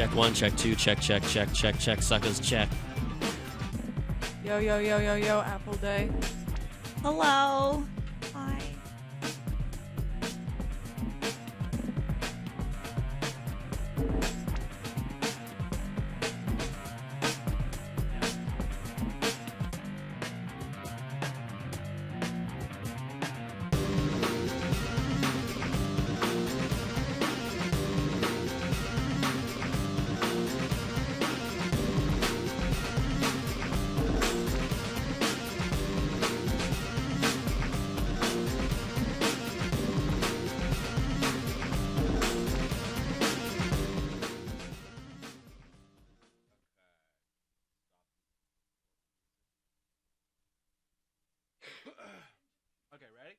Check 1, check 2, check, suckers, check. Yo, Apple Day. Hello. Hi. Okay, ready?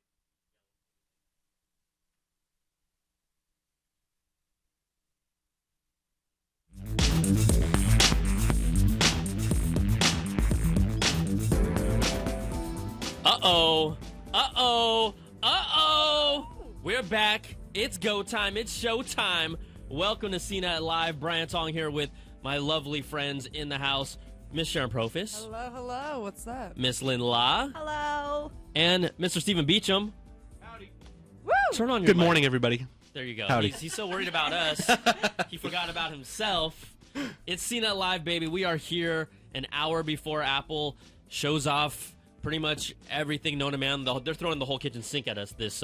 We're back. It's go time. It's show time. Welcome to CNET Live. Brian Tong here with my lovely friends in the house, Miss Sharon Profis. Hello. What's up? Miss Lynn La. Hello. And Mr. Stephen Beecham. Howdy. Woo! Turn on your Good mic. morning, everybody. There you go. Howdy. He's so worried about us. He forgot about himself. It's CNET Live, baby. We are here an hour before Apple shows off pretty much everything known to man. They're throwing the whole kitchen sink at us this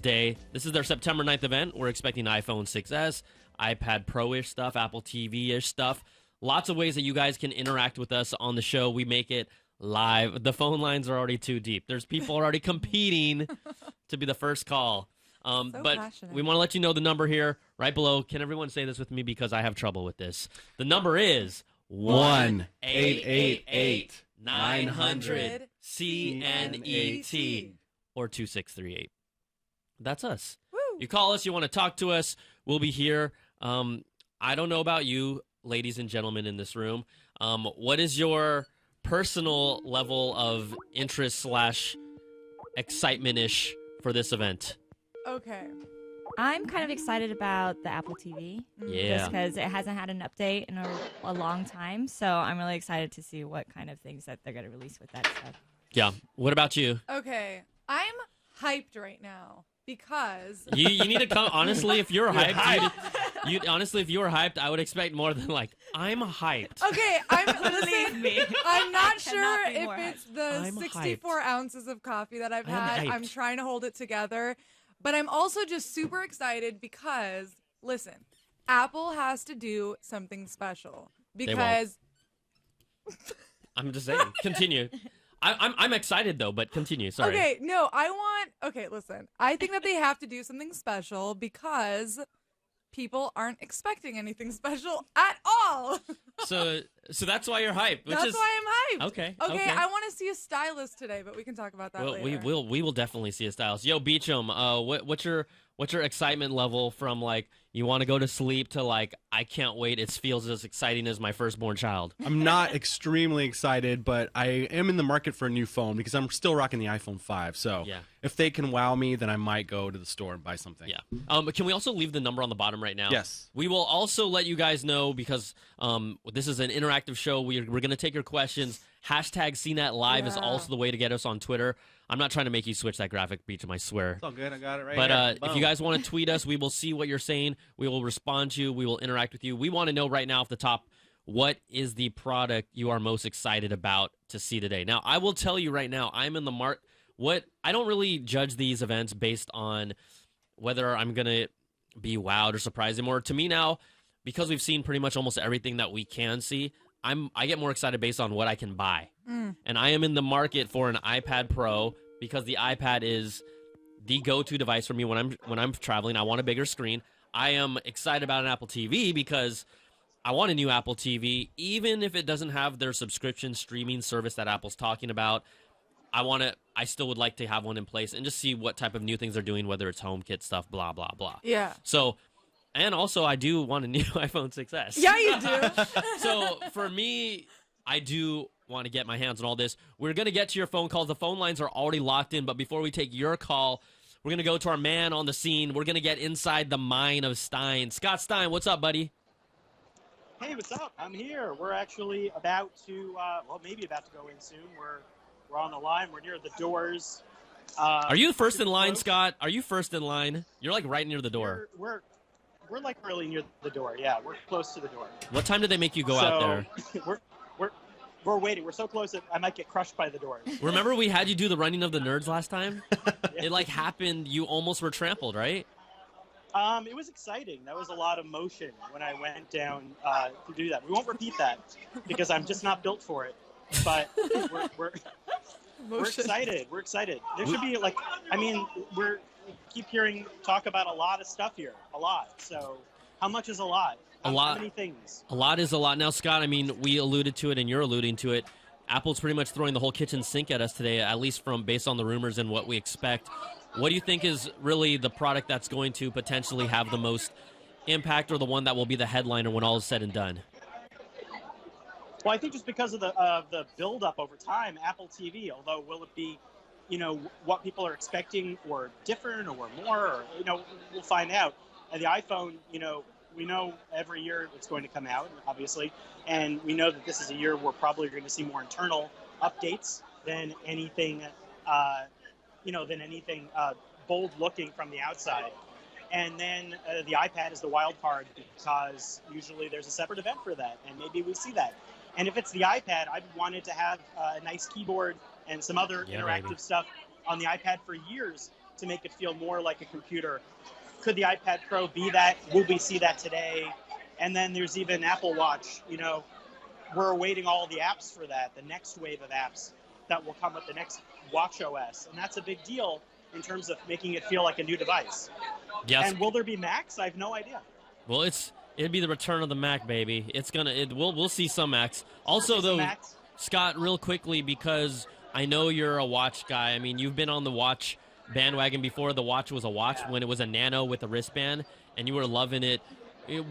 day. This is their September 9th event. We're expecting iPhone 6s, iPad Pro-ish stuff, Apple TV-ish stuff. Lots of ways that you guys can interact with us on the show. We make it live. The phone lines are already too deep. There's people already competing to be the first call. But passionate. we want to let you know the number here right below. Can everyone say this with me because I have trouble with this? The number is 1-888-900-CNET or 2638. That's us. Woo! You call us, you want to talk to us, we'll be here. I don't know about you, ladies and gentlemen in this room. What is your personal level of interest / excitement-ish for this event? Okay. I'm kind of excited about the Apple TV. Yeah. Just because it hasn't had an update in a long time. So I'm really excited to see what kind of things that they're going to release with that stuff. Yeah. What about you? Okay. I'm hyped right now because You need to come. Honestly, if you're hyped, honestly, if you were hyped, I would expect more than like, I'm hyped. okay, Believe me. I'm not I sure cannot be if more it's the I'm 64 ounces of coffee that I've I'm had. hyped. I'm trying to hold it together. But I'm also just super excited because, listen, Apple has to do something special. Because I'm just saying. Continue. I'm excited though, but continue. Sorry. Okay, no, listen. I think that they have to do something special because people aren't expecting anything special at all. So that's why you're hyped. That's why I'm hyped. Okay. Okay, I want to see a stylist today, but we can talk about that Well, later. we will definitely see a stylist. Yo, Beecham, what's your excitement level from like you want to go to sleep to like I can't wait? It feels as exciting as my firstborn child. I'm not extremely excited, but I am in the market for a new phone because I'm still rocking the iPhone 5. So Yeah. if they can wow me, then I might go to the store and buy something. Yeah. Can we also leave the number on the bottom right now? Yes. We will also let you guys know because this is an interactive show. We're going to take your questions. Hashtag CNET Live is Yeah. also the way to get us on Twitter. I'm not trying to make you switch that graphic, Beecham, I swear. It's all good. I got it right But here. if you guys want to tweet us, we will see what you're saying. We will respond to you. We will interact with you. We want to know right now off the top, what is the product you are most excited about to see today? Now, I will tell you right now, I'm in the I don't really judge these events based on whether I'm going to be wowed or surprised anymore. To me now, because we've seen pretty much almost everything that we can see, I get more excited based on what I can buy. And I am in the market for an iPad Pro because the iPad is the go-to device for me when I'm traveling. I want a bigger screen. I am excited about an Apple TV because I want a new Apple TV, even if it doesn't have their subscription streaming service that Apple's talking about. I still would like to have one in place and just see what type of new things they're doing, whether it's HomeKit stuff, blah, blah, blah. Yeah. So, and also I do want a new iPhone 6s. Yeah, you do. So for me, I do want to get my hands on all this. We're going to get to your phone calls. The phone lines are already locked in, but before we take your call, we're going to go to our man on the scene. We're going to get inside the mind of Stein. Scott Stein, what's up, buddy? Hey, what's up? I'm here. We're actually about to, maybe about to go in soon. We're on the line. We're near the doors. Are you first in line, close. Scott? Are you first in line? You're like right near the door. We're like really near the door. Yeah, we're close to the door. What time did they make you go out there? we're waiting. We're so close that I might get crushed by the doors. Remember we had you do the running of the nerds last time? Yeah. It like happened. You almost were trampled, right? It was exciting. That was a lot of motion when I went down to do that. We won't repeat that because I'm just not built for it. But we're excited. We're excited. There should be we keep hearing talk about a lot of stuff here. A lot. So how much is a lot? A lot. How many things? A lot is a lot. Now, Scott, I mean, we alluded to it and you're alluding to it. Apple's pretty much throwing the whole kitchen sink at us today, at least based on the rumors and what we expect. What do you think is really the product that's going to potentially have the most impact, or the one that will be the headliner when all is said and done? Well, I think just because of the build-up over time, Apple TV, although will it be, what people are expecting or different or more, or, we'll find out. And the iPhone, we know every year it's going to come out, obviously, and we know that this is a year we're probably going to see more internal updates than anything bold looking from the outside. And then the iPad is the wild card because usually there's a separate event for that, and maybe we see that. And if it's the iPad, I've wanted to have a nice keyboard and some other interactive stuff on the iPad for years to make it feel more like a computer. Could the iPad Pro be that? Will we see that today? And then there's even Apple Watch. We're awaiting all the apps for that, the next wave of apps that will come with the next Watch OS. And that's a big deal in terms of making it feel like a new device. Yes. And will there be Macs? I have no idea. Well, it'd be the return of the Mac, baby. We'll see some Macs. Also, though, Macs. Scott, real quickly, because I know you're a watch guy. I mean, you've been on the watch bandwagon before the watch was a watch, when it was a Nano with a wristband, and you were loving it.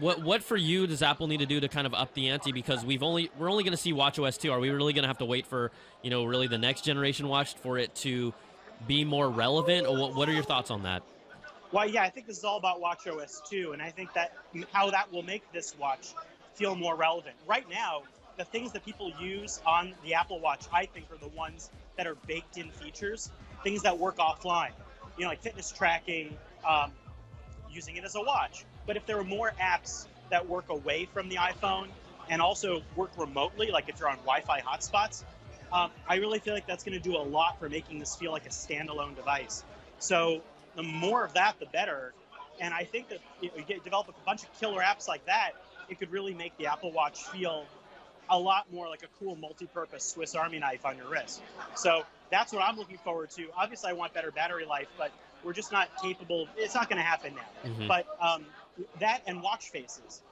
What for you does Apple need to do to kind of up the ante? Because we're only going to see Watch OS2. Are we really going to have to wait for really the next generation watch for it to be more relevant? Or what are your thoughts on that? Well, yeah, I think this is all about Watch OS2, and I think that how that will make this watch feel more relevant. Right now, the things that people use on the Apple Watch, I think, are the ones that are baked-in features, things that work offline, like fitness tracking, using it as a watch. But if there are more apps that work away from the iPhone and also work remotely, like if you're on Wi-Fi hotspots, I really feel like that's going to do a lot for making this feel like a standalone device. So the more of that, the better. And I think that if you develop a bunch of killer apps like that, it could really make the Apple Watch feel a lot more like a cool multi-purpose Swiss Army knife on your wrist. So that's what I'm looking forward to. Obviously, I want better battery life, but we're just not capable. It's not going to happen now. Mm-hmm. But that and watch faces.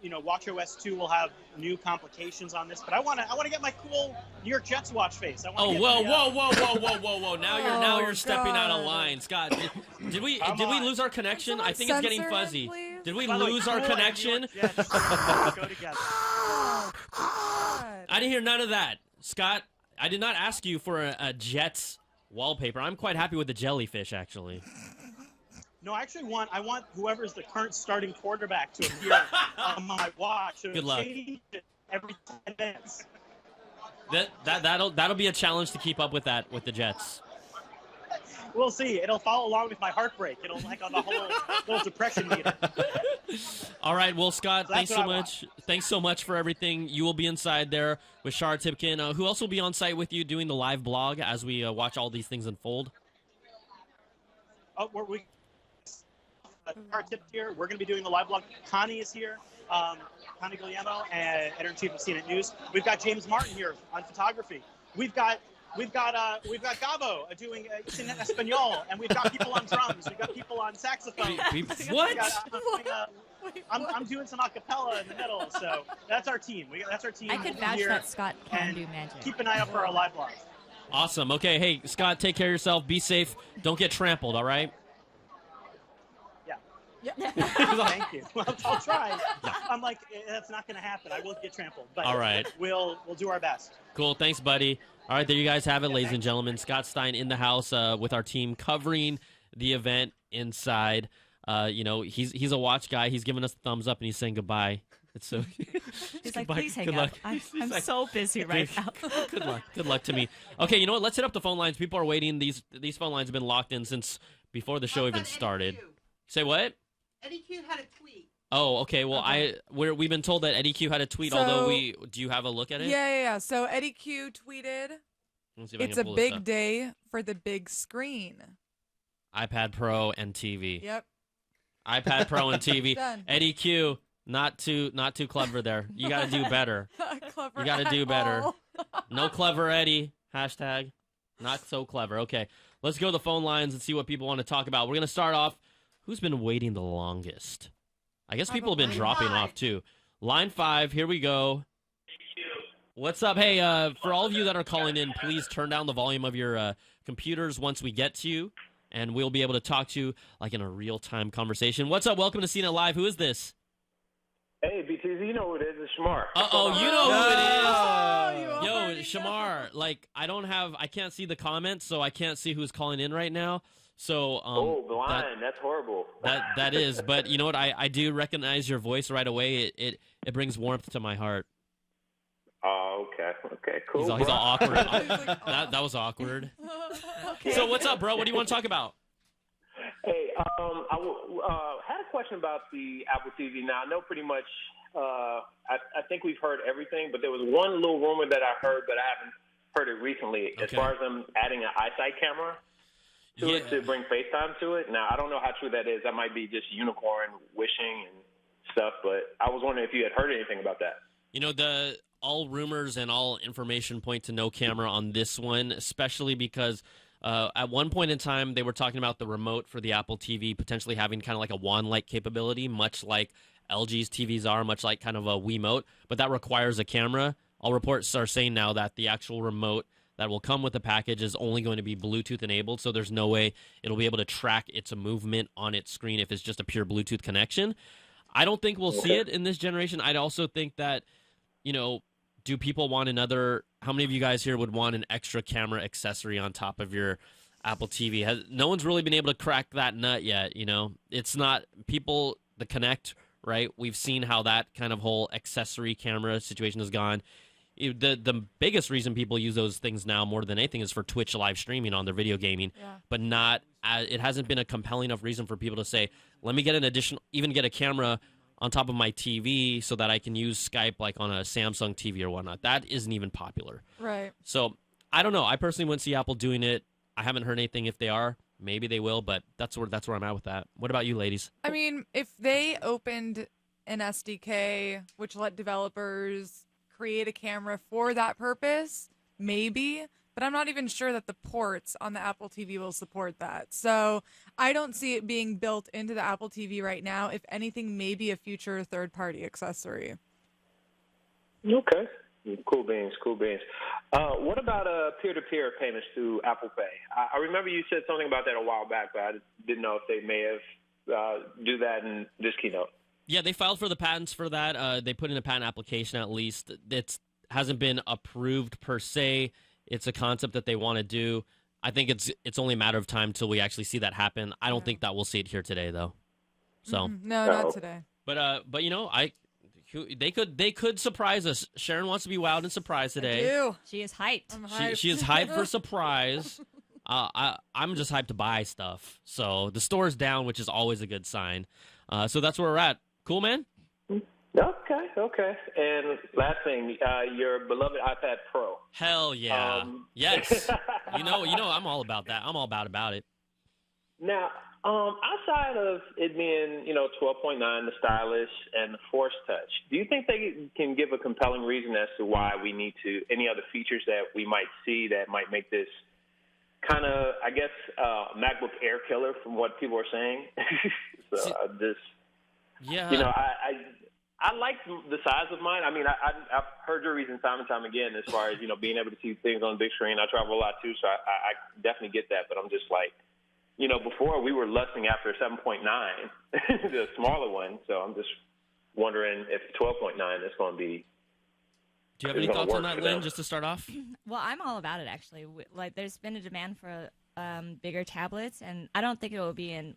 Watch OS2 will have new complications on this, but I want to get my cool New York Jets watch face. Whoa! Now you're stepping out of line, Scott. Did we lose our connection? I think it's getting Censor fuzzy. him, please? Did we By the way, lose our cool and connection? New York Jets go together. I didn't hear none of that, Scott. I did not ask you for a Jets wallpaper. I'm quite happy with the jellyfish, actually. No, I actually want whoever's the current starting quarterback to appear on my watch. Good luck. Every 10 minutes. That'll be a challenge to keep up with that with the Jets. We'll see. It'll follow along with my heartbreak. It'll like on the whole little depression meter. All right, well, Scott, So thanks that's so what I much. Thanks so much for everything. You will be inside there with Shar Tipkin. Who else will be on site with you doing the live blog as we watch all these things unfold? Oh, our tip here. We're going to be doing the live blog. Connie is here. Connie Guglielmo, editor-in-chief of CNET News. We've got James Martin here on photography. We've got Gabo doing CNET Espanol, and we've got people on drums. We've got people on saxophone. What? I'm doing some acapella in the middle, so that's our team. That's our team. I could vouch here, that Scott can and do magic. keep an eye out for our live blog. Awesome. Okay, hey, Scott, take care of yourself. Be safe. Don't get trampled, all right? Yeah. Thank you. I'll try. I'm like, that's not going to happen. I will get trampled. But All right. We'll do our best. Cool. Thanks, buddy. All right, there you guys have it, ladies and gentlemen. Scott Stein in the house with our team covering the event inside. He's a watch guy. He's giving us a thumbs up, and he's saying goodbye. It's so He's like, Goodbye. please hang Good up. luck. I'm like- so busy right now. Good luck. Good luck to me. Okay, you know what? Let's hit up the phone lines. People are waiting. These phone lines have been locked in since before the show even started. Say what? Eddie Q had a tweet. Oh, okay. Well, Okay. we've been told that Eddie Q had a tweet. So- although do you have a look at it? Yeah. So Eddie Q tweeted, Let's see if I "It's can a pull this big up. day for the big screen." iPad Pro and TV. Yep. iPad Pro and TV. Done. Eddie Q, not too clever there. You got to do better. Clever You gotta at do better. all. No clever Eddie. Hashtag not so clever. Okay, let's go to the phone lines and see what people want to talk about. We're going to start off. Who's been waiting the longest? I guess people have been dropping off too. Line 5, here we go. What's up? Hey, for all of you that are calling in, please turn down the volume of your computers once we get to you, and we'll be able to talk to you like in a real-time conversation. What's up? Welcome to CNET Live. Who is this? Hey, BTZ, you know who it is. It's Shamar. Uh-oh, you know who it is. Oh, you Yo, already Shamar, know. like, I can't see the comments, so I can't see who's calling in right now. So, blind. That's horrible. that is, but you know what? I do recognize your voice right away. It brings warmth to my heart. Oh, okay. Okay, cool. He's all awkward. He's like, oh. That was awkward. So what's up, bro? What do you want to talk about? Hey, I had a question about the Apple TV. Now, I know pretty much, I think we've heard everything, but there was one little rumor that I heard, but I haven't heard it recently, as Okay. far as them adding an eyesight camera to it to bring FaceTime to it. Now, I don't know how true that is. That might be just unicorn wishing and stuff, but I was wondering if you had heard anything about that. You know, all rumors and all information point to no camera on this one, especially because at one point in time they were talking about the remote for the Apple TV potentially having kind of like a wand-like capability, much like LG's TVs are, much like kind of a Wiimote, but that requires a camera. All reports are saying now that the actual remote that will come with the package is only going to be Bluetooth enabled, so there's no way it'll be able to track its movement on its screen if it's just a pure Bluetooth connection. I don't think we'll see it in this generation. I'd also think that, you know, do people want how many of you guys here would want an extra camera accessory on top of your Apple TV? No one's really been able to crack that nut yet, you know? It's not the Connect, right? We've seen how that kind of whole accessory camera situation has gone. The biggest reason people use those things now more than anything is for Twitch live streaming on their video gaming, but it hasn't been a compelling enough reason for people to say, let me get even get a camera on top of my TV so that I can use Skype like on a Samsung TV or whatnot. That isn't even popular. Right. So I don't know. I personally wouldn't see Apple doing it. I haven't heard anything. If they are, maybe they will, but that's where I'm at with that. What about you, ladies? I mean, if they opened an SDK which let developers create a camera for that purpose, maybe, but I'm not even sure that the ports on the Apple TV will support that. So I don't see it being built into the Apple TV right now. If anything, maybe a future third-party accessory. Okay. Cool beans, cool beans. What about peer-to-peer payments through Apple Pay? I remember you said something about that a while back, but I didn't know if they may have do that in this keynote. Yeah, they filed for the patents for that. They put in a patent application at least. It hasn't been approved per se. It's a concept that they want to do. I think it's only a matter of time till we actually see that happen. I don't think that we'll see it here today, though. So No, not today. but you know, they could surprise us. Sharon wants to be wowed and surprised today. Ew. She is hyped. I'm hyped. She is hyped for surprise. I'm just hyped to buy stuff. So the store's down, which is always a good sign. So that's where we're at. Cool, man. Okay. And last thing, your beloved iPad Pro. Hell yeah. Yes. you know, I'm all about that. I'm all about it. Now, outside of it being, 12.9, the stylish, and the Force Touch, do you think they can give a compelling reason as to why we need any other features that we might see that might make this kind of, I guess, MacBook Air killer from what people are saying? Yeah. I like the size of mine. I mean, I've heard your reasons time and time again as far as, being able to see things on the big screen. I travel a lot too, so I definitely get that. But I'm just like, before we were lusting after 7.9, the smaller one. So I'm just wondering if 12.9 is going to be. Do you have any thoughts on that, Lynn, just to start off? Well, I'm all about it, actually. Like, there's been a demand for bigger tablets, and I don't think it will be an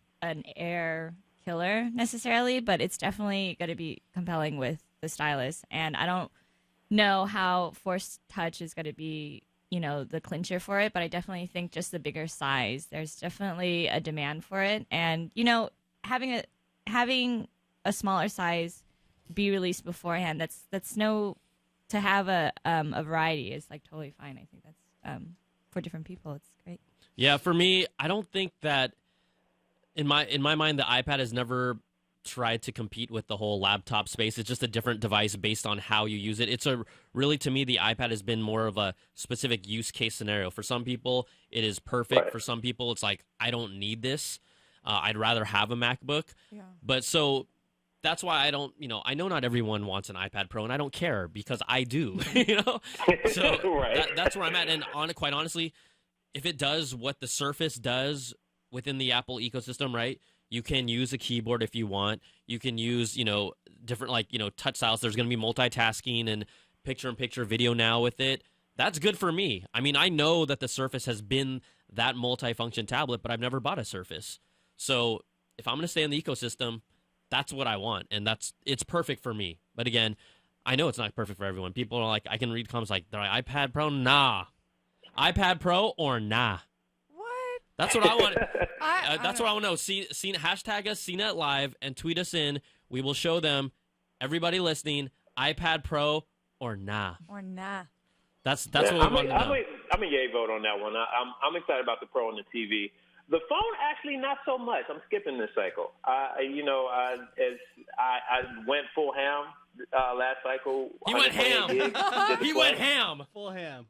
Air killer necessarily, but it's definitely going to be compelling with the stylus, and I don't know how Force Touch is going to be, the clincher for it, but I definitely think just the bigger size, there's definitely a demand for it, and having a smaller size be released beforehand, that's no, to have a variety is like totally fine. I think that's for different people, it's great. Yeah, for me, I don't think that in my mind the iPad has never tried to compete with the whole laptop space. It's just a different device based on how you use it. Really, to me, the iPad has been more of a specific use case scenario. For some people, it is perfect. Right. For some people, it's like, I don't need this. I'd rather have a MacBook. Yeah. But so that's why I don't, I know not everyone wants an iPad Pro, and I don't care because I do, So Right. that's where I'm at. And quite honestly, if it does what the Surface does within the Apple ecosystem, right? You can use a keyboard if you want. You can use, different touch styles. There's going to be multitasking and picture-in-picture video now with it. That's good for me. I mean, I know that the Surface has been that multifunction tablet, but I've never bought a Surface. So if I'm going to stay in the ecosystem, that's what I want, and it's perfect for me. But again, I know it's not perfect for everyone. People are like, I can read comments like, iPad Pro, nah. iPad Pro or nah. What? That's what I want. That's what I want to know. Hashtag us CNET Live and tweet us in. We will show them, everybody listening, iPad Pro or nah. Or nah. That's what we want to know. I'm a yay vote on that one. I'm excited about the Pro and the TV. The phone, actually, not so much. I'm skipping this cycle. I went full ham last cycle. He went ham. He went ham. Full ham.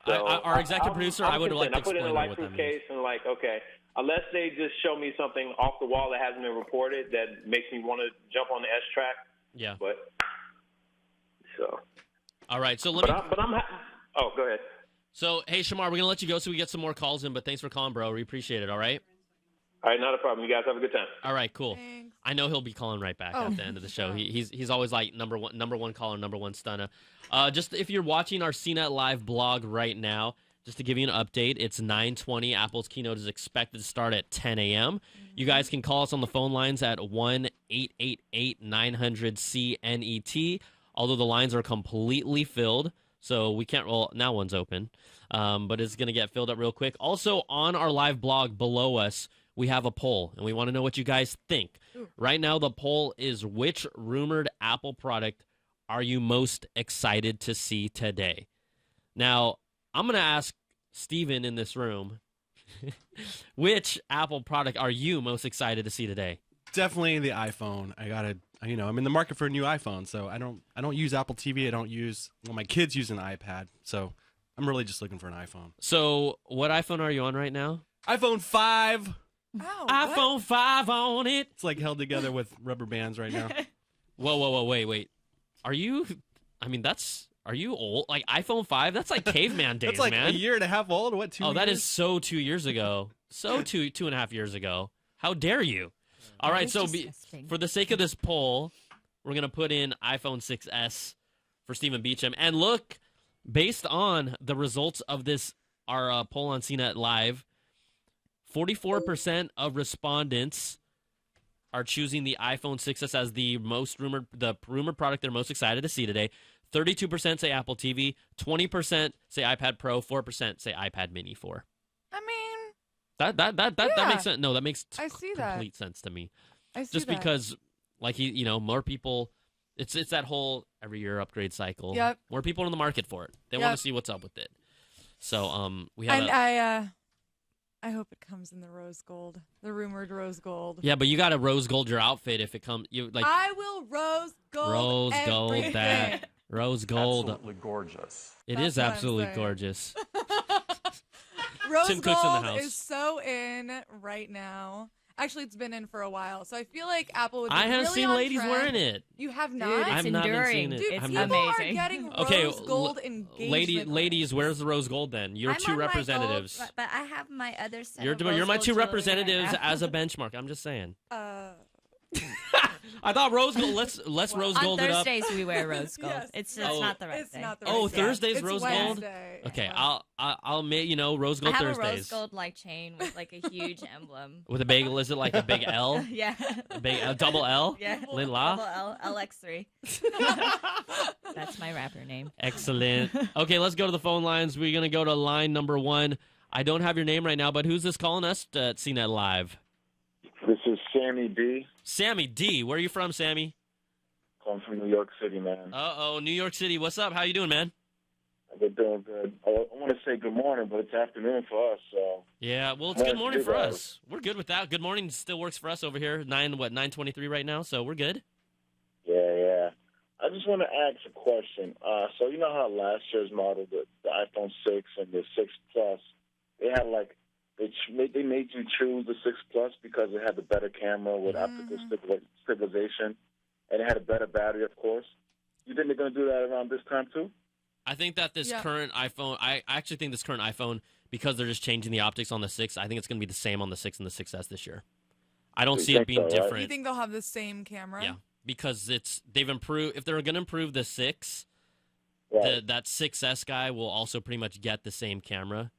So our executive producer, I would like to I put explain in a what that license means. case and okay, unless they just show me something off the wall that hasn't been reported that makes me want to jump on the S track. Yeah. But so. All right. So oh, go ahead. So hey, Shamar, we're gonna let you go so we get some more calls in. But thanks for calling, bro. We appreciate it. All right. All right, not a problem. You guys have a good time. All right, cool. Thanks. I know he'll be calling right back at the end of the show. He's always like number one caller, number one stunner. Just if you're watching our CNET Live blog right now, just to give you an update, it's 9:20. Apple's keynote is expected to start at 10 a.m. You guys can call us on the phone lines at 1-888-900-CNET. Although the lines are completely filled, so we can't roll. Now one's open, but it's going to get filled up real quick. Also, on our live blog below us, we have a poll, and we want to know what you guys think. Ooh. Right now, the poll is, which rumored Apple product are you most excited to see today? Now, I'm going to ask Steven in this room, which Apple product are you most excited to see today? Definitely the iPhone. I'm in the market for a new iPhone, so I don't use Apple TV. My kids use an iPad, so I'm really just looking for an iPhone. So, what iPhone are you on right now? iPhone 5. Ow, iPhone 5 on it. It's like held together with rubber bands right now. Whoa, wait. Are you old? Like iPhone 5? That's like caveman days, That's like man. a year and a half old. What, 2 years? That is so 2 years ago. So 2.5 years ago. How dare you? All right, so for the sake of this poll, we're going to put in iPhone 6S for Stephen Beecham. And look, based on the results of our poll on CNET Live, 44% of respondents are choosing the iPhone 6S as the rumored product they're most excited to see today. 32% say Apple TV, 20% say iPad Pro, 4% say iPad Mini 4. I mean, That Yeah. makes sense. No, that makes I see that. complete sense to me. I see Just that. because, like more people, it's that whole every year upgrade cycle. Yep. More people are in the market for it. They Yep. want to see what's up with it. So we have. And I hope it comes in the rose gold, the rumored rose gold. Yeah, but you got to rose gold your outfit if it comes. You like I will rose gold. rose gold everything. that rose gold. Absolutely gorgeous. It That's is what I'm absolutely saying. gorgeous. Rose Tim Cook's in the gold house. is so in right now. Actually, it's been in for a while, so I feel like Apple would be I have really seen on ladies trend. wearing it. You have Dude, not? it's I've not been enduring. seeing it. Dude, I'm people not- are amazing. getting Okay, rose gold engagement. ladies, where's the rose gold then? You're I'm two on my representatives. gold, but I have my other set You're of rose my gold two jewelry right representatives now. as a benchmark. I'm just saying. I thought rose gold. Let's rose On gold it up. Thursdays we wear rose gold. Yes. It's Oh. not the right It's day. not the Oh, right day. Thursday's It's rose gold? Wednesday. Okay, Yeah. I'll make rose I gold have a Thursdays rose gold like chain with like a huge emblem. with a bagel. Is it like a big L? Yeah. A double L? Yeah. Lin La? Double L, LX3. That's my rapper name. Excellent. Okay, let's go to the phone lines. We're gonna go to line number 1. I don't have your name right now, but who's this calling us at CNET Live? This is Sammy D. Sammy D. Where are you from, Sammy? I'm from New York City, man. Uh-oh, New York City. What's up? How you doing, man? I've been doing good. I want to say good morning, but it's afternoon for us, so. Yeah, well, it's Yeah, good morning good for hours. us. We're good with that. Good morning still works for us over here. 9:23 right now, so we're good. Yeah. I just want to ask a question. So you know how last year's model, the iPhone 6 and the 6 Plus, they had like, they made you choose the 6 Plus because it had the better camera with optical stabilization, and it had a better battery, of course. You think they're going to do that around this time, too? I think that this Yeah. current iPhone, I actually think this current iPhone, because they're just changing the optics on the 6, I think it's going to be the same on the 6 and the 6S this year. I don't You see it think being so, right? different. You think they'll have the same camera? Yeah, because they've improved. If they're going to improve the 6, Right. that 6S guy will also pretty much get the same camera.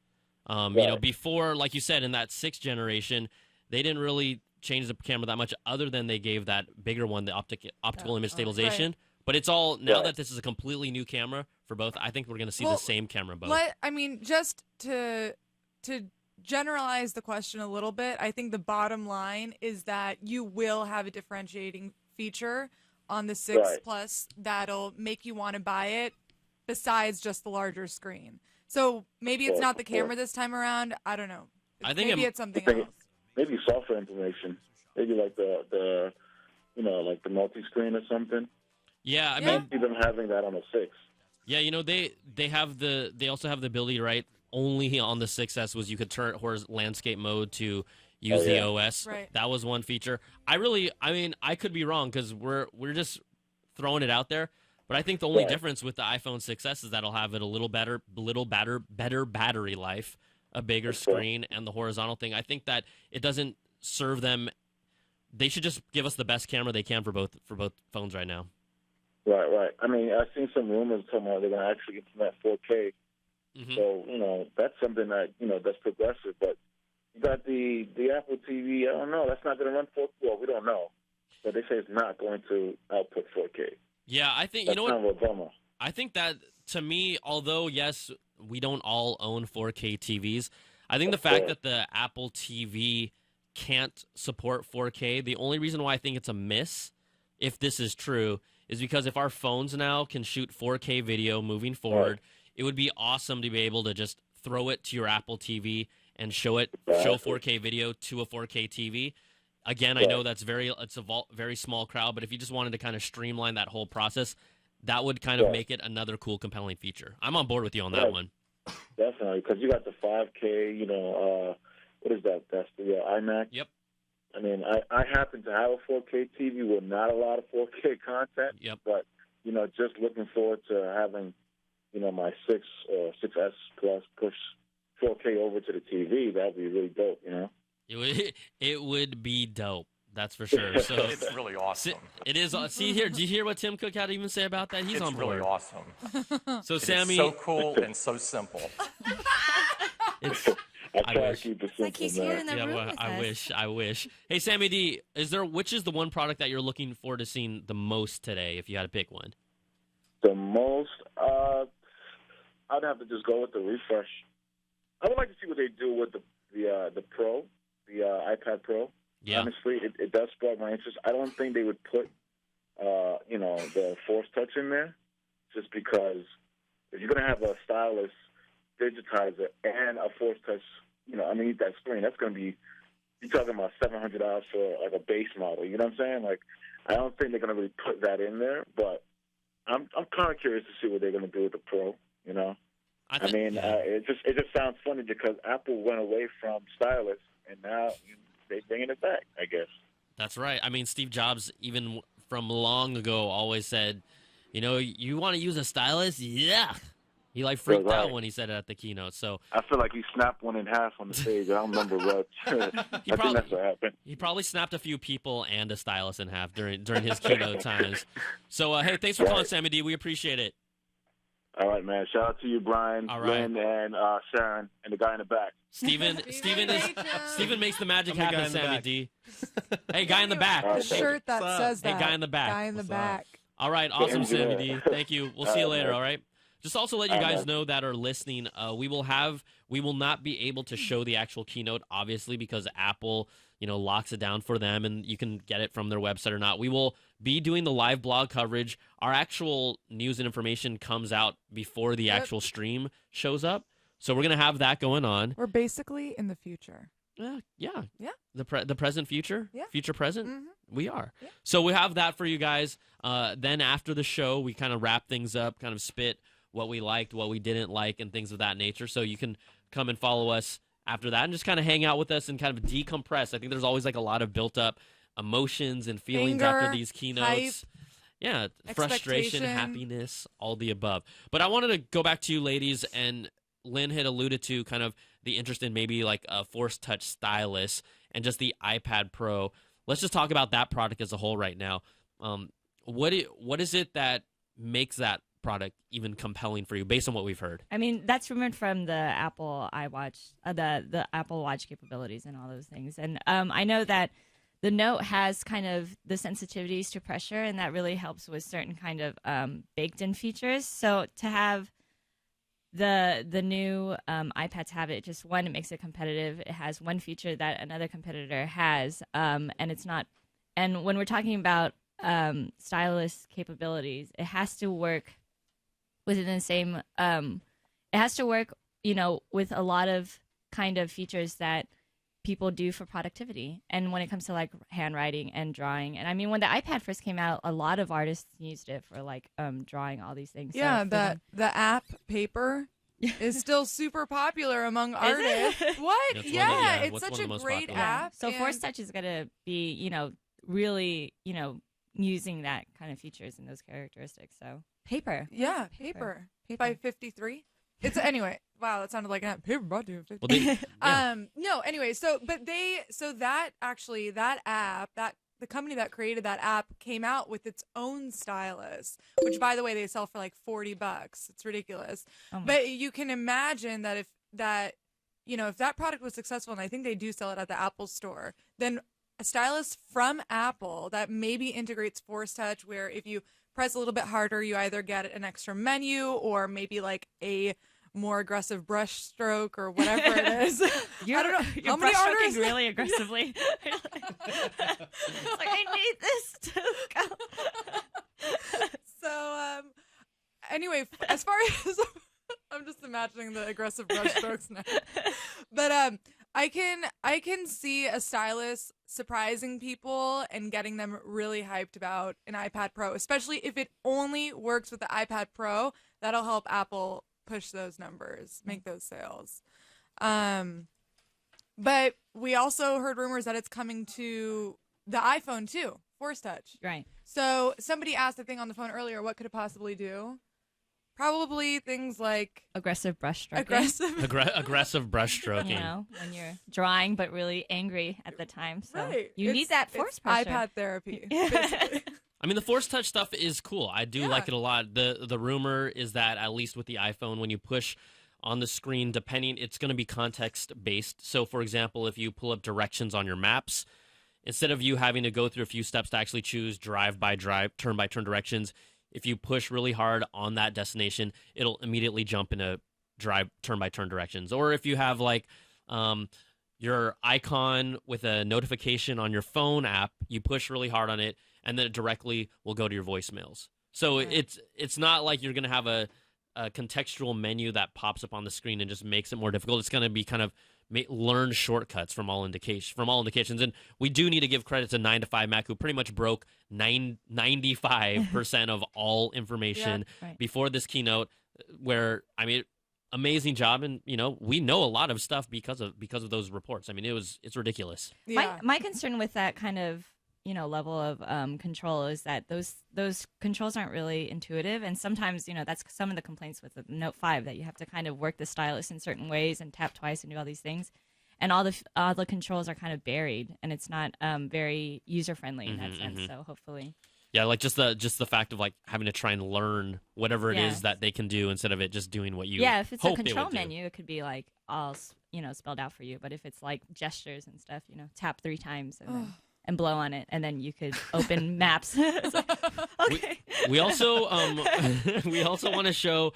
You know, Right. before, like you said, in that 6th generation, they didn't really change the camera that much, other than they gave that bigger one the optical image stabilization. Right. But it's all now Right. that this is a completely new camera for both. I think we're going to see Well, the same camera in both. I mean, just to generalize the question a little bit, I think the bottom line is that you will have a differentiating feature on the 6 Right. Plus that'll make you want to buy it besides just the larger screen. So maybe it's not the camera this time around. I don't know. I think maybe it- it's something I think else. Maybe software information. Maybe like the like the multi-screen or something. Yeah, I Yeah. mean, See them having that on the 6. yeah, you know, they also have the ability, right? Only on the 6S was you could turn landscape mode to use Oh, the yeah. OS. Right. That was one feature. I mean, I could be wrong because we're just throwing it out there. But I think the only Right. difference with the iPhone 6S is that it'll have it a little better battery life, a bigger That's cool. screen, and the horizontal thing. I think that it doesn't serve them. They should just give us the best camera they can for both phones right now. Right. I mean, I've seen some rumors talking about they're going to actually implement 4K. Mhm. So, that's something that, that's progressive. But you got the Apple TV, I don't know. That's not going to run 4K. Well, we don't know. But they say it's not going to output 4K. Yeah, I think That's you know what. kind of a bummer. I think that, to me, although, yes, we don't all own 4K TVs, I think the fact that the Apple TV can't support 4K, the only reason why I think it's a miss, if this is true, is because if our phones now can shoot 4K video moving forward, it would be awesome to be able to just throw it to your Apple TV and show 4K video to a 4K TV. Again, I know it's a very small crowd, but if you just wanted to kind of streamline that whole process, that would kind of make it another cool, compelling feature. I'm on board with you on that one. Definitely, because you got the 5K, what is that? That's the iMac. Yep. I mean, I happen to have a 4K TV with not a lot of 4K content. Yep. But, just looking forward to having, my 6S Plus push 4K over to the TV. That'd be really dope, It would be dope. That's for sure. So It's really awesome. it is. See here. Do you hear what Tim Cook had to even say about that? He's It's on board. really awesome. So It's Sammy, so cool and so simple. it's. I I try to wish. keep it It's like simple, he's here man. in the Yeah, room well, with I us. wish. Hey, Sammy D, which is the one product that you're looking forward to seeing the most today, if you had to pick one? The most, I'd have to just go with the refresh. I would like to see what they do with the Pro, the iPad Pro. Yeah. Honestly, it does spark my interest. I don't think they would put, the Force Touch in there, just because if you're gonna have a stylus digitizer and a Force Touch, underneath that screen, that's gonna be, you're talking about $700 for like a base model. You know what I'm saying? Like, I don't think they're gonna really put that in there, but I'm kind of curious to see what they're gonna do with the Pro. It just sounds funny because Apple went away from stylus and now they're bringing it back, I guess. That's right. I mean, Steve Jobs, even from long ago, always said, you want to use a stylus? Yeah. He like freaked Right. out when he said it at the keynote. So I feel like he snapped one in half on the stage. I don't remember what. I think that's what happened. he probably snapped a few people and a stylus in half during his keynote times. So hey, thanks for calling, Sammy D. We appreciate it. All right, man. Shout out to you, Brian, All right. Lynn, and Sharon, and the guy in the back. Steven makes the magic I'm the guy happen, in the Sammy back. D. Hey, guy in the back. The Hey, shirt that what's up? says Hey, that. guy in the back. Guy in the What's up? back. All right, awesome, Yeah. Sammy D. Thank you. We'll see you later. man. All right. Just also let you All right, guys man. know that are listening. We will not be able to show the actual keynote, obviously, because Apple, locks it down for them, and you can get it from their website or not. We will be doing the live blog coverage. Our actual news and information comes out before the actual stream shows up, so we're gonna have that going on. We're basically in the future. Yeah. Yeah. The present, future, Yeah. future, present. Mhm. We are. Yeah. So we have that for you guys. Then after the show, we kind of wrap things up, kind of spit what we liked, what we didn't like, and things of that nature. So you can come and follow us after that and just kind of hang out with us and kind of decompress. I think there's always like a lot of built up emotions and feelings Anger, after these keynotes. Yeah, frustration, expectation. happiness, all the above. But I wanted to go back to you ladies, and Lynn had alluded to kind of the interest in maybe like a Force Touch stylus and just the iPad Pro. Let's just talk about that product as a whole right now. What is it that makes that product even compelling for you based on what we've heard? I mean, that's rumored from the Apple iWatch, the Apple Watch capabilities and all those things. And I know that the Note has kind of the sensitivities to pressure, and that really helps with certain kind of baked-in features. So to have the new iPads have it, just one, it makes it competitive. It has one feature that another competitor has, and it's not. And when we're talking about stylus capabilities, it has to work within the same. It has to work, with a lot of kind of features that people do for productivity. And when it comes to like handwriting and drawing, and I mean, when the iPad first came out, a lot of artists used it for like drawing all these things. Yeah, So for them- the app Paper is still super popular among Is artists. it? What? That's Yeah, what's it's one such of the a most great popular. app. So and- Force Touch is gonna be, really, using that kind of features and those characteristics. So paper. Yeah, Paper. 553. It's anyway. Wow, that sounded like an app. Paper brought to you. Well, yeah. No, anyway, that app, the company that created that app came out with its own stylus, which by the way they sell for like $40. It's ridiculous. Oh my- But you can imagine that if that product was successful, and I think they do sell it at the Apple store, then a stylus from Apple that maybe integrates Force Touch, where if you press a little bit harder, you either get an extra menu or maybe like a more aggressive brush stroke or whatever it is. You're, I don't know. You're How many brushstroking artists? really aggressively. It's like, I need this to go. So, anyway, as far as I'm just imagining the aggressive brush strokes now, but I can see a stylus surprising people and getting them really hyped about an iPad Pro, especially if it only works with the iPad Pro. That'll help Apple push those numbers, make those sales. But we also heard rumors that it's coming to the iPhone too, Force Touch. Right. So somebody asked, I think, on the phone earlier, what could it possibly do? Probably things like Aggressive brushstroking. Aggressive brushstroking. When you're drawing but really angry at the time. So Right. you need that force it's pressure. iPad therapy, basically. I mean, the Force Touch stuff is cool. I do Yeah. like it a lot. The rumor is that at least with the iPhone, when you push on the screen, it's going to be context based. So, for example, if you pull up directions on your maps, instead of you having to go through a few steps to actually choose drive by drive, turn by turn directions, if you push really hard on that destination, it'll immediately jump into drive turn by turn directions. Or if you have like your icon with a notification on your phone app, you push really hard on it, and then it directly will go to your voicemails. So it's not like you're going to have a contextual menu that pops up on the screen and just makes it more difficult. It's going to be kind of learn shortcuts from all indications. And we do need to give credit to 9to5Mac, who pretty much broke 95% of all information right. before this keynote, where, I mean, amazing job. And, we know a lot of stuff because of those reports. I mean, it's ridiculous. Yeah. My concern with that kind of level of control is that those controls aren't really intuitive, and sometimes that's some of the complaints with the Note 5, that you have to kind of work the stylus in certain ways and tap twice and do all these things, and all the controls are kind of buried, and it's not very user friendly in that sense. So hopefully. Yeah, like just the fact of like having to try and learn whatever it is that they can do instead of it just doing what you if it's a hope control they would do. menu, it could be like all spelled out for you. But if it's like gestures and stuff, tap 3 times and blow on it, and then you could open maps. It's like, okay. We also we also want to show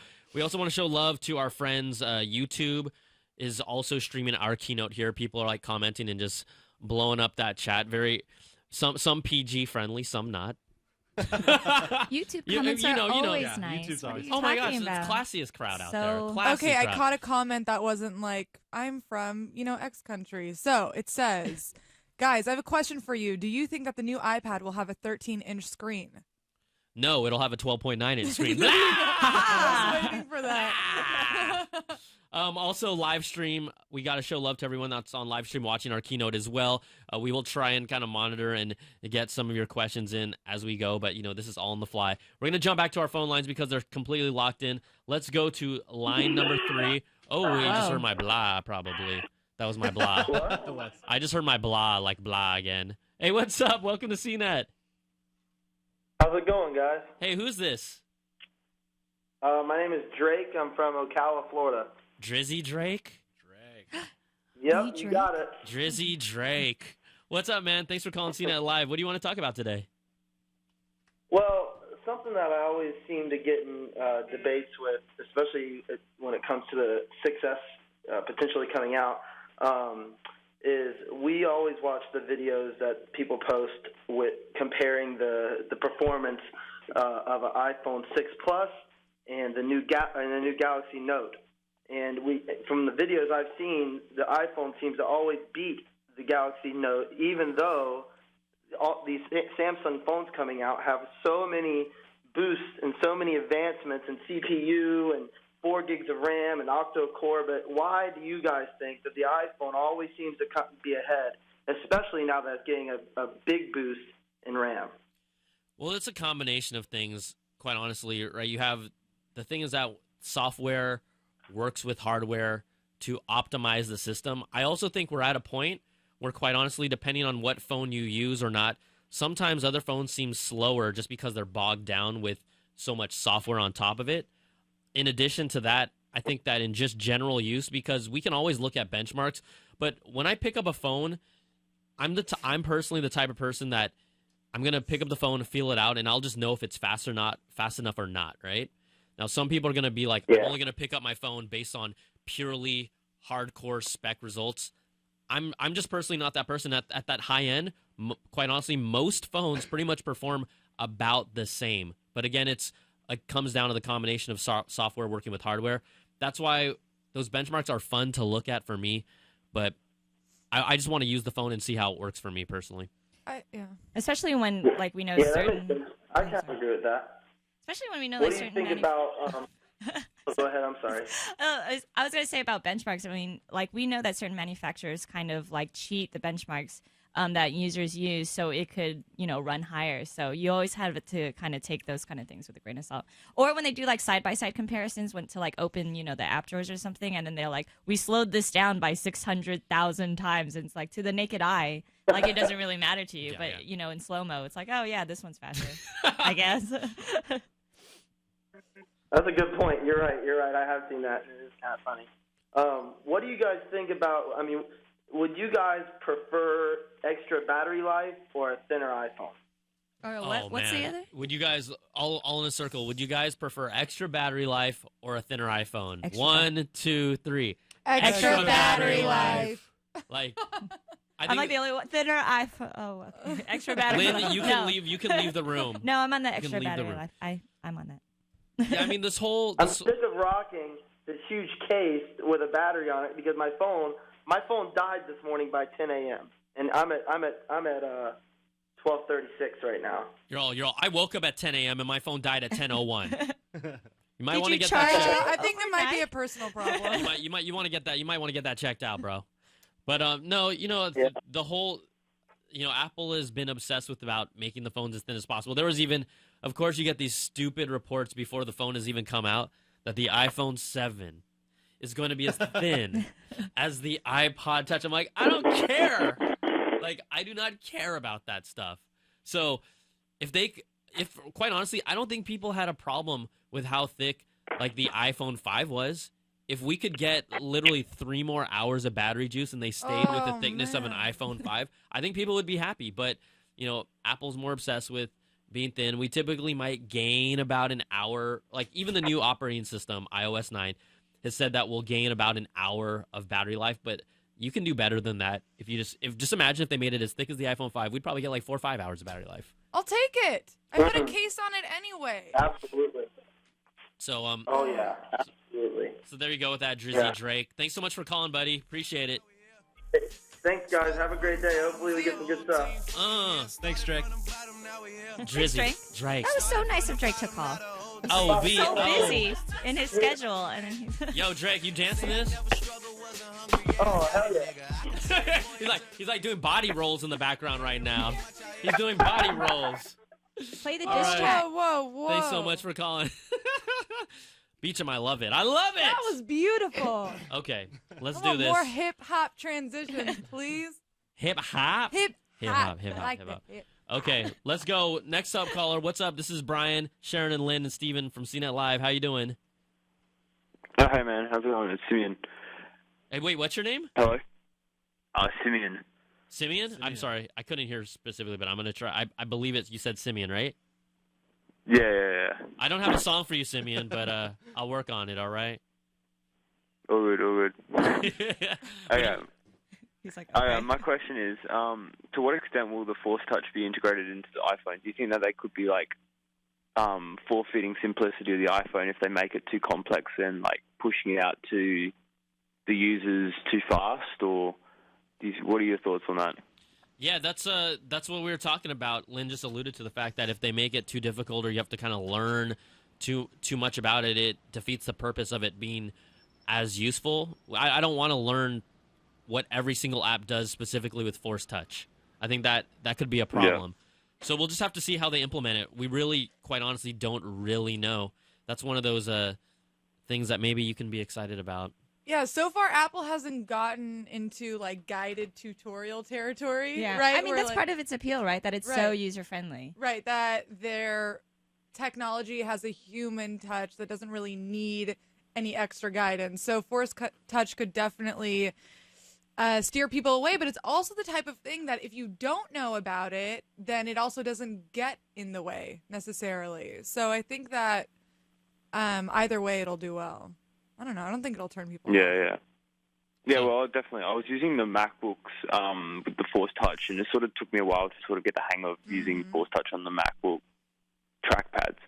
love to our friends. YouTube is also streaming our keynote here. People are like commenting and just blowing up that chat. Some PG friendly, some not. YouTube comments are always nice. YouTube's always Oh my gosh, talking it's about? classiest crowd out So- there. Classy Okay, I crowd. caught a comment that wasn't like, I'm from, X country. So it says, guys, I have a question for you. Do you think that the new iPad will have a 13-inch screen? No, it'll have a 12.9-inch screen. I was waiting for that. Also, live stream. We got to show love to everyone that's on live stream watching our keynote as well. We will try and kind of monitor and get some of your questions in as we go, but this is all on the fly. We're going to jump back to our phone lines because they're completely locked in. Let's go to line number 3. Oh, we just heard my blah, probably. That was my blah. I just heard my blah, like blah again. Hey, what's up? Welcome to CNET. How's it going, guys? Hey, who's this? My name is Drake. I'm from Ocala, Florida. Drizzy Drake? Yep, you got it. Drizzy Drake. What's up, man? Thanks for calling CNET Live. What do you want to talk about today? Well, something that I always seem to get in debates with, especially when it comes to the 6S potentially coming out, is we always watch the videos that people post with comparing the performance of an iPhone 6 Plus and the new Galaxy Note. And from the videos I've seen, the iPhone seems to always beat the Galaxy Note, even though all these Samsung phones coming out have so many boosts and so many advancements in CPU and 4 gigs of RAM and octa-core. But why do you guys think that the iPhone always seems to be ahead, especially now that it's getting a big boost in RAM? Well, it's a combination of things, quite honestly, right? You have the thing is that software works with hardware to optimize the system. I also think we're at a point where, quite honestly, depending on what phone you use or not, sometimes other phones seem slower just because they're bogged down with so much software on top of it. In addition to that, I think that in just general use, because we can always look at benchmarks, but when I pick up a phone, I'm personally the type of person that I'm going to pick up the phone, feel it out, and I'll just know if it's fast enough or not, right? Now, some people are going to be like, I'm only going to pick up my phone based on purely hardcore spec results. I'm just personally not that person at that high end. Quite honestly, most phones pretty much perform about the same. But again, it comes down to the combination of software working with hardware. That's why those benchmarks are fun to look at for me. But I just want to use the phone and see how it works for me personally. Especially when, like, we know certain. I kind of agree with that. Especially when we know what like do you certain. think about? Go ahead. I'm sorry. I was going to say about benchmarks. I mean, like, we know that certain manufacturers kind of like cheat the benchmarks that users use, so it could run higher. So you always have to kind of take those kind of things with a grain of salt. Or when they do like side by side comparisons, to like open the app drawers or something, and then they're like, we slowed this down by 600,000 times, and it's like, to the naked eye, like, it doesn't really matter to you. But in slow mo, it's like, oh yeah, this one's faster, I guess. That's a good point. You're right. I have seen that. It is kind of funny. What do you guys think about? I mean, would you guys prefer extra battery life or a thinner iPhone? What's the other? Would you guys all in a circle? Would you guys prefer extra battery life or a thinner iPhone? Extra. 1, 2, 3. Extra battery life. Like, I'm like the only one. Thinner iPhone. Oh, okay. Extra battery Lynn, life. you can leave. You can leave the room. No, I'm on the You can extra leave the battery room. life. I'm on that. Yeah, I mean, I'm sick of rocking this huge case with a battery on it because my phone died this morning by 10 a.m. and I'm at 12:36 right now. You're all. I woke up at 10 a.m. and my phone died at 10:01. You might Did want to you get charge that it? checked. I think that might be a personal problem. You might want to get that. You might want to get that checked out, bro. But no, the whole Apple has been obsessed with about making the phones as thin as possible. There was even, of course, you get these stupid reports before the phone has even come out that the iPhone 7 is going to be as thin as the iPod Touch. I'm like, I don't care. Like, I do not care about that stuff. So if quite honestly, I don't think people had a problem with how thick like the iPhone 5 was. If we could get literally 3 more hours of battery juice and they stayed with the thickness of an iPhone 5, I think people would be happy. But, Apple's more obsessed with being thin. We typically might gain about an hour. Like, even the new operating system, iOS 9, has said that we'll gain about an hour of battery life. But you can do better than that. Just imagine if they made it as thick as the iPhone 5, we'd probably get like 4 or 5 hours of battery life. I'll take it. I put a case on it anyway. Absolutely. So Oh yeah, absolutely. So there you go with that, Drizzy Drake. Thanks so much for calling, buddy. Appreciate it. Thanks, guys. Have a great day. Hopefully we get some good stuff. Thanks, Drake. Drizzy Drake. That was so nice of Drake to call. Oh, So busy in his schedule, and then he's Yo, Drake, you dancing this? Oh, hell yeah. he's like doing body rolls in the background right now. He's doing body rolls. play the All diss right. track. Whoa. Thanks so much for calling. Beecham, I love it. I love it. That was beautiful. Okay, let's I do want this. more hip hop transitions, please. Hip hop. Hip hop. Hip hop. I like Hip hop. that. Okay, let's go. Next up, caller. What's up? This is Brian, Sharon, and Lynn, and Steven from CNET Live. How you doing? Oh, hi, man. How's it going? It's Simeon. Hey, wait. What's your name? Hello? Simeon. Simeon? I'm sorry. I couldn't hear specifically, but I'm going to try. I believe it. You said Simeon, right? Yeah. I don't have a song for you, Simeon, but I'll work on it, all right? All good. Okay. He's like, okay. My question is, to what extent will the Force Touch be integrated into the iPhone? Do you think that they could be, like, forfeiting simplicity of the iPhone if they make it too complex and, like, pushing it out to the users too fast? Or what are your thoughts on that? Yeah, that's what we were talking about. Lynn just alluded to the fact that if they make it too difficult or you have to kind of learn too much about it, it defeats the purpose of it being as useful. I don't want to learn what every single app does specifically with Force Touch. I think that could be a problem. Yeah. So we'll just have to see how they implement it. We really, quite honestly, don't really know. That's one of those things that maybe you can be excited about. Yeah, so far Apple hasn't gotten into like guided tutorial territory, Yeah, right? I mean, Where, that's part of its appeal, right? That it's so Right. user-friendly. Right, that their technology has a human touch that doesn't really need any extra guidance. So Force Touch could definitely steer people away, but it's also the type of thing that if you don't know about it, then it also doesn't get in the way necessarily. So I think that either way it'll do well. I don't know. I don't think it'll turn people off. Yeah, well, definitely. I was using the MacBooks with the Force Touch, and it sort of took me a while to sort of get the hang of using Force Touch on the MacBook trackpads.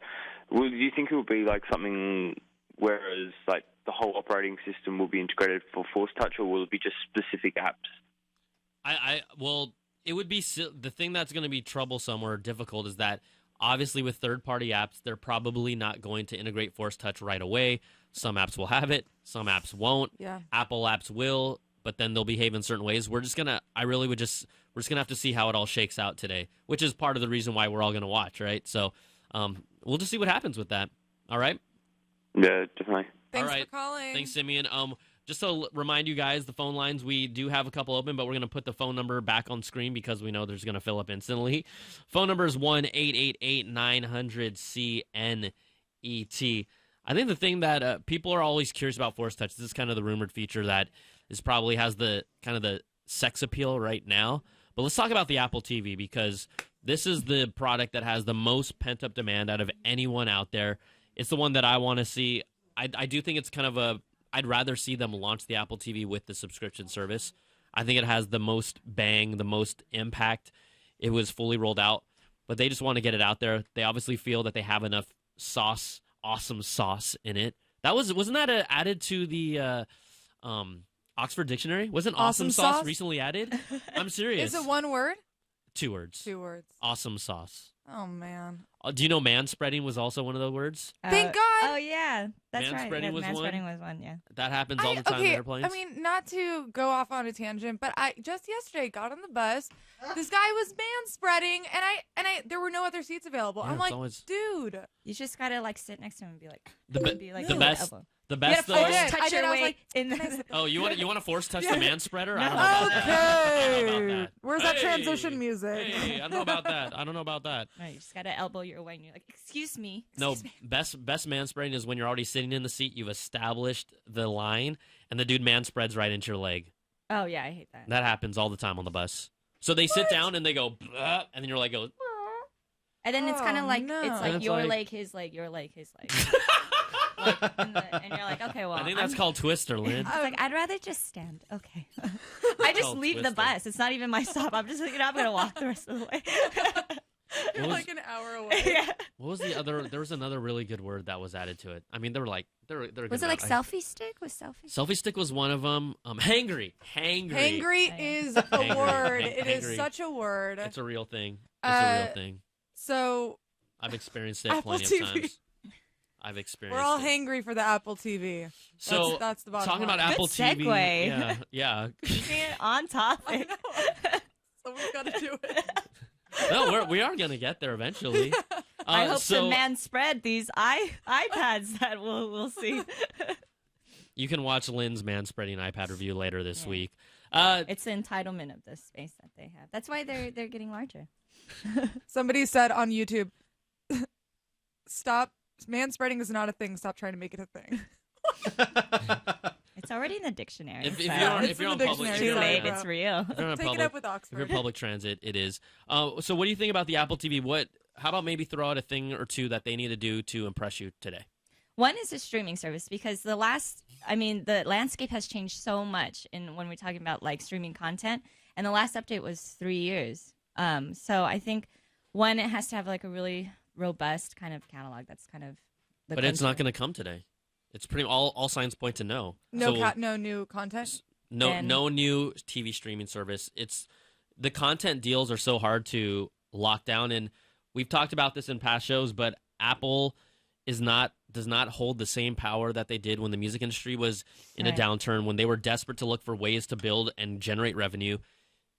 Do you think it will be like something whereas like the whole operating system will be integrated for Force Touch, or will it be just specific apps? Well, it would be the thing that's going to be troublesome or difficult is that obviously with third-party apps, they're probably not going to integrate Force Touch right away. Some apps will have it, some apps won't. Yeah. Apple apps will, but then they'll behave in certain ways. We're just gonna have to see how it all shakes out today, which is part of the reason why we're all gonna watch, right? So, we'll just see what happens with that. All right. Yeah, definitely. Thanks all right. for calling. Thanks, Simeon. Just to remind you guys, the phone lines, we do have a couple open, but we're going to put the phone number back on screen because we know there's going to fill up instantly. Phone number is 1-888-900-CNET. I think the thing that people are always curious about Force Touch, this is kind of the rumored feature that is probably has the kind of the sex appeal right now. But let's talk about the Apple TV because this is the product that has the most pent-up demand out of anyone out there. It's the one that I want to see. I do think it's kind of I'd rather see them launch the Apple TV with the subscription service. I think it has the most bang, the most impact. It was fully rolled out, but they just want to get it out there. They obviously feel that they have enough sauce, awesome sauce in it. Wasn't that added to the Oxford Dictionary? Wasn't awesome sauce recently added? I'm serious. Is it one word? 2 words. 2 words. Awesome sauce. Oh, man. Do you know man spreading was also one of the words? Thank God. Oh yeah, that's right. Manspreading was Manspreading one? was one. Yeah. That happens all the time in airplanes. I mean, not to go off on a tangent, but I just yesterday got on the bus. This guy was manspreading, and I there were no other seats available. Yeah, I'm it's like, always- dude. You just gotta like sit next to him and be like, the best. elbow. The You best gotta though. force I touch did. your I was way like, in "Can I the. sit Oh, you want to force touch the man spreader? I No. don't know about that. I don't know Okay. about that. Where's that Hey, transition music? Hey, I don't know about that. I don't know about that. No, you just gotta elbow your way, and you're like, "Excuse me." No, best man spreading is when you're already sitting in the seat, you've established the line, and the dude man spreads right into your leg. Oh yeah, I hate that. That happens all the time on the bus. So they sit down and they go, "Bleh," and then your leg goes. And then it's kind Oh, of like no. it's And like it's your like- leg, his leg, your leg, his leg. And you're like, okay, well, I think that's called Twister, Lynn. It's like I'd rather just stand. Okay, I just called leave the twisted. bus. It's not even my stop. I'm just I'm gonna walk the rest of the way. What was, Like an hour away. Yeah. what was the other? There was another really good word that was added to it. I mean, they were like, they were Was good it like about- selfie stick? Was selfie? Selfie stick was one of them. Hangry. Hangry is a Hangry. word. Hang- It is hangry. such a word. It's a real thing. It's a real thing. So I've experienced it Apple plenty TV. of times. I've experienced we're all it. hangry for the Apple TV. So that's the bottom talking line. about Apple Good TV. segue. Yeah, yeah. Being on topic. Someone's got to do it. No, we are gonna get there eventually. I hope so to man spread these iPads that we'll see. you can watch Lynn's man spreading iPad review later this Yeah. week. It's the entitlement of the space that they have. That's why they're getting larger. Somebody said on YouTube, "Stop. Manspreading is not a thing. Stop trying to make it a thing." It's already in the dictionary. If so you're It's if you're in on the public, dictionary, too sorry, late, bro. it's real. if you're on Take public, it up with if Oxford. you're public transit, it is. So what do you think about the Apple TV? How about maybe throw out a thing or two that they need to do to impress you today? One is a streaming service because the landscape has changed so much when we're talking about like streaming content. And the last update was 3 years. So I think one, it has to have like a really robust kind of catalog. That's kind of the But it's not concern. going to come today. It's pretty all signs point to no. No, So, no new content. Then- no new TV streaming service. It's the content deals are so hard to lock down, and we've talked about this in past shows. But Apple does not hold the same power that they did when the music industry was in a Right. downturn, when they were desperate to look for ways to build and generate revenue.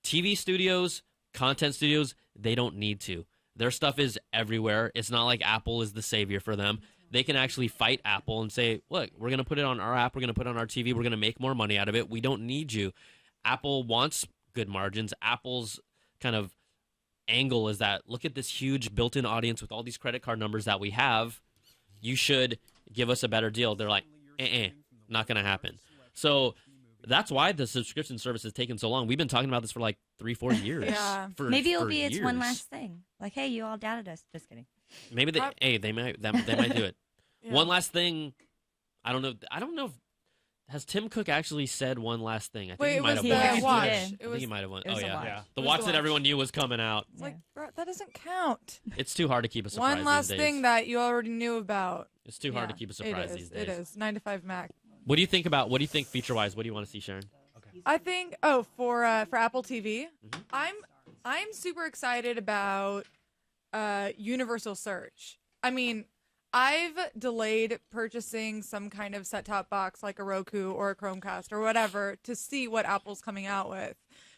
TV studios, content studios, they don't need to. Their stuff is everywhere. It's not like Apple is the savior for them. They can actually fight Apple and say, look, we're going to put it on our app. We're going to put it on our TV. We're going to make more money out of it. We don't need you. Apple wants good margins. Apple's kind of angle is that, look at this huge built-in audience with all these credit card numbers that we have. You should give us a better deal. They're like, not going to happen. So that's why the subscription service has taken so long. We've been talking about this for like 3-4 years. Yeah. Maybe it'll for be it's one years. last thing. Like, hey, you all doubted us. Just kidding. Maybe they might do it. Yeah. One last thing. I don't know. Has Tim Cook actually said one last thing? I think Wait, he it might was have the won. He watch. did. It I think was. he might have won. it was Oh a yeah, watch. Yeah. the It was watch the that watch. everyone knew was coming out. It's like, bro, that doesn't count. It's too hard to keep a surprise. One last these days. thing that you already knew about. It's too hard to Yeah, keep a surprise it these is, days. It is 9 to 5 Mac. What do you think about? What do you think feature wise? What do you want to see, Sharon? I think. Oh, for Apple TV, Mhm. I'm super excited about universal search. I mean, I've delayed purchasing some kind of set-top box like a Roku or a Chromecast or whatever to see what Apple's coming out with.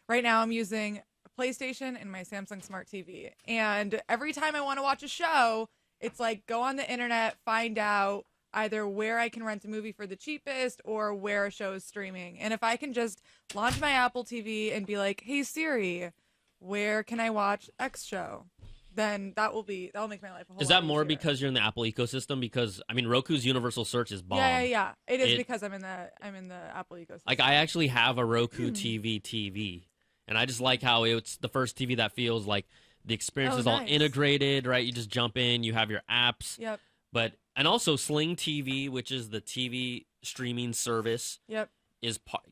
Right now, I'm using a PlayStation and my Samsung Smart TV, and every time I want to watch a show, it's like go on the internet, find out either where I can rent a movie for the cheapest or where a show is streaming. And if I can just launch my Apple TV and be like, "Hey Siri, where can I watch X show?" then that'll make my life a whole Is lot that more easier. because you're in the Apple ecosystem? Because I mean, Roku's universal search is bomb. Yeah. It is It- because I'm in the Apple ecosystem. Like I actually have a Roku TV, and I just like how it's the first TV that feels like the experience Oh, is all nice. integrated, right? You just jump in, you have your apps, Yep. and also Sling TV, which is the TV streaming service, Yep.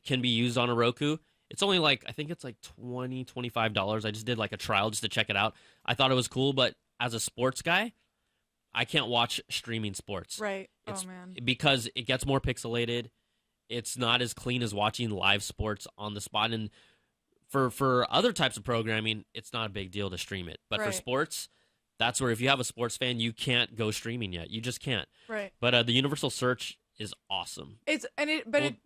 can be used on a Roku. It's only like, I think it's like $20, $25. I just did like a trial just to check it out. I thought it was cool, but as a sports guy, I can't watch streaming sports. Right. It's Oh man. because it gets more pixelated. It's not as clean as watching live sports on the spot. And for other types of programming, it's not a big deal to stream it. But for Right. sports, that's where if you have a sports fan, you can't go streaming yet. You just can't. Right. But the universal search is awesome. It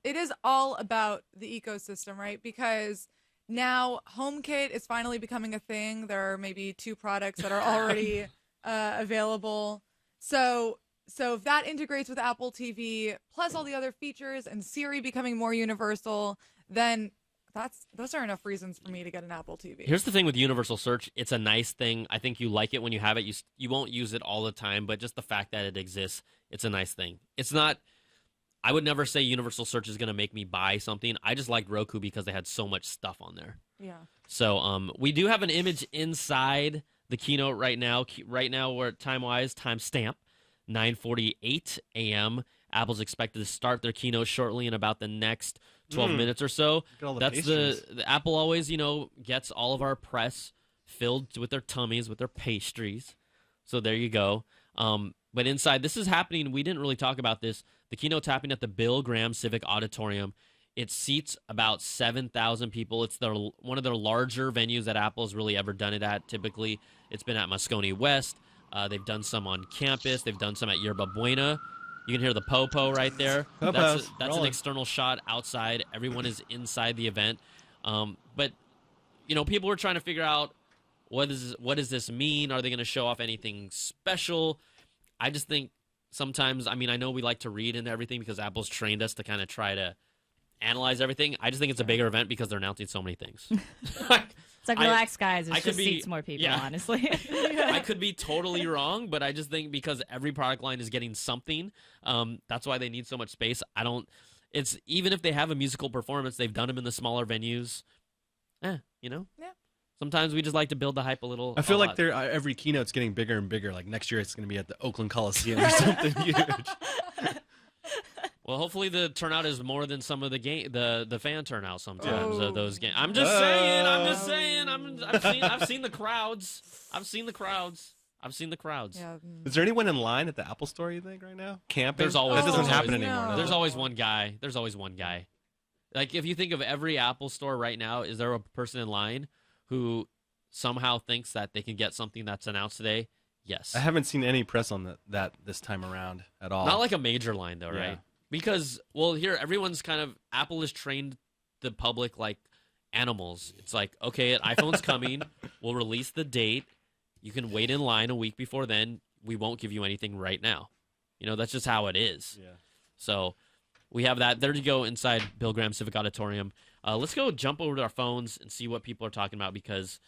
is all about the ecosystem, right? Because now HomeKit is finally becoming a thing. There are maybe 2 products that are already available. So if that integrates with Apple TV, plus all the other features, and Siri becoming more universal, then those are enough reasons for me to get an Apple TV. Here's the thing with universal search. It's a nice thing. I think you like it when you have it. You won't use it all the time, but just the fact that it exists, it's a nice thing. It's not. I would never say universal search is going to make me buy something. I just liked Roku because they had so much stuff on there. Yeah. So we do have an image inside the keynote right now. Right now, we're at timestamp 9:48 a.m. Apple's expected to start their keynote shortly in about the next 12 minutes or so. That's the Apple always, gets all of our press filled with their tummies, with their pastries. So there you go. But inside, this is happening. We didn't really talk about this. The keynote's happening at the Bill Graham Civic Auditorium. It seats about 7,000 people. It's one of their larger venues that Apple's really ever done it at. Typically, it's been at Moscone West. They've done some on campus. They've done some at Yerba Buena. You can hear the po-po right there. That's an external shot outside. Everyone is inside the event. But, people were trying to figure out what does this mean? Are they going to show off anything special? I just think sometimes, I know we like to read into everything because Apple's trained us to kind of try to analyze everything. I just think it's a bigger event because they're announcing so many things. It's like, relax, guys. It just seats more people, honestly. I could be totally wrong, but I just think because every product line is getting something, that's why they need so much space. It's even if they have a musical performance, they've done them in the smaller venues. Yeah. Sometimes we just like to build the hype a little. I feel like every keynote's getting bigger and bigger. Like next year, it's going to be at the Oakland Coliseum or something huge. Well, hopefully the turnout is more than some of the fan turnout sometimes of those games. I'm just saying. I've seen the crowds. Yeah. Is there anyone in line at the Apple Store, you think, right now? Camping? That doesn't happen anymore. There's always one guy. Like, if you think of every Apple Store right now, is there a person in line who somehow thinks that they can get something that's announced today? Yes. I haven't seen any press on that this time around at all. Not like a major line, though, right? Because, here, everyone's Apple has trained the public like animals. It's like, okay, iPhone's coming. We'll release the date. You can wait in line a week before then. We won't give you anything right now. That's just how it is. Yeah. So we have that. There you go inside Bill Graham Civic Auditorium. Let's go jump over to our phones and see what people are talking about because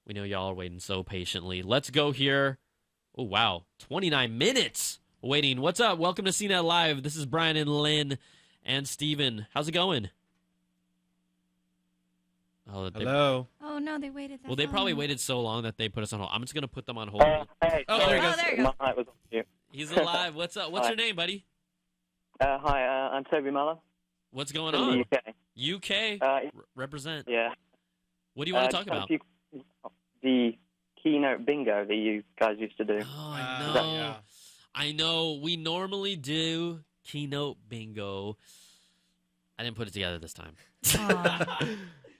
we know y'all are waiting so patiently. Let's go here. Oh, wow. 29 minutes waiting. What's up? Welcome to CNET Live. This is Brian and Lynn and Steven. How's it going? Hello. Oh, no, they waited that Well, they long. probably waited so long that they put us on hold. I'm just going to put them on hold. Hey. There you go. My mic was on mute. He's alive. What's up? What's your name, buddy? Hi, I'm Toby Muller. What's going From on? the UK. UK? Represent. Yeah. What do you want to talk about? The keynote bingo that you guys used to do. Oh, I know. I know. We normally do keynote bingo. I didn't put it together this time.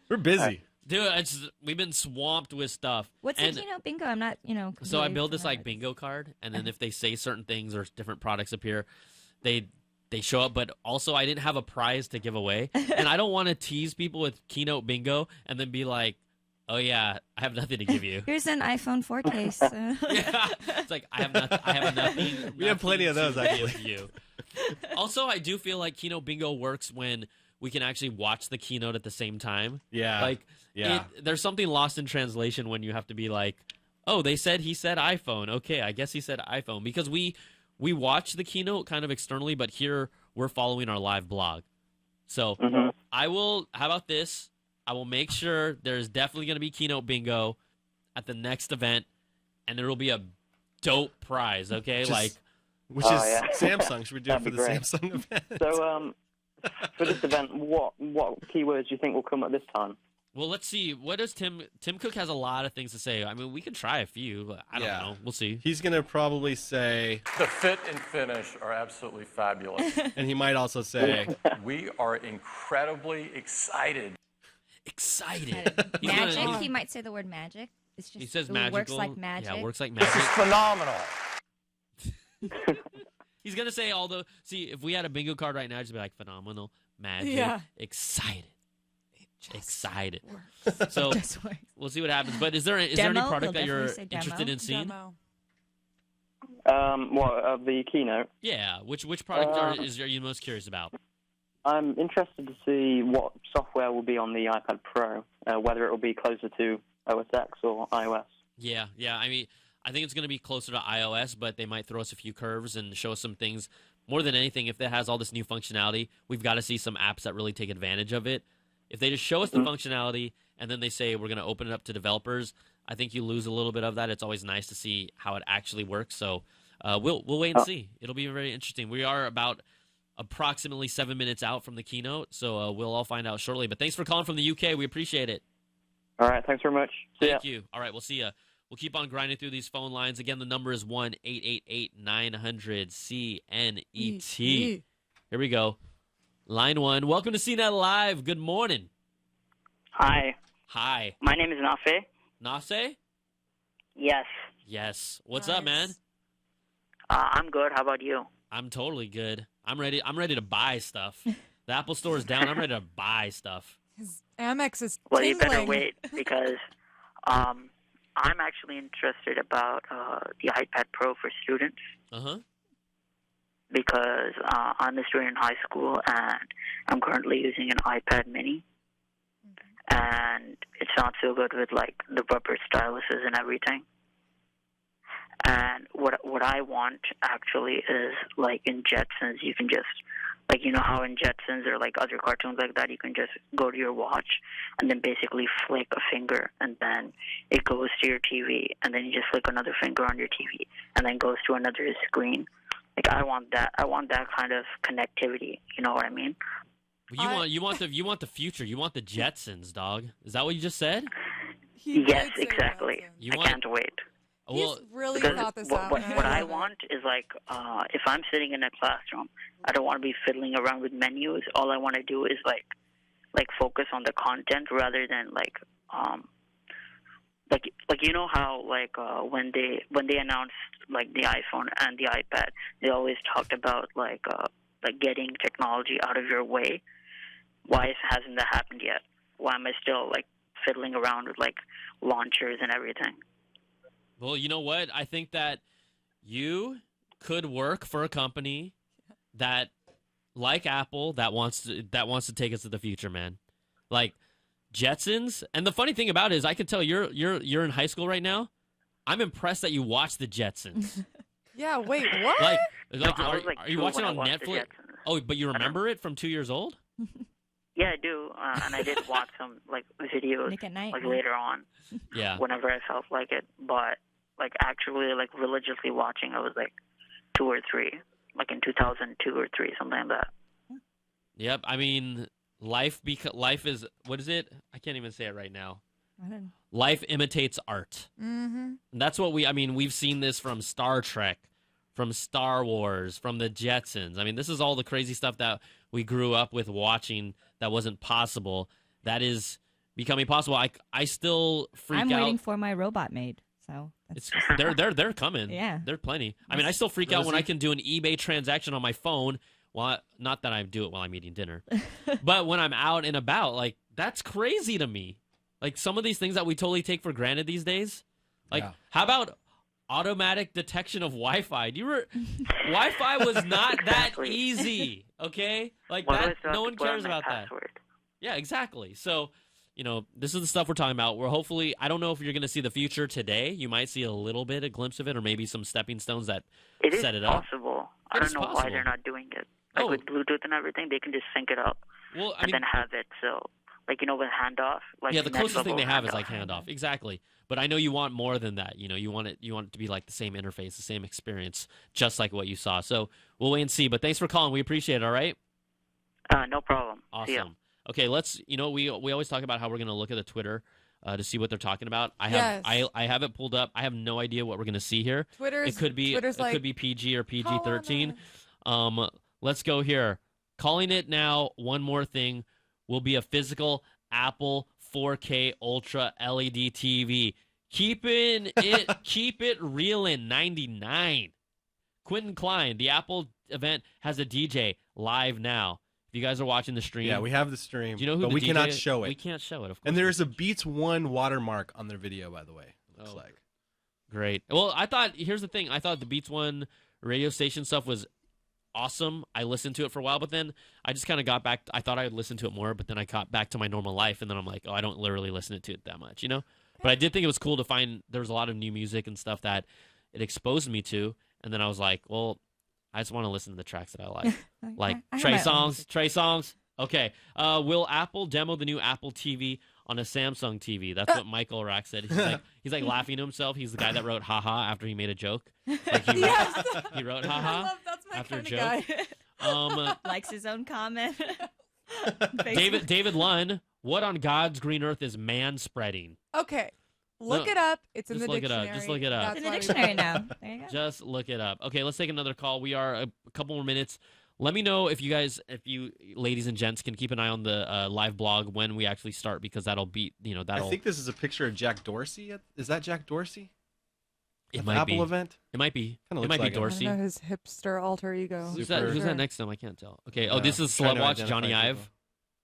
We're busy. Dude, we've been swamped with stuff. What's a keynote bingo? I'm not, So I build this bingo card, and then if they say certain things or different products appear, they show up. But also, I didn't have a prize to give away, and I don't want to tease people with keynote bingo and then be like, "Oh yeah, I have nothing to give you." Here's an iPhone 4 case. Yeah, it's like I have nothing. We have plenty of those actually. You. Also, I do feel like keynote bingo works when we can actually watch the keynote at the same time. Yeah. There's something lost in translation when you have to be like, oh, he said iPhone. Okay, I guess he said iPhone. Because we watch the keynote kind of externally, but here we're following our live blog. So how about this? I will make sure there's definitely going to be keynote bingo at the next event, and there will be a dope prize, okay? Which is Samsung. Should we do it for the great. Samsung event? So, for this event, what keywords do you think will come at this time? Well, let's see. What does Tim Cook has a lot of things to say. I mean, we can try a few, but I don't know. We'll see. He's going to probably say... The fit and finish are absolutely fabulous. And he might also say... We are incredibly excited. Magic? He might say the word magic. It's just He says it magical. works like magic. Yeah, works like This is magic. phenomenal. He's gonna say all the. See, if we had a bingo card right now, it'd just be like phenomenal, magic, Yeah. excited, Just excited. works. So Just works. we'll see what happens. But is there any product He'll that you're definitely say demo. interested in seeing? Demo. The keynote? Yeah. Which product are you most curious about? I'm interested to see what software will be on the iPad Pro, whether it will be closer to OS X or iOS. Yeah. I mean, I think it's going to be closer to iOS, but they might throw us a few curves and show us some things. More than anything, if it has all this new functionality, we've got to see some apps that really take advantage of it. If they just show us the functionality and then they say we're going to open it up to developers, I think you lose a little bit of that. It's always nice to see how it actually works. So we'll wait and see. It'll be very interesting. We are about approximately 7 minutes out from the keynote, so we'll all find out shortly. But thanks for calling from the UK. We appreciate it. All right, thanks very much. See ya. Thank you. All right, we'll see you. We'll keep on grinding through these phone lines. Again, the number is 1-888-900-CNET. Here we go. Line 1. Welcome to CNET Live. Good morning. Hi. Hi. My name is Nafe. Nase? Yes. Yes. What's up, man? I'm good. How about you? I'm totally good. I'm ready to buy stuff. The Apple Store is down. I'm ready to buy stuff. His Amex is Well, tingling. you better wait because I'm actually interested about the iPad Pro for students Uh-huh. because I'm a student in high school and I'm currently using an iPad mini. And it's not so good with like the rubber styluses and everything. And what I want actually is like in Jetsons, you can just like you know how in Jetsons or like other cartoons like that, you can just go to your watch and then basically flick a finger and then it goes to your TV and then you just flick another finger on your TV and then goes to another screen. Like I want that kind of connectivity. You know what I mean? You want the future. You want the Jetsons, dog. Is that what you just said? Yes, exactly. I can't wait. Well, really because thought this what, out. What, what I want is like, if I'm sitting in a classroom, I don't want to be fiddling around with menus. All I want to do is like focus on the content rather than like you know how like when they announced like the iPhone and the iPad, they always talked about like getting technology out of your way. Why hasn't that happened yet? Why am I still like fiddling around with like launchers and everything? Well, you know what? I think that you could work for a company that, like Apple, that wants to take us to the future, man. Like Jetsons. And the funny thing about it is, I can tell you're in high school right now. I'm impressed that you watched the Jetsons. Yeah. Wait. What? Are you watching on Netflix? Oh, but you remember it from 2 years old? Yeah, I do, and I did watch some like videos Nick at Night, like huh? later on. Yeah. Whenever I felt like it, but like actually like religiously watching, I was like 2 or 3, like in 2002 or 3, something like that. Yep. I mean, life is, what is it? I can't even say it right now. Life imitates art. Mm-hmm. And that's what we've seen this from Star Trek, from Star Wars, from the Jetsons. I mean, this is all the crazy stuff that we grew up with watching that wasn't possible. That is becoming possible. I still freak out. I'm waiting for my robot maid. So that's they're coming. Yeah. They're plenty. I mean, I still freak out when I can do an eBay transaction on my phone. Well, not that I do it while I'm eating dinner, but when I'm out and about, like that's crazy to me. Like some of these things that we totally take for granted these days. Like how about automatic detection of Wi-Fi? Wi-Fi was not that easy. Okay, like that. No one cares about that. Yeah, exactly. So, this is the stuff we're talking about. We're hopefully, I don't know if you're going to see the future today. You might see a little bit, a glimpse of it, or maybe some stepping stones that set it up. Possible. I don't know why they're not doing it. Like with Bluetooth and everything, they can just sync it up and then have it. So, like, with handoff. Like yeah, the closest thing they have is like handoff. Exactly. But I know you want more than that. You want it to be like the same interface, the same experience, just like what you saw. So we'll wait and see. But thanks for calling. We appreciate it. All right. No problem. Awesome. See ya. Okay, let's. We always talk about how we're going to look at the Twitter to see what they're talking about. I have it pulled up. I have no idea what we're going to see here. It could be PG or PG-13. Let's go here. Calling it now. One more thing will be a physical Apple 4K Ultra LED TV. Keep it real in 99. Quentin Klein, the Apple event has a DJ live now. If you guys are watching the stream. Yeah, we have the stream. Do you know who but the we DJ cannot is? show it. We can't show it, of course. And there's a Beats One watermark on their video, by the way. Looks like. Great. Well, here's the thing. I thought the Beats One radio station stuff was awesome. I listened to it for a while, but then I just kind of got back. I thought I would listen to it more, but then I got back to my normal life, and then I'm like, oh, I don't literally listen to it that much, you know? But I did think it was cool to find there was a lot of new music and stuff that it exposed me to, and then I was like, well, I just want to listen to the tracks that I like. Like I have Trey my own Songz. Okay. Will Apple demo the new Apple TV on a Samsung TV? That's what Michael Rack said. He's like laughing to himself. He's the guy that wrote haha after he made a joke. Like he wrote haha That's my after a kind joke. of guy. Likes his own comment. David Lunn, what on God's green earth is man spreading? Okay. Look No, it up. It's in just the look it up. dictionary. Just look it up. That's It's in the why we- dictionary now. There you go. Just look it up. Okay, let's take another call. We are a couple more minutes. Let me know if you ladies and gents can keep an eye on the live blog when we actually start, because that'll be, I think this is a picture of Jack Dorsey. Is that Jack Dorsey? It At the might Apple be. event? It might be. Kinda It looks might like be him. Dorsey. I know his hipster alter ego. Who's that next to him? I can't tell. Okay. Oh, Yeah, this is trying Celeb to Watch. identify Johnny Ive. people.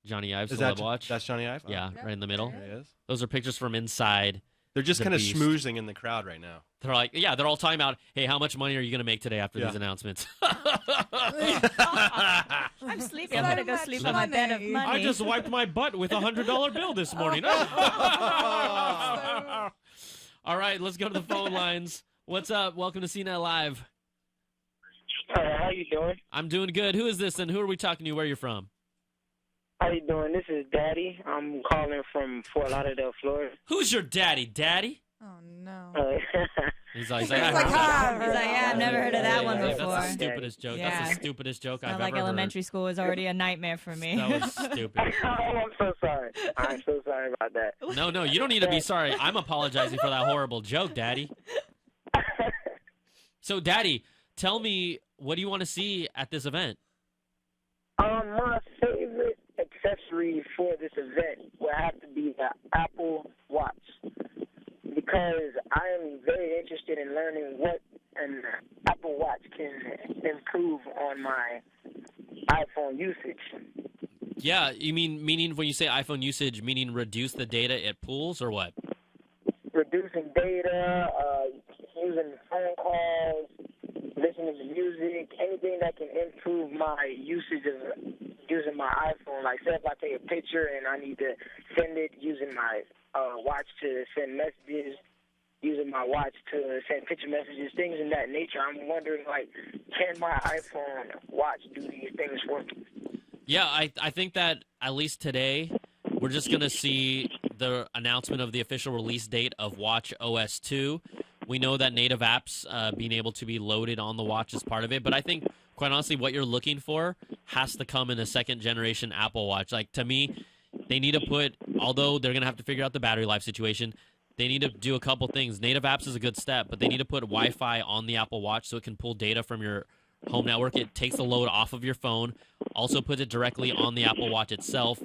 Johnny Ive. Is Celeb that Watch. that's Johnny Ive? Oh. Yeah, right in the middle. There he is. Those are pictures from inside. They're just the kind of beast. schmoozing in the crowd right now. They're like, yeah, they're all talking about, hey, how much money are you going to make today after these announcements? I'm sleepy. I'm gonna go sleep on my bed of money. I just wiped my butt with $100 bill this morning. All right, let's go to the phone lines. What's up? Welcome to CNET Live. How you doing? I'm doing good. Who is this, and who are we talking to? Where are you from? How you doing? This is Daddy. I'm calling from Fort Lauderdale, Florida. Who's your daddy? Daddy? Oh no. He's like, yeah, I've never heard of that one That's before. the stupidest joke. Yeah. That's the stupidest joke I've Sounds ever like elementary heard. school was already a nightmare for me. That was stupid. I'm so sorry. I'm so sorry about that. No, you don't need to be sorry. I'm apologizing for that horrible joke, Daddy. So, Daddy, tell me, what do you want to see at this event? My favorite accessory for this event will have to be the Apple Watch, because I am very interested in learning what an Apple Watch can improve on my iPhone usage. Yeah, you meaning when you say iPhone usage, meaning reduce the data it pulls, or what? Reducing data, using phone calls, listening to music, anything that can improve my usage of using my iPhone. Like, say if I take a picture and I need to send it using my watch to send messages, using my watch to send picture messages, things in that nature. I'm wondering, like, can my iPhone watch do these things for me? Yeah, I think that at least today, we're just going to see the announcement of the official release date of Watch OS2. We know that native apps being able to be loaded on the watch is part of it, but I think, quite honestly, what you're looking for has to come in a second-generation Apple Watch. Like, to me, they need to put, although they're going to have to figure out the battery life situation, they need to do a couple things. Native apps is a good step, but they need to put Wi-Fi on the Apple Watch so it can pull data from your home network. It takes the load off of your phone, also puts it directly on the Apple Watch itself.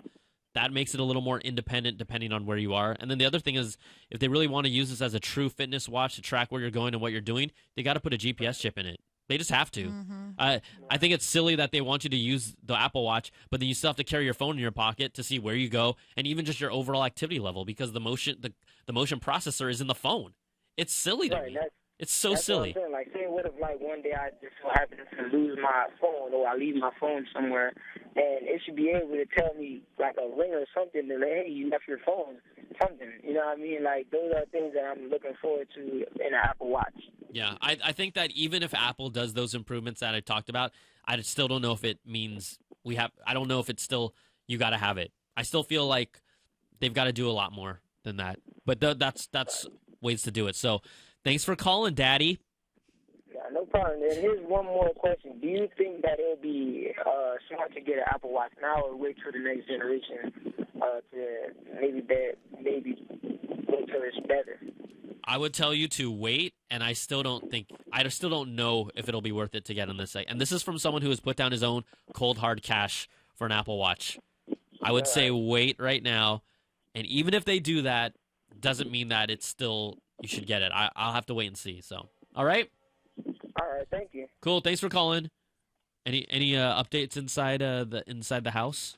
That makes it a little more independent depending on where you are. And then the other thing is, if they really want to use this as a true fitness watch to track where you're going and what you're doing, they got to put a GPS chip in it. They just have to. I think it's silly that they want you to use the Apple Watch, but then you still have to carry your phone in your pocket to see where you go and even just your overall activity level, because the motion processor is in the phone. It's silly to me. It's so silly. What I'm saying. Like, say, what if, like, one day I just so happen to lose my phone, or I leave my phone somewhere, and it should be able to tell me, like, a ring or something, that, hey, you left your phone, something. You know what I mean? Like, those are things that I'm looking forward to in an Apple Watch. Yeah, I think that even if Apple does those improvements that I talked about, I still don't know if it means I don't know if it's still, you got to have it. I still feel like they've got to do a lot more than that. But that's ways to do it. So, thanks for calling, Daddy. Yeah, no problem. And here's one more question. Do you think that it would be smart to get an Apple Watch now, or wait till the next generation to maybe wait till it's better? I would tell you to wait, and I still don't know if it'll be worth it to get on this site. And this is from someone who has put down his own cold hard cash for an Apple Watch. I would say wait right now, and even if they do that, doesn't mean that it's still you should get it. I'll have to wait and see. So, all right, All right, thank you. cool. Thanks for calling. Any updates inside the house?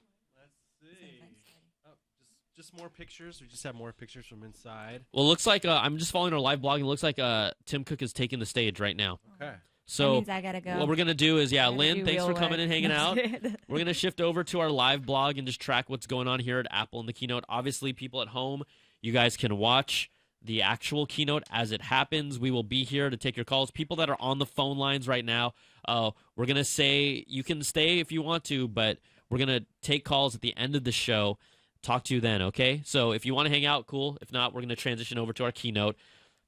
Just more pictures. We just have more pictures from inside. Well, it looks like I'm just following our live blog, and it looks like Tim Cook is taking the stage right now. Okay. So That means I gotta go. what we're gonna do is, I gotta Lynn, do thanks for real coming work. and hanging No, out. I'm kidding. We're gonna shift over to our live blog and just track what's going on here at Apple in the keynote. Obviously, people at home, you guys can watch the actual keynote as it happens. We will be here to take your calls. People that are on the phone lines right now, we're gonna say you can stay if you want to, but we're gonna take calls at the end of the show. Talk to you then, okay? So if you want to hang out, cool. If not, we're going to transition over to our keynote.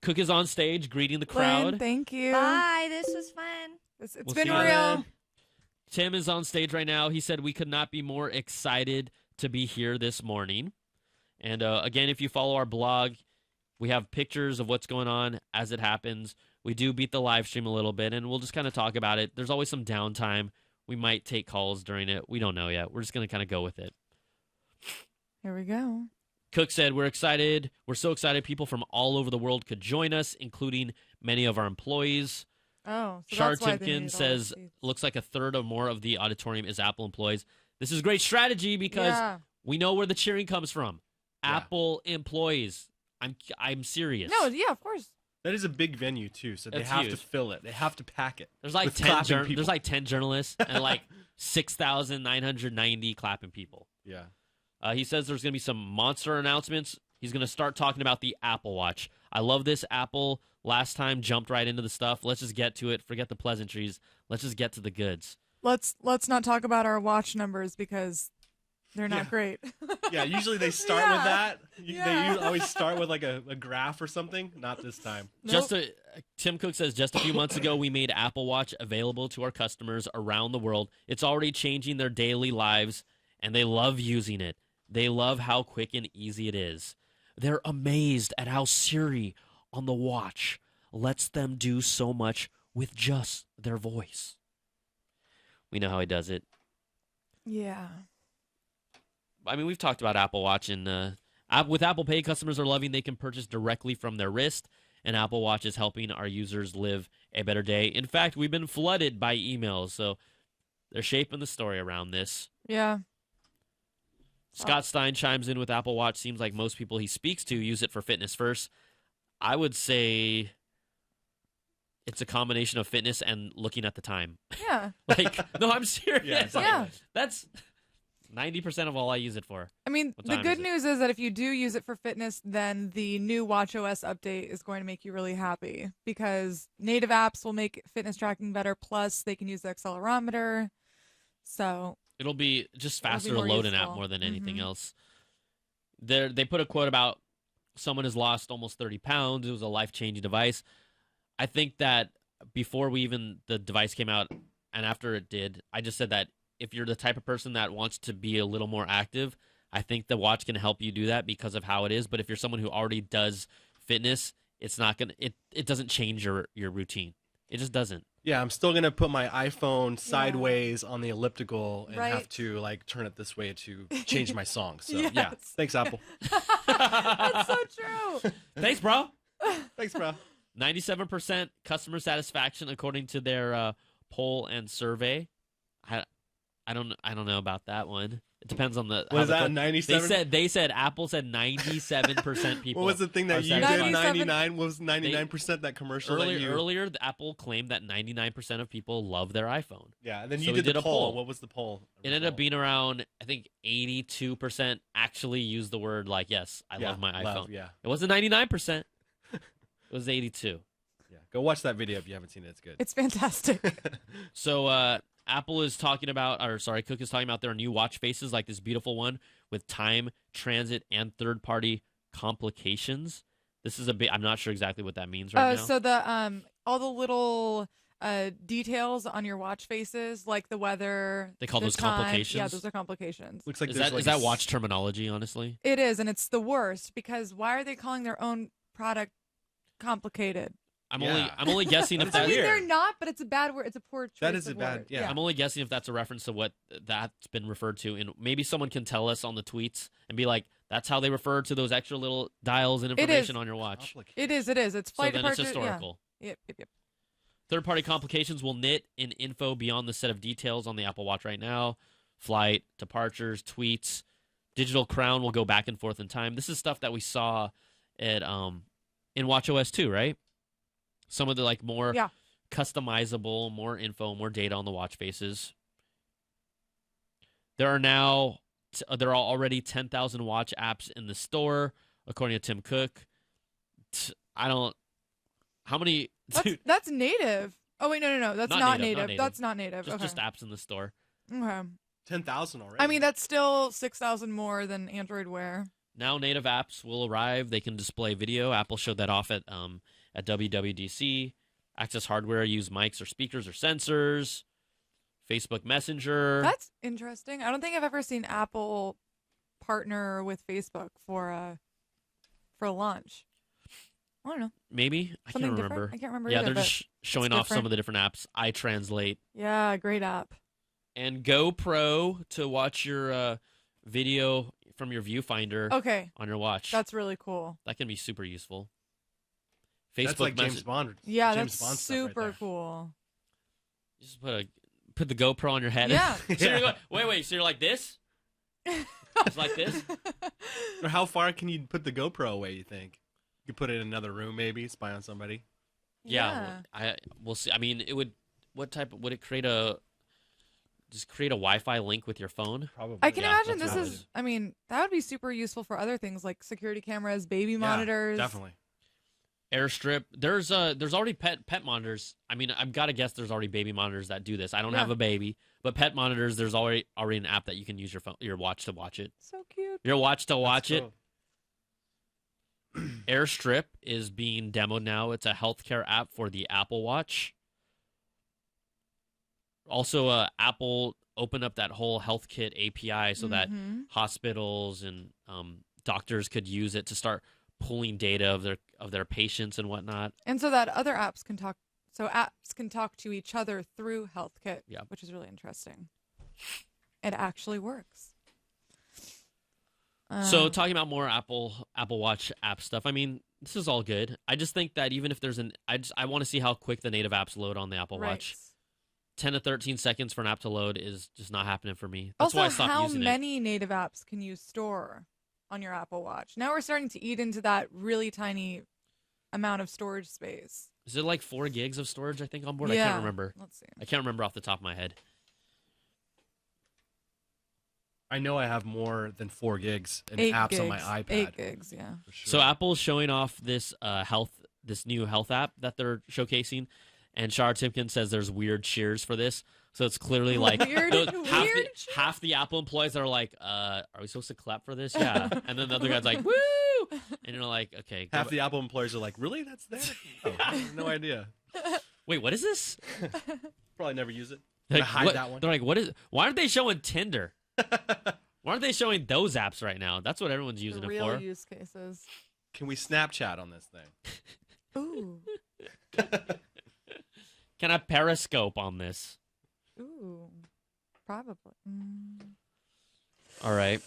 Cook is on stage greeting the crowd. Lynn, thank you. Bye. This was fun. It's We'll been see you real. then. Tim is on stage right now. He said we could not be more excited to be here this morning. And again, if you follow our blog, we have pictures of what's going on as it happens. We do beat the live stream a little bit, and we'll just kind of talk about it. There's always some downtime. We might take calls during it. We don't know yet. We're just going to kind of go with it. Here we go. Cook said, we're excited. We're so excited people from all over the world could join us, including many of our employees. Oh, so Shar that's why they Timken needed all says, those seats. looks like a third or more of the auditorium is Apple employees. This is great strategy because Yeah. we know where the cheering comes from. Apple employees. I'm serious. No, yeah, of course. That is a big venue too, so they That's have huge. to fill it. They have to pack it. There's like with 10 clapping people. there's like 10 journalists and like 6,990 clapping people. Yeah. He says there's going to be some monster announcements. He's going to start talking about the Apple Watch. I love this. Apple last time jumped right into the stuff. Let's just get to it. Forget the pleasantries. Let's just get to the goods. Let's not talk about our watch numbers because they're not great. Yeah, usually they start with that. They always start with like a graph or something. Not this time. Tim Cook says, just a few months ago, we made Apple Watch available to our customers around the world. It's already changing their daily lives, and they love using it. They love how quick and easy it is. They're amazed at how Siri on the watch lets them do so much with just their voice. We know how he does it. Yeah. I mean, we've talked about Apple Watch, and with Apple Pay, customers are loving they can purchase directly from their wrist, and Apple Watch is helping our users live a better day. In fact, we've been flooded by emails, so they're shaping the story around this. Yeah. Scott Stein chimes in with Apple Watch. Seems like most people he speaks to use it for fitness first. I would say it's a combination of fitness and looking at the time. Yeah. No, I'm serious. Yeah, exactly. That's 90% of all I use it for. I mean, What the time good is it? news is that if you do use it for fitness, then the new Watch OS update is going to make you really happy because native apps will make fitness tracking better. Plus, they can use the accelerometer. So It'll be just It'll be faster to more load an app useful. more than anything Mhm. else. They put a quote about someone has lost almost 30 pounds. It was a life-changing device. I think that before the device came out and after it did, I just said that if you're the type of person that wants to be a little more active, I think the watch can help you do that because of how it is. But if you're someone who already does fitness, it's not gonna. It doesn't change your routine. It just doesn't. Yeah, I'm still gonna put my iPhone sideways on the elliptical and Right. have to like turn it this way to change my song. So Yes. yeah, thanks Apple. that's so true. Thanks, bro. Thanks, bro. 97% customer satisfaction according to their poll and survey. I don't know about that one. It depends on the. What is that, 97? They said Apple said 97% people. What was the thing are that you did? satisfied. 99 was 99% that commercial that you. Earlier, the Apple claimed that 99% of people love their iPhone. Yeah, and then So you we did the a poll. What was the poll? It ended up being around, I think, 82% actually used the word like, yes, I love my iPhone. Yeah. It wasn't 99%. It was 82. Yeah, go watch that video if you haven't seen it. It's good. It's fantastic. So Apple is talking about, Cook is talking about their new watch faces, like this beautiful one with time, transit, and third-party complications. This is I'm not sure exactly what that means right now. So the all the little details on your watch faces, like the weather. They call the those time. complications? Yeah, those are complications. Looks like is there's that watch terminology, honestly? It is, and it's the worst because why are they calling their own product complicated? I'm only guessing if I that. mean, they're not, but it's a bad word. It's a poor choice. That is of a bad- word. yeah. I'm only guessing if that's a reference to what that's been referred to, and maybe someone can tell us on the tweets and be like, That's how they refer to those extra little dials and information on your watch. It is. It's flight So then departure. it's historical. Yeah. Yep. Third-party complications will knit in info beyond the set of details on the Apple Watch right now. Flight, departures, tweets. Digital crown will go back and forth in time. This is stuff that we saw at in Watch OS2, right? Some of the like more customizable, more info, more data on the watch faces. There are already 10,000 watch apps in the store, according to Tim Cook. How many? That's native. Oh wait, no. That's not native. That's not native. Just apps in the store. Okay. 10,000 already. I mean, that's still 6,000 more than Android Wear. Now native apps will arrive. They can display video. Apple showed that off at WWDC. Access hardware, use mics or speakers or sensors. Facebook Messenger. That's interesting. I don't think I've ever seen Apple partner with Facebook for launch. I don't know. Maybe. I can't remember. I can't remember Yeah, either, they're just showing off some of the different apps. iTranslate. Yeah, great app. And GoPro to watch your video from your viewfinder on your watch. That's really cool. That can be super useful. Facebook That's like James Bond. Yeah, James that's Bond super right cool. Just put the GoPro on your head. Yeah. So you're going, wait. So you're like this? It's like this? Or how far can you put the GoPro away, you think? You put it in another room, maybe, spy on somebody? Yeah. We'll see. I mean, would it create a Wi-Fi link with your phone? Probably. I can imagine that would be super useful for other things like security cameras, baby monitors. Definitely. Airstrip. There's already pet monitors. I mean, I've got to guess there's already baby monitors that do this. I don't have a baby, but pet monitors. There's already an app that you can use your watch to watch it. So cute. Your watch to watch it. Airstrip is being demoed now. It's a healthcare app for the Apple Watch. Also, Apple opened up that whole HealthKit API so that hospitals and doctors could use it to start pulling data of their patients and whatnot. And so that other apps can talk. So apps can talk to each other through HealthKit, which is really interesting. It actually works. So talking about more Apple Watch app stuff. I mean, this is all good. I just think that even if there's I want to see how quick the native apps load on the Apple Watch. 10 to 13 seconds for an app to load is just not happening for me. That's why I stopped using it. How many native apps can you store on your Apple Watch? Now we're starting to eat into that really tiny amount of storage space. Is it like 4 gigs of storage, I think, on board? Yeah. I can't remember. Let's see. I can't remember off the top of my head. I know I have more than 4 gigs in apps on my iPad. 8 gigs, yeah. Sure. So Apple's showing off this new health app that they're showcasing, and Shar Timken says there's weird cheers for this. So it's clearly like half the Apple employees are like, are we supposed to clap for this? Yeah. And then the other guy's like, woo! And you're like, okay. Half the Apple employees are like, really? That's there? Oh, I have no idea. Wait, what is this? Probably never use it. Like, hide that one. They're like, why aren't they showing Tinder? Why aren't they showing those apps right now? That's what everyone's using it for. Real use cases. Can we Snapchat on this thing? Ooh. Can I Periscope on this? Ooh. Probably. All right.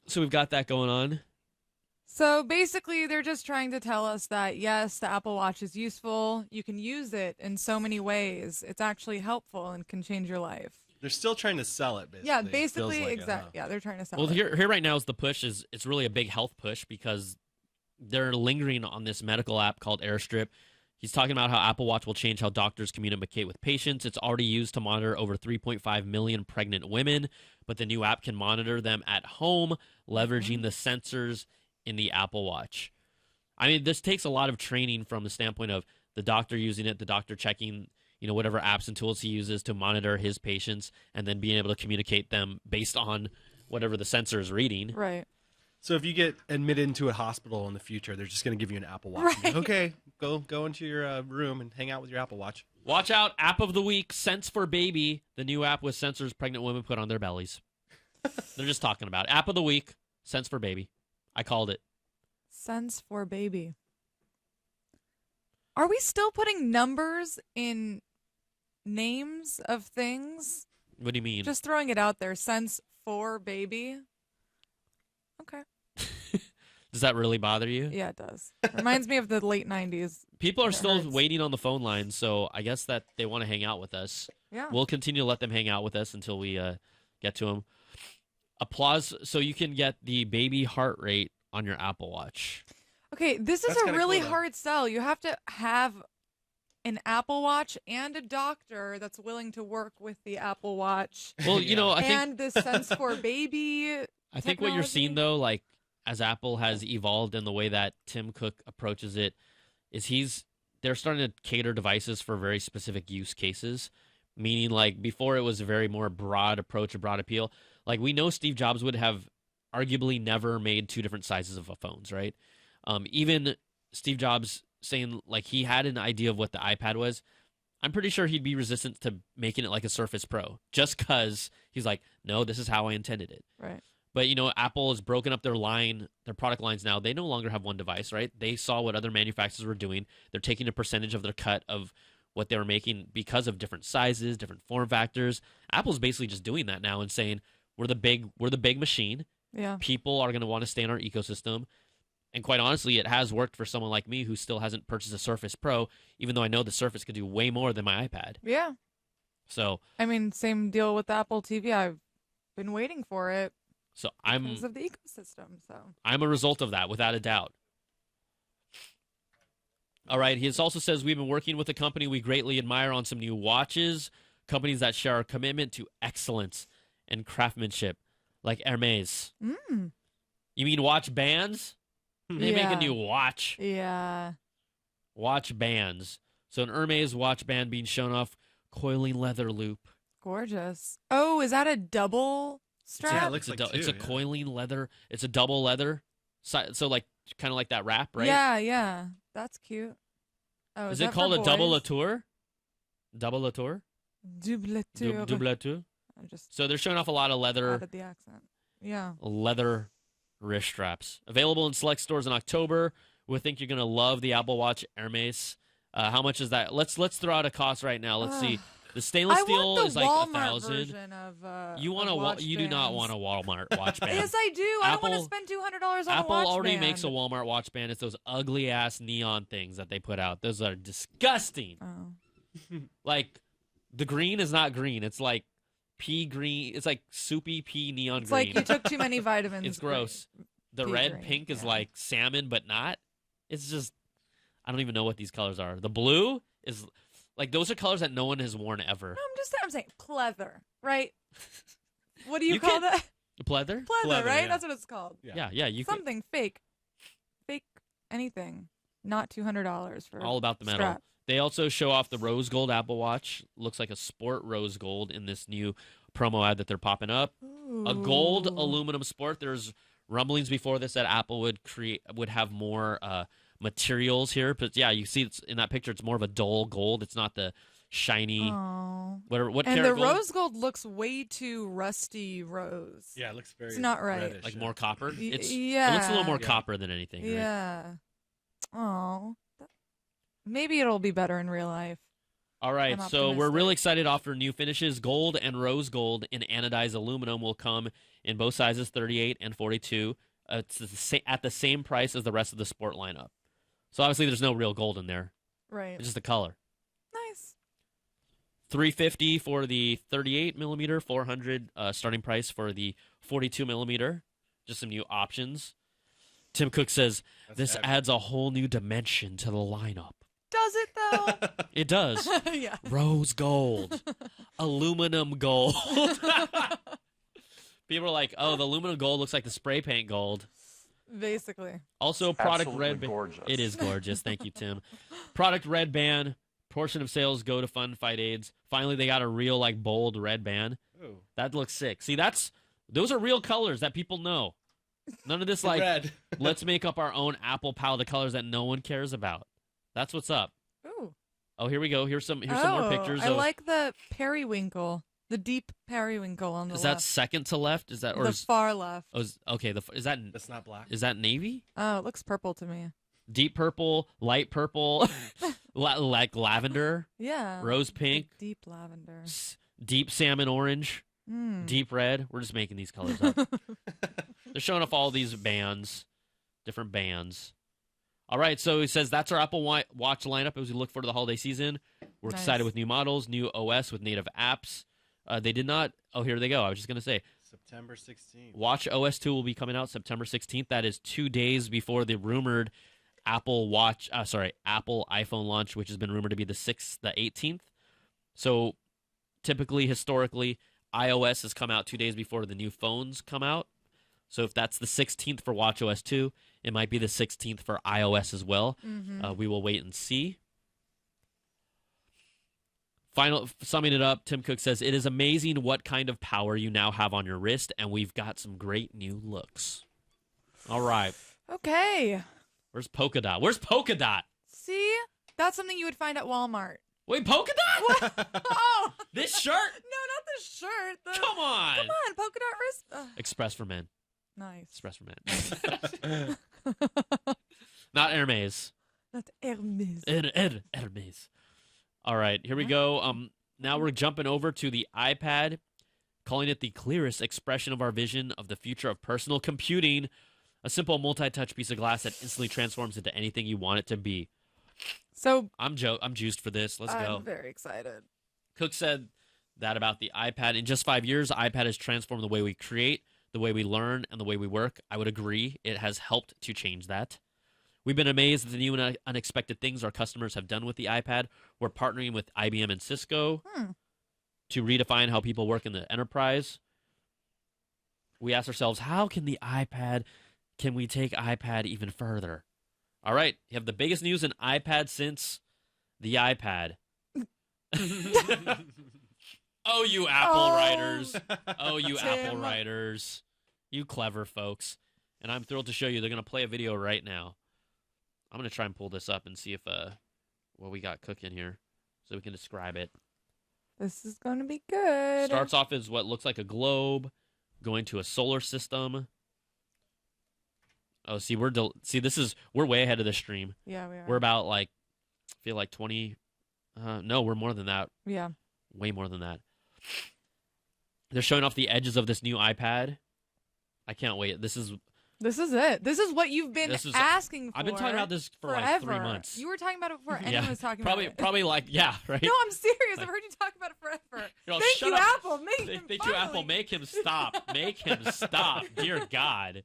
So we've got that going on. So basically, they're just trying to tell us that, yes, the Apple Watch is useful. You can use it in so many ways. It's actually helpful and can change your life. They're still trying to sell it, basically. Yeah, basically, like exactly. Yeah, they're trying to sell Well, it. here right now is the push. It's really a big health push because they're lingering on this medical app called Airstrip. He's talking about how Apple Watch will change how doctors communicate with patients. It's already used to monitor over 3.5 million pregnant women, but the new app can monitor them at home, leveraging the sensors in the Apple Watch. I mean, this takes a lot of training from the standpoint of the doctor using it, the doctor checking, whatever apps and tools he uses to monitor his patients, and then being able to communicate them based on whatever the sensor is reading. Right. So if you get admitted into a hospital in the future, they're just going to give you an Apple Watch. Right. Okay, go into your room and hang out with your Apple Watch. Watch out. App of the week, Sense for Baby, the new app with sensors pregnant women put on their bellies. They're just talking about it. App of the week, Sense for Baby. I called it. Sense for Baby. Are we still putting numbers in names of things? What do you mean? Just throwing it out there. Sense for Baby. Okay. Does that really bother you? Yeah, it does. Reminds me of the late 90s. People are It still hurts. waiting on the phone line, so I guess that they want to hang out with us. Yeah. We'll continue to let them hang out with us until we get to them. Applause, so you can get the baby heart rate on your Apple Watch. Okay, this is That's a kinda really cool, though. hard sell. You have to have an Apple Watch and a doctor that's willing to work with the Apple Watch. Well, you know, I think and the Sense for Baby. I think what you're seeing technology. though, like as Apple has evolved in the way that Tim Cook approaches it, is they're starting to cater devices for very specific use cases. Meaning, like before, it was a very more broad approach, a broad appeal. Like we know Steve Jobs would have arguably never made two different sizes of phones, right? Even Steve Jobs saying like he had an idea of what the iPad was. I'm pretty sure he'd be resistant to making it like a Surface Pro, just because he's like, no, this is how I intended it. Right. But, you know, Apple has broken up their product lines now. They no longer have one device, right? They saw what other manufacturers were doing. They're taking a percentage of their cut of what they were making because of different sizes, different form factors. Apple's basically just doing that now and saying, we're the big machine. Yeah. People are going to want to stay in our ecosystem. And quite honestly, it has worked for someone like me who still hasn't purchased a Surface Pro, even though I know the Surface could do way more than my iPad. Yeah. So, I mean, same deal with the Apple TV. I've been waiting for it I'm because of the ecosystem. So I'm a result of that, without a doubt. All right. He also says we've been working with a company we greatly admire on some new watches, companies that share our commitment to excellence and craftsmanship, like Hermes. Mm. You mean watch bands? They make a Yeah. new watch. Yeah. Watch bands. So an Hermes watch band being shown off, coiling leather loop. Gorgeous. Oh, is that a double strap? Yeah, it looks like It's two, a yeah. coiling leather. It's a double leather. So like kind of like that wrap, right? Yeah, yeah. That's cute. Oh, Is that it called for a double boys? latour? Double latour? Double tour. Double latour? I just So they're showing off a lot of leather added the accent. Yeah. leather wrist straps. Available in select stores in October. We think you're going to love the Apple Watch Hermes. How much is that? Let's throw out a cost right now. Let's see. The stainless I steel want the is like Walmart $1,000. version of You want of watch you do not bands. want a Walmart watch band. Yes, I do. I don't want to Apple- spend $200 on Apple a watch already band. makes a Walmart watch band. It's those ugly ass neon things that they put out. Those are disgusting. Oh. Like the green is not green. It's like pea green. It's like soupy pea neon It's green. like you took too many vitamins. It's gross. The pea red green, pink is yeah. like salmon, but not. It's just I don't even know what these colors are. The blue is like those are colors that no one has worn ever. No, I'm saying pleather, right? What do you, You call can- that? Pleather? Pleather, right? yeah. That's what it's called. Yeah. You can Something fake. Fake anything. Not $200 for all about the metal. strap. They also show off the rose gold Apple Watch. Looks like a sport rose gold in this new promo ad that they're popping up. A gold Ooh. aluminum sport. There's rumblings before this that Apple would have more materials here, but yeah, you see it's in that picture. It's more of a dull gold. It's not the shiny Oh. whatever. What And the karat gold? rose gold looks way too rusty rose. Yeah, it looks very. It's not right. reddish, Like yeah. more copper. Y- It looks a yeah. little more Yeah. copper than anything. Right? Yeah. Oh. Maybe it'll be better in real life. All right, I'm so we're optimistic. really excited to offer new finishes. Gold and rose gold in anodized aluminum will come in both sizes, 38 and 42. It's at the same price as the rest of the sport lineup. So obviously there's no real gold in there. Right. It's just the color. Nice. $350 for the 38 millimeter, $400 starting price for the 42 millimeter. Just some new options. Tim Cook says this heavy. adds a whole new dimension to the lineup. Does it though? It does. Yeah. Rose gold, aluminum gold. People are like, oh, the aluminum gold looks like the spray paint gold. Basically. Also, product Absolutely red band. gorgeous. It is gorgeous. Thank you, Tim. Product red band. Portion of sales go to fund fight AIDS. Finally, they got a real like bold red band. Ooh. That looks sick. See, those are real colors that people know. None of this like Red. let's make up our own Apple palette of colors that no one cares about. That's what's up. Ooh. Oh, here we go. Here's some more pictures. I of, like the periwinkle. The deep periwinkle on the Is left. that second to left? Is that or the is, far left? oh, okay? Is that That's not black. is that navy? Oh, it looks purple to me. Deep purple, light purple, like lavender, Yeah. rose like pink, deep lavender. deep salmon orange, Mm. deep red. We're just making these colors up. They're showing off all these bands. different bands. All right, so he says that's our Apple Watch lineup as we look forward to the holiday season. We're excited with new models, new OS with native apps. They did not. Oh, here they go. I was just going to say. September 16th. Watch OS2 will be coming out September 16th. That is 2 days before the rumored Apple iPhone launch, which has been rumored to be the 18th. So typically, historically, iOS has come out 2 days before the new phones come out. So if that's the 16th for Watch OS2, it might be the 16th for iOS as well. We will wait and see. Summing it up, Tim Cook says, it is amazing what kind of power you now have on your wrist, and we've got some great new looks. All right. Okay. Where's Polka Dot? Where's Polka Dot? See? That's something you would find at Walmart. Wait, Polka Dot? What? Oh. This shirt? No, not the shirt. Come on. Come on, polka dot wrist. Ugh. Express for men. Nice. Express for men. Not Hermes. Not Hermes. Hermes. All right, here we go. Now we're jumping over to the iPad, calling it the clearest expression of our vision of the future of personal computing. A simple multi-touch piece of glass that instantly transforms into anything you want it to be. So I'm juiced for this. Let's go. I'm very excited. Cook said that about the iPad. In just 5 years, iPad has transformed the way we create, the way we learn, and the way we work. I would agree. It has helped to change that. We've been amazed at the new and unexpected things our customers have done with the iPad. We're partnering with IBM and Cisco to redefine how people work in the enterprise. We ask ourselves, how can we take iPad even further? All right, you have the biggest news in iPad since the iPad. Oh, you Apple writers. Oh, you Tim. Apple writers. You clever folks. And I'm thrilled to show you. They're going to play a video right now. I'm going to try and pull this up and see if what we got cooking here so we can describe it. This is going to be good. Starts off as what looks like a globe going to a solar system. Oh, see, we're way ahead of the stream. Yeah, we are. We're about I feel like 20. No, we're more than that. Yeah. Way more than that. They're showing off the edges of this new iPad. I can't wait. This is it. This is what you've been asking for. I've been talking about this for forever. like 3 months. You were talking about it before anyone was talking about it. Probably right? No, I'm serious. I've heard you talk about it forever. Thank you, up. Apple. Thank you, Apple. Make him stop. Make him stop. Dear God.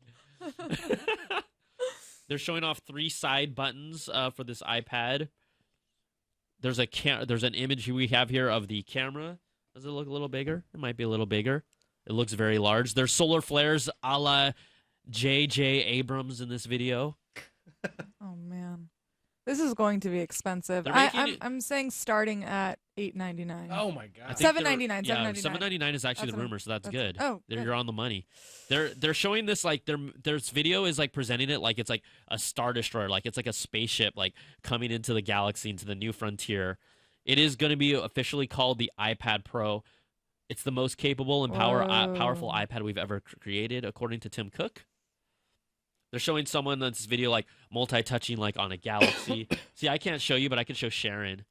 They're showing off 3 side buttons for this iPad. There's an image we have here of the camera. Does it look a little bigger? It might be a little bigger. It looks very large. There's solar flares a la J.J. Abrams in this video. Oh man, this is going to be expensive. I'm saying starting at $8.99. Oh my God, $7.99. Yeah, $7.99 is actually the rumor, so that's good. Oh, you're on the money. They're showing this there's video is presenting it like it's like a Star Destroyer, like it's like a spaceship coming into the galaxy, into the new frontier. It is going to be officially called the iPad Pro. It's the most capable and powerful iPad we've ever created, according to Tim Cook. They're showing someone in this video multi-touching on a galaxy. See, I can't show you, but I can show Sharon.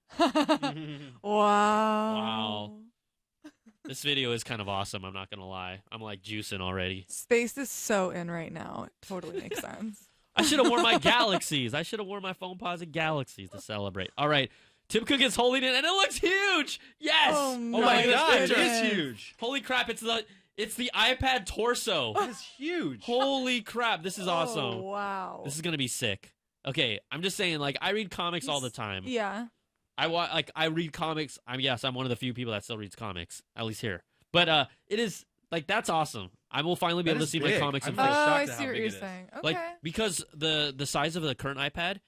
Wow. This video is kind of awesome, I'm not going to lie. I'm juicing already. Space is so in right now. It totally makes sense. I should have worn my Galaxies. I should have worn my PhonePosit Galaxies to celebrate. All right. Tim Cook is holding it, and it looks huge. Yes. Oh my God, it is huge. Holy crap! It's the iPad torso. It is huge. Holy crap! This is awesome. Oh wow. This is gonna be sick. Okay, I'm just saying. I read comics all the time. Yeah. I read comics. I'm one of the few people that still reads comics, at least here. But it is that's awesome. I will finally be able to see my comics in person. Oh, I see what you're saying. Okay. Because the size of the current iPad,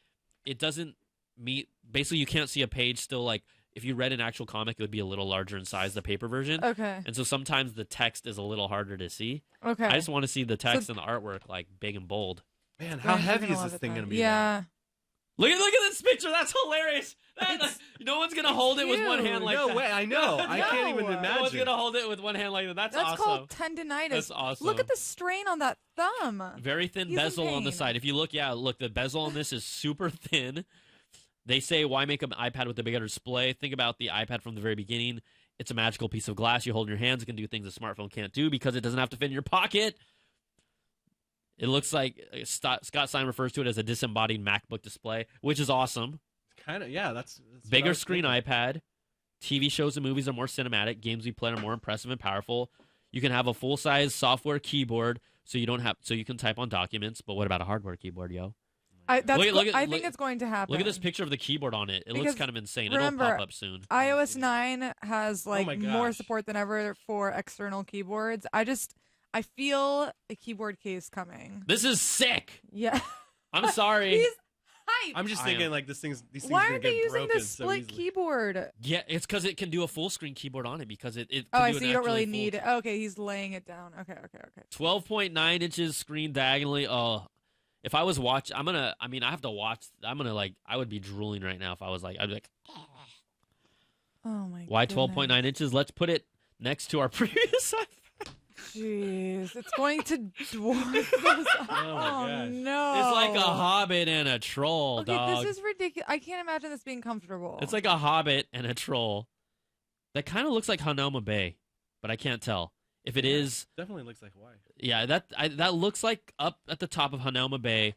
it doesn't meet. Basically, you can't see a page still. If you read an actual comic, it would be a little larger in size, the paper version. Okay. And so sometimes the text is a little harder to see. Okay. I just want to see the text and the artwork big and bold. Man, how heavy is this thing going to be? Yeah. Look at this picture. That's hilarious. No one's going to hold it with one hand like that. No way. I know. I can't even imagine. No one's going to hold it with one hand like that. That's awesome. That's called tendinitis. That's awesome. Look at the strain on that thumb. Very thin bezel on the side. If you look, the bezel on this is super thin. They say, why make an iPad with a bigger display? Think about the iPad from the very beginning. It's a magical piece of glass you hold in your hands. It can do things a smartphone can't do because it doesn't have to fit in your pocket. It looks like Scott Simon refers to it as a disembodied MacBook display, which is awesome. Kind of, yeah. That's Bigger screen iPad. TV shows and movies are more cinematic. Games we play are more impressive and powerful. You can have a full-size software keyboard, so you can type on documents. But what about a hardware keyboard, yo? I think it's going to happen. Look at this picture of the keyboard on it. It looks kind of insane. Remember, It'll pop up soon. iOS 9 has more support than ever for external keyboards. I feel a keyboard case coming. This is sick. Yeah. I'm sorry. He's hyped. I'm just thinking like these things Why are aren't they using broken the split keyboard? Yeah, it's because it can do a full screen keyboard on it because it can I do see. an You don't really actually need it. Okay, he's laying it down. Okay. 12.9 inches screen diagonally. Oh, if I was watching, I have to watch. I would be drooling right now if I was like, I'd be like, oh my. Why 12.9 inches? Let's put it next to our previous iPhone. Jeez, it's going to dwarf this. Oh no! It's like a hobbit and a troll, okay, dog. this is ridiculous. I can't imagine this being comfortable. It's like a hobbit and a troll. That kind of looks like Hanoma Bay, but I can't tell. If it is, definitely looks like Hawaii. Yeah, that looks like up at the top of Hanoma Bay.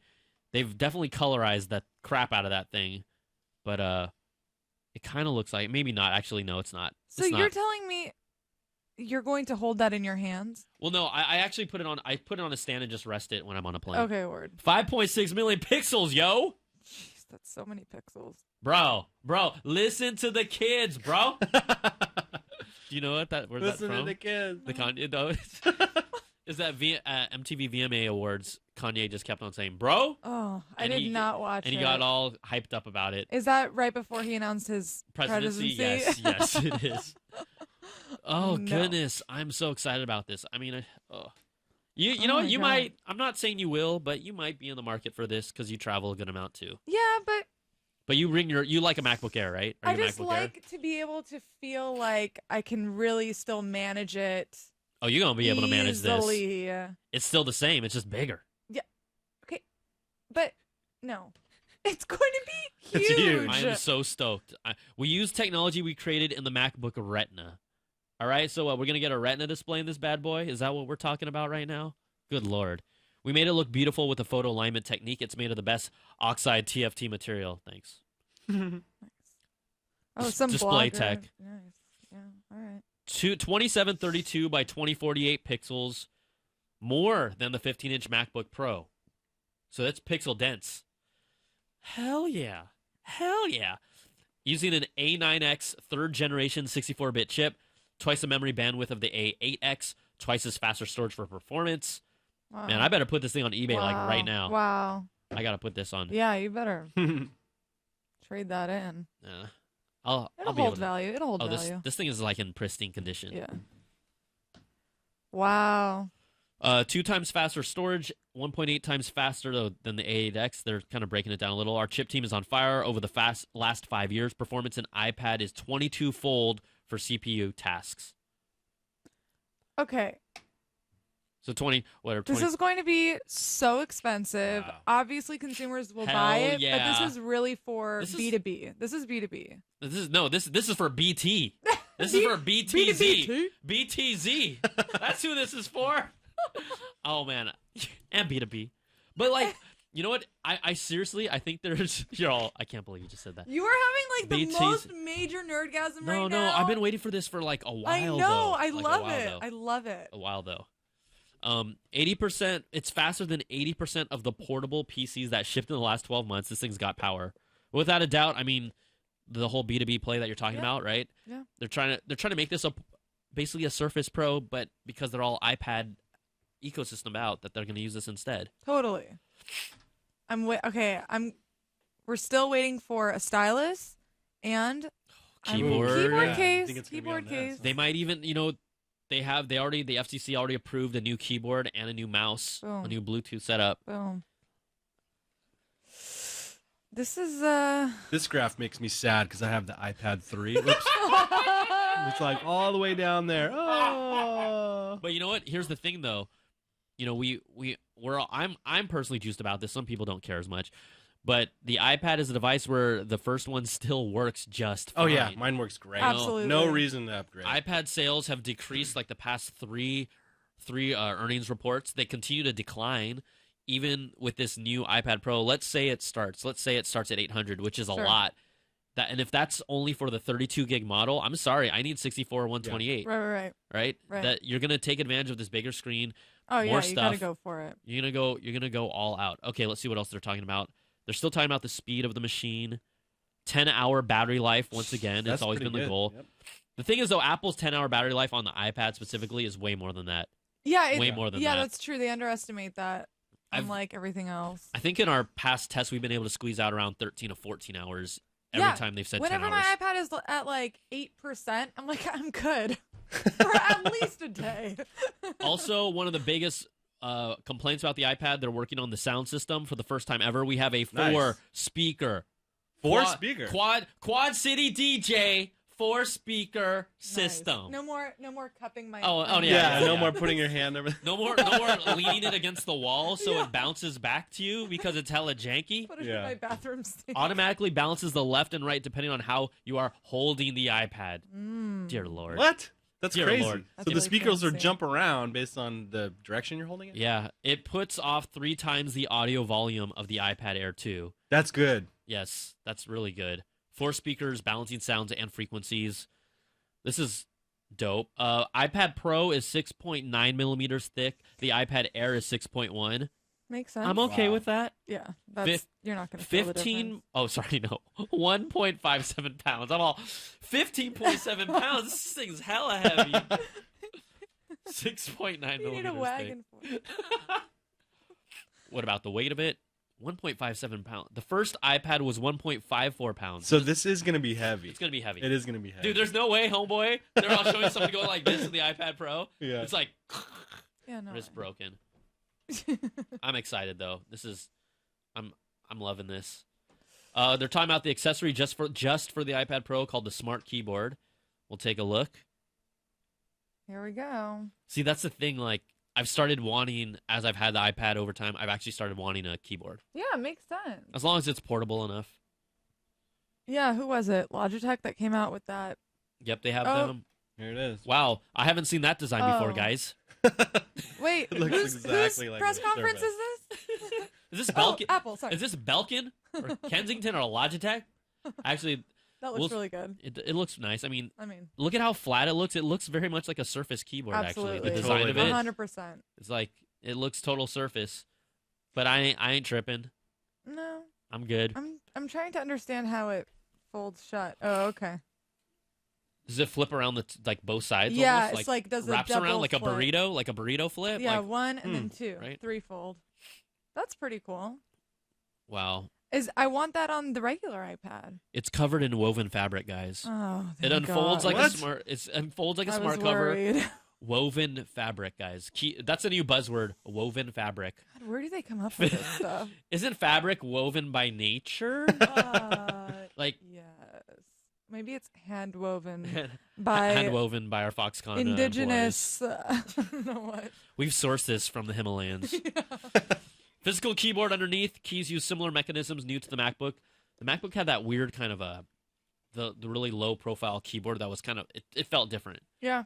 They've definitely colorized the crap out of that thing, but it kind of looks like maybe not. Actually, no, it's not. So you're telling me you're going to hold that in your hands? Well, no, I actually put it on. I put it on a stand and just rest it when I'm on a plane. Okay, word. 5.6 million pixels, yo. Jeez, that's so many pixels. Bro, listen to the kids, bro. Do you know what that? Where's Listen that from? to the kids. The Kanye, though. Is that MTV VMA Awards? Kanye just kept on saying, "Bro." Oh, I did not watch it. And he got all hyped up about it. Is that right before he announced his presidency? Yes, it is. Oh goodness, I'm so excited about this. I mean, you know what? You might. I'm not saying you will, but you might be in the market for this because you travel a good amount too. Yeah, but. But you like a MacBook Air, right? I just like to be able to feel like I can really still manage it. Oh, you're gonna be able to manage this. Yeah. It's still the same. It's just bigger. Yeah. Okay. But no, it's going to be huge. I am so stoked. We use technology we created in the MacBook Retina. All right, so we're gonna get a Retina display in this bad boy. Is that what we're talking about right now? Good lord. We made it look beautiful with the photo alignment technique. It's made of the best oxide TFT material. Thanks. Oh, some display blogger. tech. Nice. Yeah. All right. 2732 by 2048 pixels, more than the 15-inch MacBook Pro. So that's pixel dense. Hell yeah. Using an A9X third generation 64-bit chip, twice the memory bandwidth of the A8X, twice as faster storage for performance. Wow. Man, I better put this thing on eBay like right now. Wow. I gotta put this on. Yeah, you better trade that in. Yeah. I'll It'll be able hold to, value. It'll hold value. This thing is like in pristine condition. Yeah. Wow. 2 times faster storage, 1.8 times faster than the A8X. They're kind of breaking it down a little. Our chip team is on fire over the last 5 years. Performance in iPad is 22-fold for CPU tasks. Okay. So 20. This is going to be so expensive. Wow. Obviously, consumers will buy it, but this is really for B2B. This is B2B. This is for BT. This is for BTZ. BTZ. That's who this is for. Oh man, and B2B. But like, you know what? I seriously, I think there's. I can't believe you just said that. You are having like the most major nerdgasm right now. No, I've been waiting for this for like a while. I know. Though. I love it. I love it. A while though. 80%. It's faster than 80% of the portable PCs that shipped in the last 12 months. This thing's got power, without a doubt. I mean, the whole B2B play that you're talking about, right? Yeah. They're trying to make this basically a Surface Pro, but because they're all iPad ecosystem out, that they're going to use this instead. Totally. We're still waiting for a stylus and keyboard case. Keyboard case. They might even, the FCC already approved a new keyboard and a new mouse, a new Bluetooth setup. Boom. This is This graph makes me sad because I have the iPad 3. Oops. It's like all the way down there. Oh. But you know what? Here's the thing, though. I'm personally juiced about this. Some people don't care as much. But the iPad is a device where the first one still works just fine. Oh, yeah. Mine works great. Absolutely. No reason to upgrade. iPad sales have decreased like the past three earnings reports. They continue to decline even with this new iPad Pro, let's say it starts at 800, which is a Sure. lot. And if that's only for the 32 gig model, I'm sorry, I need 64 or 128. Right. Right? Right. That you're gonna take advantage of this bigger screen. Oh more yeah, stuff. you gotta go for it. You're gonna go all out. Okay, let's see what else they're talking about. They're still talking about the speed of the machine. 10-hour battery life, once again. That's It's always pretty been the good. goal. Yep. The thing is, though, Apple's 10-hour battery life on the iPad specifically is way more than that. Yeah, way more than yeah, that. that's true. They underestimate that, unlike everything else. I think in our past tests, we've been able to squeeze out around 13 to 14 hours every time they've said 10 Whenever hours. my iPad is at like 8%, I'm like, I'm good for at least a day. Also, one of the biggest complaints about the iPad, they're working on the sound system for the first time ever. We have a four-speaker. Quad City DJ 4-speaker system. No more cupping my. No more putting your hand over. No more leaning it against the wall so it bounces back to you because it's hella janky. Put it in my bathroom sink. Automatically balances the left and right depending on how you are holding the iPad. Dear Lord. What? That's Dear crazy. Lord. So the speakers will jump around based on the direction you're holding it? Yeah. It puts off 3 times the audio volume of the iPad Air 2. That's good. Yes, that's really good. 4 speakers, balancing sounds and frequencies. This is dope. iPad Pro is 6.9 millimeters thick. The iPad Air is 6.1. Makes sense. I'm okay with that. Yeah, that's you're not going to feel the 15. difference. Oh, sorry, no. 1.57 pounds. I'm all 15.7 pounds. This thing's hella heavy. 6.9 millimeters. You need a wagon thick. for it. What about the weight of it? 1.57 pounds. The first iPad was 1.54 pounds. So this is going to be heavy. It's going to be heavy. It is going to be heavy. Dude, there's no way, homeboy. They're all showing something going like this with the iPad Pro. Yeah. It's like, Yeah, no. wrist broken. I'm excited though. I'm loving this. They're talking about the accessory just for the iPad Pro called the Smart Keyboard. We'll take a look. Here we go. See, that's the thing. Like, I've started wanting, as I've had the iPad over time, I've actually started wanting a keyboard. Yeah, it makes sense. As long as it's portable enough. Yeah, who was it? Logitech that came out with that. Yep, they have Oh. them. Here it is. Wow, I haven't seen that design before, Oh. guys. Wait, It looks whose exactly like press a conference survey. is this? Is this Belkin? Apple, sorry. Is this Belkin or Kensington or Logitech? Actually, That looks really good. It looks nice. I mean, I mean, look at how flat it looks. It looks very much like a Surface keyboard. absolutely. Actually, the design of it, 100%. it's like it looks total Surface. But I ain't tripping. No, I'm good. I'm trying to understand how it folds shut. Oh, okay. Does it flip around like both sides? Yeah, almost? it's like does a wraps double around like flip. a burrito flip. Yeah, like, one and then two, right? threefold. That's pretty cool. Wow, I want that on the regular iPad. it's covered in woven fabric, guys. Oh, it thank unfolds God. like a smart. It unfolds like a I smart was cover. worried. Woven fabric, guys. That's a new buzzword. Woven fabric. God, where do they come up with this stuff? Isn't fabric woven by nature? Like yes, maybe it's hand woven by hand woven by our Foxconn indigenous. employees. I don't know what. We've sourced this from the Himalayas. Physical keyboard underneath. Keys use similar mechanisms new to the MacBook. The MacBook had that weird kind of the really low profile keyboard that was kind of it felt different. Yeah.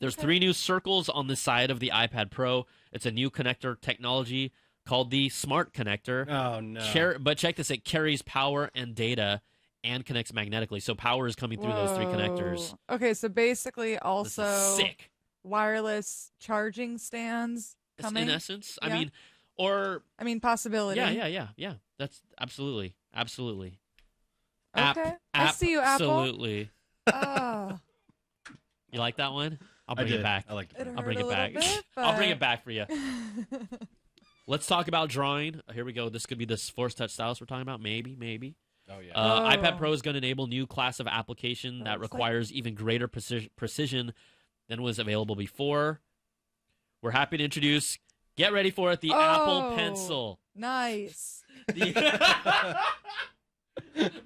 There's 3 new circles on the side of the iPad Pro. It's a new connector technology called the Smart Connector. Oh, no. But check this, it carries power and data and connects magnetically. So power is coming through those 3 connectors. Whoa. Okay, so basically also sick. Wireless charging stands coming. In essence, Yeah. I mean, possibility. Yeah. That's absolutely. Okay. I see you, Apple. Absolutely. Oh. You like that one? I'll I bring did. it back. I liked it. I'll bring it back. Bit, I'll bring but- it back for you. Let's talk about drawing. Here we go. This could be this Force Touch stylus we're talking about. Maybe. Oh, yeah. iPad Pro is going to enable new class of application that requires even greater precision than was available before. We're happy to introduce, get ready for it, the Apple Pencil. Nice.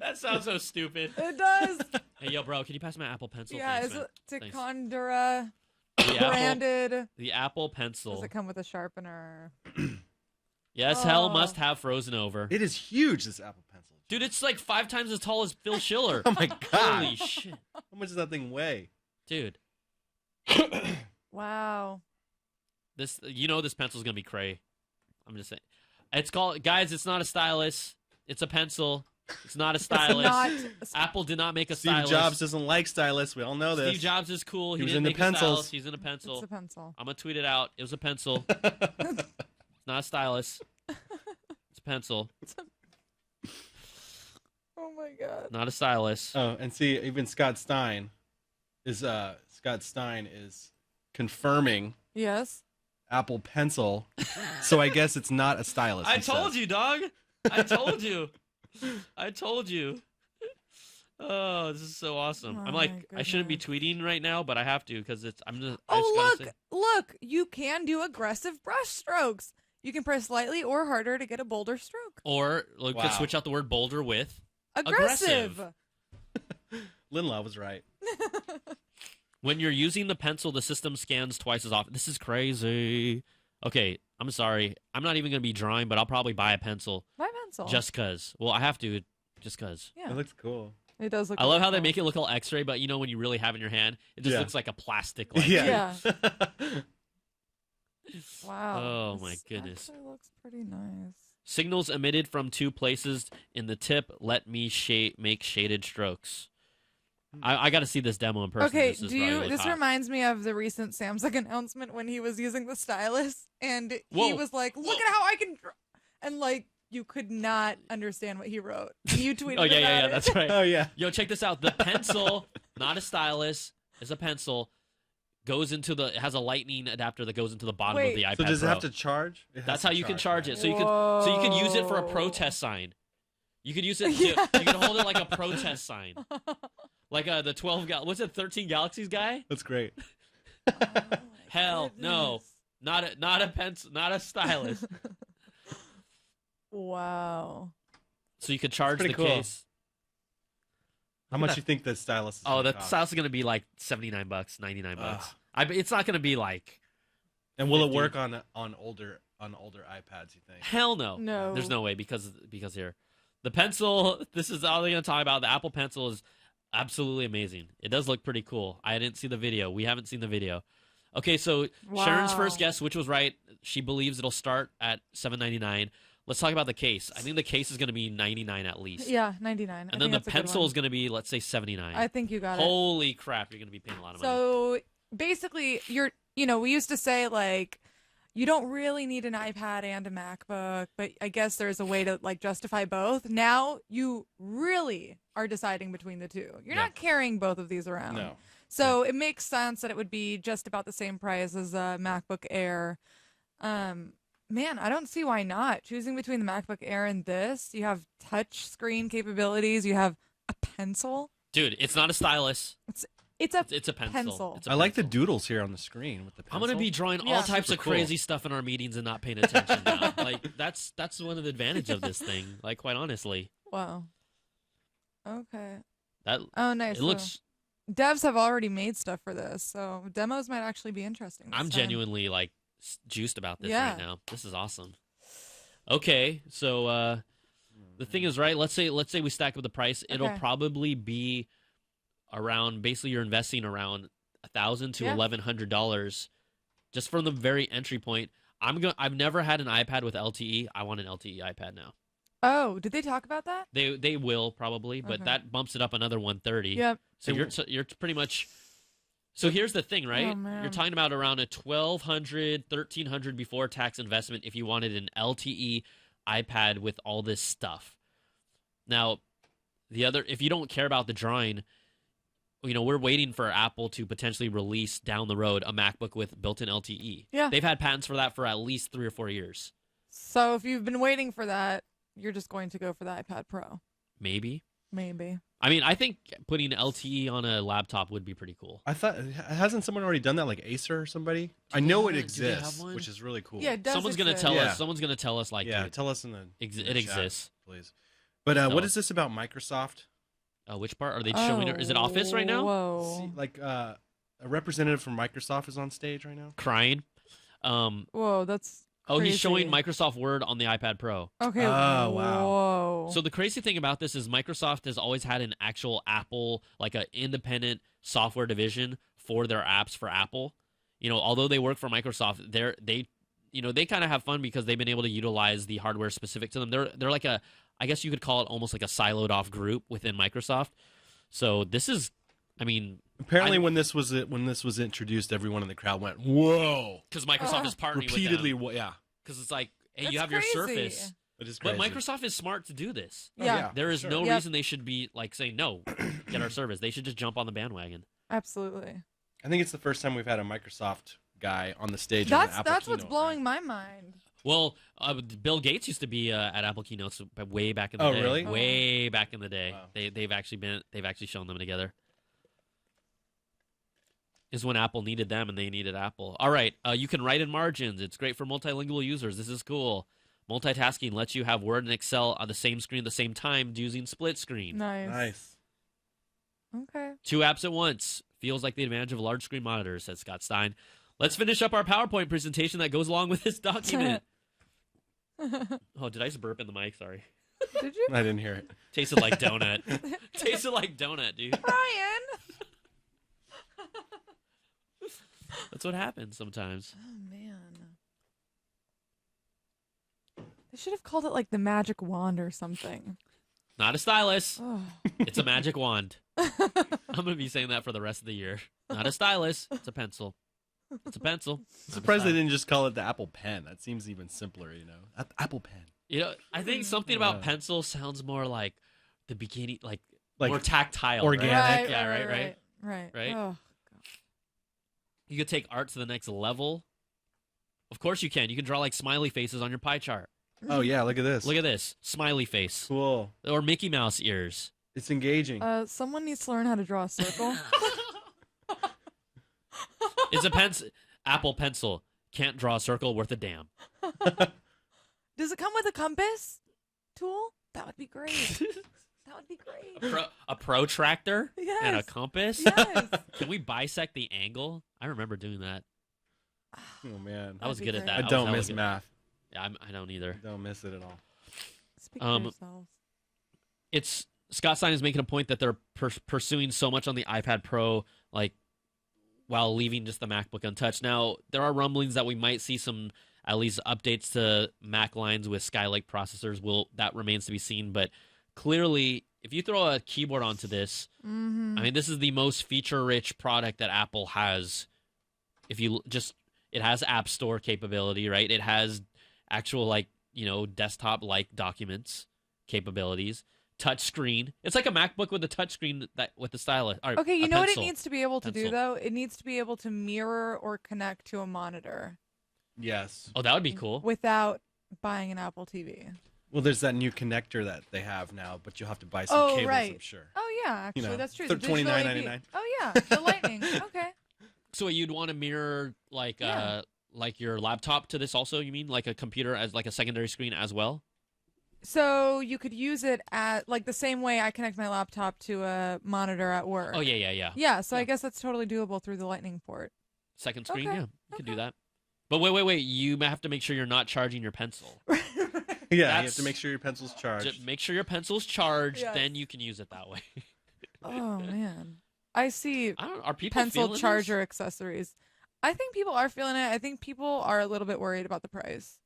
That sounds so stupid. It does. Hey, yo, bro, can you pass my Apple Pencil? Yeah, Thanks, is man. it Thanks. Ticonderoga The Apple- branded? The Apple Pencil. Does it come with a sharpener? Yes, hell must have frozen over. It is huge, this Apple Pencil. Dude, it's like 5 times as tall as Phil Schiller. Oh, my God. Holy shit. How much does that thing weigh? Dude, Wow. this pencil's going to be cray. I'm just saying. It's called, guys. It's not a stylus. It's a pencil. It's not a stylus. Apple did not make a stylus. Steve Jobs doesn't like stylus. We all know this. Steve Jobs is cool. He He was didn't into make a pencils. stylus. He's in a pencil. It's a pencil. I'm gonna tweet it out. It was a pencil. It's not a stylus. It's a pencil. Oh my god. Not a stylus. Oh, and see, even Scott Stein is confirming Yes. Apple Pencil. So I guess it's not a stylus. I he told says. you, dog. I told you. I told you. Oh, this is so awesome. Oh I'm like, my I shouldn't be tweeting right now, but I have to because it's. I just Oh, gotta say. look! You can do aggressive brush strokes. You can press lightly or harder to get a bolder stroke. Or we could Wow. switch out the word bolder with Aggressive. Linla was right. When you're using the pencil, the system scans twice as often. This is crazy. Okay, I'm sorry. I'm not even going to be drawing, but I'll probably buy a pencil. Buy a pencil. Just because. Well, I have to, just because. Yeah. It looks cool. It does look I love really how they cool. make it look all X-ray, but you know when you really have it in your hand, it just Yeah. looks like a plastic. Like, Yeah. Wow. Oh, my this goodness. actually looks pretty nice. Signals emitted from 2 places in the tip let me make shaded strokes. I got to see this demo in person. Okay, This is probably really this hot. reminds me of the recent Samsung announcement when he was using the stylus and he Whoa. was like, "Look at how I can," and like you could not understand what he wrote. You tweeted. Oh yeah, yeah, about yeah. it. That's right. Oh yeah. Yo, check this out. The pencil, not a stylus, is a pencil. Goes into it has a lightning adapter that goes into the bottom of the iPad. So does it Pro. have to charge? It has That's to how you can charge right? it. So you can use it for a protest sign. You could use it. You can hold it like a protest sign, like the 12 what's it 13 Galaxies guy? That's great. Hell no, not a pencil, not a stylus. Wow. So you could charge the pretty cool. case. How much you think the stylus is Oh, gonna that cost? stylus is gonna be like $79, $99. It's not gonna be like. And will it 50. work on older iPads? You think? Hell no. No. There's no way because here, the pencil. This is all they're gonna talk about. The Apple Pencil is absolutely amazing. It does look pretty cool. I didn't see the video. We haven't seen the video. Okay, so Sharon's Wow. first guess, which was right. She believes it'll start at $799. Let's talk about the case. I think the case is gonna be $99 at least. Yeah, 99. And then the pencil is gonna be, let's say, $79. I think you got it. Holy crap! You're gonna be paying a lot of money. So basically, we used to say like, you don't really need an iPad and a MacBook, but I guess there's a way to like justify both. Now you really are deciding between the two. You're not carrying both of these around. No. So it makes sense that it would be just about the same price as a MacBook Air. Man, I don't see why not. Choosing between the MacBook Air and this, you have touch screen capabilities, you have a pencil. Dude, it's not a stylus. It's a pencil. It's a I like the doodles here on the screen with the pencil. I'm gonna be drawing all Yeah. types Super of cool. crazy stuff in our meetings and not paying attention now. Like that's one of the advantages of this thing. Like quite honestly, Wow. Okay. that Nice. it looks. Devs have already made stuff for this, so demos might actually be interesting. this I'm time. genuinely like juiced about this Yeah. right now. This is awesome. Okay, so the thing is, right? Let's say we stack up the price. It'll Okay. probably be around. Basically, you're investing around $1,000 to Yeah. $1,100 just from the very entry point. I've never had an iPad with LTE. I want an LTE iPad now. Oh, did they talk about that? They will probably, but Okay. that bumps it up another 130. Yep. So you're pretty much. So here's the thing, right? Oh, man. You're talking about around a $1,200, $1,300 before tax investment if you wanted an LTE iPad with all this stuff. Now, if you don't care about the drawing, we're waiting for Apple to potentially release down the road a MacBook with built-in LTE. Yeah. They've had patents for that for at least 3 or 4 years. So if you've been waiting for that, you're just going to go for the iPad Pro. Maybe. I mean, I think putting LTE on a laptop would be pretty cool. I thought, hasn't someone already done that, like Acer or somebody? I know it exists, one? which is really cool. Yeah, it does Someone's gonna exist. tell Yeah. us. Someone's gonna tell us. Like, Yeah, dude, tell us in the it chat, exists. please. But Tell what us. is this about Microsoft? Which part are they showing? Is it Office right now? Whoa. See, like a representative from Microsoft is on stage right now. Crying. Whoa, that's Oh, he's showing crazy. Microsoft Word on the iPad Pro. Okay. Oh, wow. Whoa. So the crazy thing about this is Microsoft has always had an actual Apple, like an independent software division for their apps for Apple. Although they work for Microsoft, they kind of have fun because they've been able to utilize the hardware specific to them. They're like I guess you could call it almost like a siloed off group within Microsoft. So this is, apparently when this was introduced, everyone in the crowd went, "Whoa!" Because Microsoft is partnering repeatedly. with them. Yeah, because it's like, hey, That's you have crazy. your Surface. it is But crazy. Microsoft is smart to do this. Yeah. There is sure. no Yep. reason they should be like saying no, get our service. They should just jump on the bandwagon. Absolutely. I think it's the first time we've had a Microsoft guy on the stage. on an Apple That's what's keynote, blowing my mind. Well, Bill Gates used to be at Apple keynotes way back in the Oh, day. really? Way back in the day. Wow. They've actually shown them together. Is when Apple needed them and they needed Apple. All right, you can write in margins. It's great for multilingual users. This is cool. Multitasking lets you have Word and Excel on the same screen at the same time using split screen. Nice. Okay. 2 apps at once. Feels like the advantage of large screen monitors, says Scott Stein. Let's finish up our PowerPoint presentation that goes along with this document. Oh, did I just burp in the mic? Sorry. Did you? I didn't hear it. Tasted like donut. Tasted like donut, dude. Brian. That's what happens sometimes. Oh man. They should have called it like the magic wand or something. Not a stylus. Oh. It's a magic wand. I'm going to be saying that for the rest of the year. Not a stylus. It's a pencil. It's a pencil. I'm surprised they didn't just call it the Apple Pen. That seems even simpler, Apple Pen. I think something about pencil sounds more like the beginning, like Like more tactile. organic. Right? Yeah, right. Right. Oh. You could take art to the next level. Of course you can. You can draw like smiley faces on your pie chart. Oh yeah, look at this. Look at this. Smiley face. Cool. Or Mickey Mouse ears. It's engaging. Someone needs to learn how to draw a circle. It's a Apple Pencil. Can't draw a circle worth a damn. Does it come with a compass tool? That would be great. That would be great. A protractor Yes. and a compass. Yes. Can we bisect the angle? I remember doing that. Oh man, I was be good at great. that. I don't was miss good. math. Yeah, I don't either. I don't miss it at all. Speak for yourselves. It's Scott Stein is making a point that they're pursuing so much on the iPad Pro, like while leaving just the MacBook untouched. Now there are rumblings that we might see some at least updates to Mac lines with Skylake processors. That remains to be seen, but clearly, if you throw a keyboard onto this, Mm-hmm. I mean, this is the most feature-rich product that Apple has. If you it has App Store capability, right? It has actual desktop-like documents capabilities. Touch screen. It's like a MacBook with a touch screen with the stylus. Okay, you a know what it pencil. needs to be able to do Pencil. though? It needs to be able to mirror or connect to a monitor Yes. Oh, that would be cool. without buying an Apple TV. Well, there's that new connector that they have now, but you'll have to buy some Oh, cables, right. I'm sure. Oh yeah, actually that's true. they're The digital $29.99. AV. Oh yeah, the Lightning. Okay. So you'd want to mirror like your laptop to this also? You mean like a computer as like a secondary screen as well? So you could use it at like the same way I connect my laptop to a monitor at work. Oh yeah. Yeah, so I guess that's totally doable through the Lightning port. Second screen, Okay, yeah, you could do that. But wait, you have to make sure you're not charging your pencil. Yeah, you have to make sure your pencil's charged. Make sure your pencil's charged, Yes. then you can use it that way. Oh man, I see. Are people pencil feeling charger accessories? I think people are feeling it. I think people are a little bit worried about the price.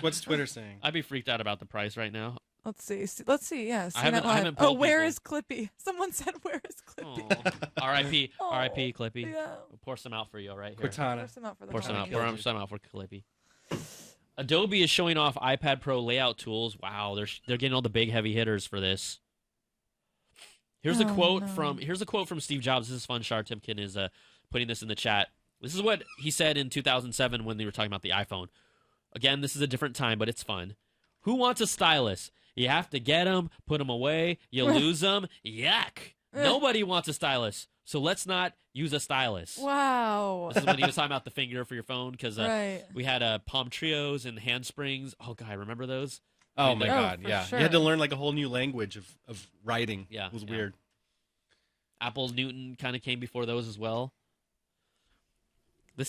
What's Twitter saying? I'd be freaked out about the price right now. Let's see. Let's see. Yeah. I haven't CNET Live. pulled Oh, where people. is Clippy? Someone said, "Where is Clippy?" Oh, R.I.P. Oh, R.I.P. Clippy. yeah. We'll pour some out for you right here. Cortana. Pour some out for the Pour some out. homie. Pour some out for Clippy. Adobe is showing off iPad Pro layout tools. Wow, they're getting all the big heavy hitters for this. Here's a quote from Steve Jobs. This is fun. Shar Timken is putting this in the chat. This is what he said in 2007 when they were talking about the iPhone. Again, this is a different time, but it's fun. Who wants a stylus? You have to get them, put them away, you lose them. Yuck. Nobody wants a stylus, so let's not use a stylus. Wow. This is when he was talking about the finger for your phone, because Right. we had palm trios and handsprings. Oh, God, remember those? Oh my God, for yeah. sure. You had to learn like a whole new language of writing. Yeah, It was yeah. weird. Apple Newton kind of came before those as well.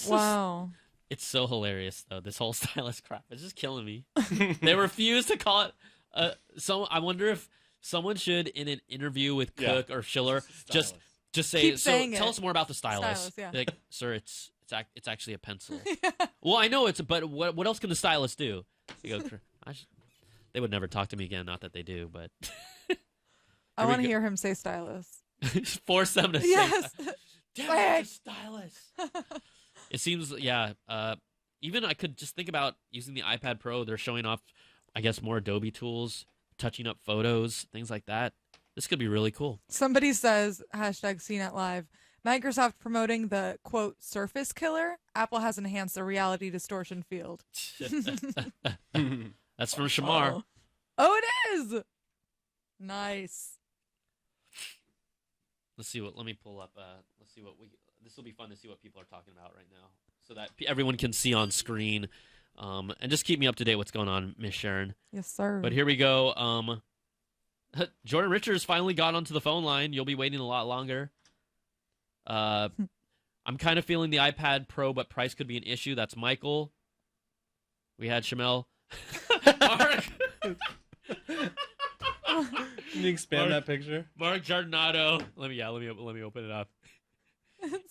Wow. It's so hilarious, though, this whole stylus crap. It's just killing me. They refuse to call it... I wonder if someone should, in an interview with Cook or Schiller, just say, Keep saying tell it. us more about the stylus. Stylus, yeah. Like, sir, it's It's actually a pencil. Well, I know but what else can the stylus do? You go, they would never talk to me again. Not that they do, but I want to hear him say stylus. Force them to yes. say damn, it's a stylus. It seems, even I could just think about using the iPad Pro. They're showing off, I guess, more Adobe tools, touching up photos, things like that. This could be really cool. Somebody says, #CNET Live, Microsoft promoting the, quote, Surface Killer. Apple has enhanced the reality distortion field. That's from Shamar. Oh, it is! Nice. Let me pull up, this will be fun to see what people are talking about right now so that everyone can see on screen. And just keep me up to date what's going on, Miss Sharon. Yes, sir. But here we go. Jordan Richards finally got onto the phone line. You'll be waiting a lot longer. I'm kind of feeling the iPad Pro, but price could be an issue. That's Michael. We had Shamel. Mark. Can you expand that picture? Mark Giardinato. Let me open it up.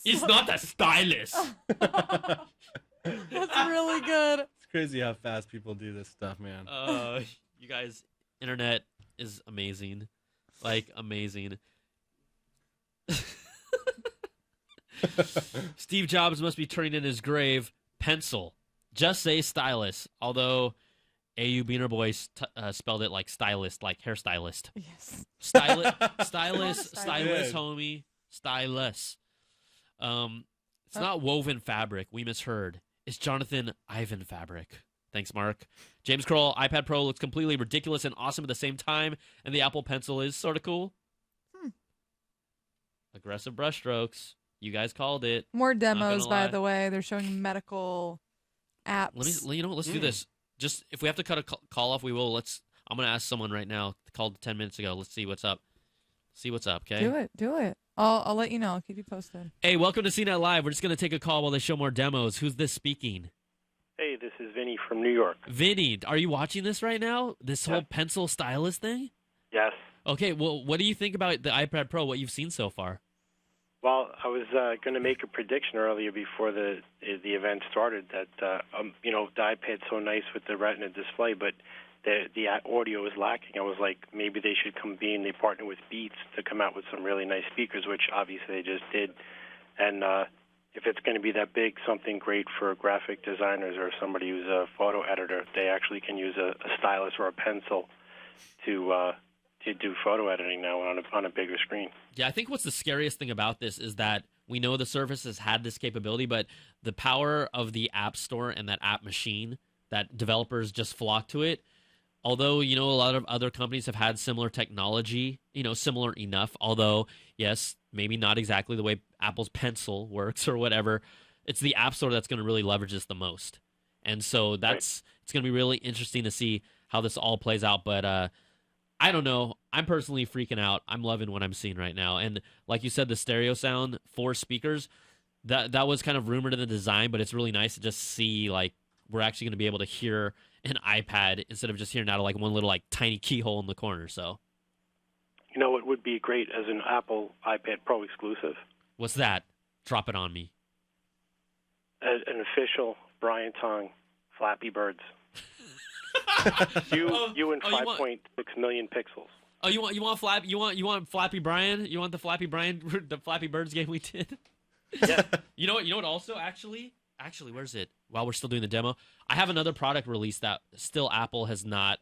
It's not a stylus. That's really good. It's crazy how fast people do this stuff, man. You guys, internet is amazing. Like, amazing. Steve Jobs must be turning in his grave. Pencil. Just say stylus. Although AU Beaner Boy spelled it like stylist, like hairstylist. Yes. Stylus, Stylus. homie. Stylus. It's not woven fabric. We misheard. It's Jonathan Ivan fabric. Thanks, Mark. James Kroll, iPad Pro looks completely ridiculous and awesome at the same time, and the Apple Pencil is sort of cool. Aggressive brushstrokes. You guys called it. More demos, by the way. They're showing medical apps. Let's do this. Just if we have to cut a call off, we will. I'm gonna ask someone right now. Called 10 minutes ago. Let's see what's up. Okay. Do it. I'll let you know. I'll keep you posted. Hey, welcome to CNET Live. We're just gonna take a call while they show more demos. Who's this speaking? Hey, this is Vinny from New York. Vinny, are you watching this right now? This whole pencil stylus thing? Yes. Okay. Well, what do you think about the iPad Pro? What you've seen so far? Well, I was going to make a prediction earlier before the event started that the iPad's so nice with the Retina display, but the audio is lacking. I was like, maybe they should they partner with Beats to come out with some really nice speakers, which obviously they just did. And if it's going to be that big, something great for graphic designers or somebody who's a photo editor, they actually can use a stylus or a pencil to do photo editing now on a bigger screen. Yeah, I think what's the scariest thing about this is that we know the Surface has had this capability, but the power of the App Store and that app machine, that developers just flock to it. Although, a lot of other companies have had similar technology, similar enough, although, yes, maybe not exactly the way Apple's Pencil works or whatever, it's the App Store that's going to really leverage this the most. And so it's going to be really interesting to see how this all plays out, but I don't know. I'm personally freaking out. I'm loving what I'm seeing right now. And like you said, the stereo sound, 4 speakers, that was kind of rumored in the design, but it's really nice to just see, like, we're actually going to be able to hear an iPad instead of just hearing out of, like, one little, like, tiny keyhole in the corner. So, it would be great as an Apple iPad Pro exclusive. What's that? Drop it on me. An official Brian Tong Flappy Birds. You and 5.6 million pixels. Oh, you want Flappy Brian? You want the Flappy Brian, the Flappy Birds game we did? Yeah. You know what? Also, actually, where's it? While we're still doing the demo, I have another product release that still Apple has not.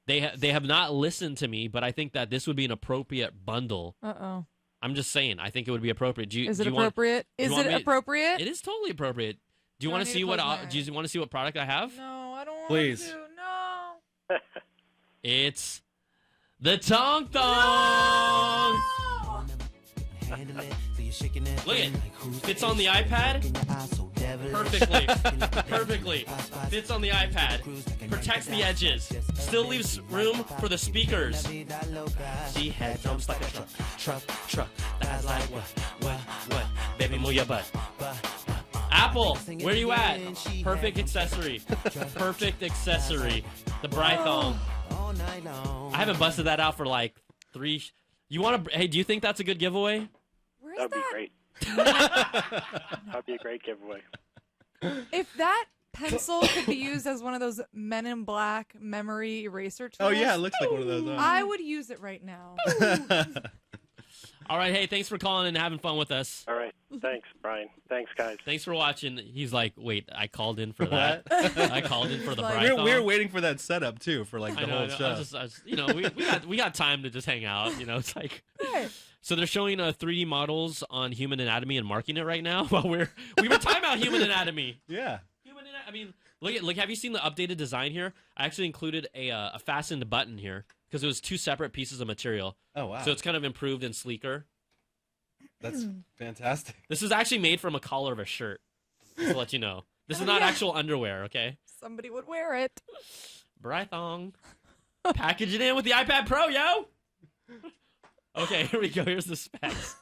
They have not listened to me, but I think that this would be an appropriate bundle. I'm just saying. I think it would be appropriate. Is it appropriate? Is it appropriate? It is totally appropriate. Do you want to see what? Do you want to see what product I have? No, I don't want Please. to. No. It's the Tong Thong. Look it. Fits on the iPad perfectly. Fits on the iPad. Protects the edges. Still leaves room for the speakers. She had drums like a truck. That's like what? Baby, move your butt. Apple, where you at? Perfect accessory. The Brythong. I haven't busted that out for like 3. You want to? Hey, do you think that's a good giveaway? Where's That'd that? be great. That'd be a great giveaway. If that pencil could be used as one of those Men in Black memory eraser tools, Oh yeah, it looks like one of those. I would use it right now. All right, hey, thanks for calling and having fun with us. All right. Thanks, Brian. Thanks, guys. Thanks for watching. He's like, wait, I called in for that. I called in for the Like- Brython. we were waiting for that setup too for like the I know, whole show. I was, you know, we got time to just hang out. You know, it's like. Right. So they're showing 3D models on human anatomy and marking it right now while we were talking about human anatomy. Yeah. I mean, look. Have you seen the updated design here? I actually included a fastened button here because it was 2 separate pieces of material. Oh wow. So it's kind of improved and sleeker. That's fantastic. This is actually made from a collar of a shirt. Just to let you know, this is not actual underwear. Okay. Somebody would wear it. Brythong. Package it in with the iPad Pro, yo. Okay, here we go. Here's the specs.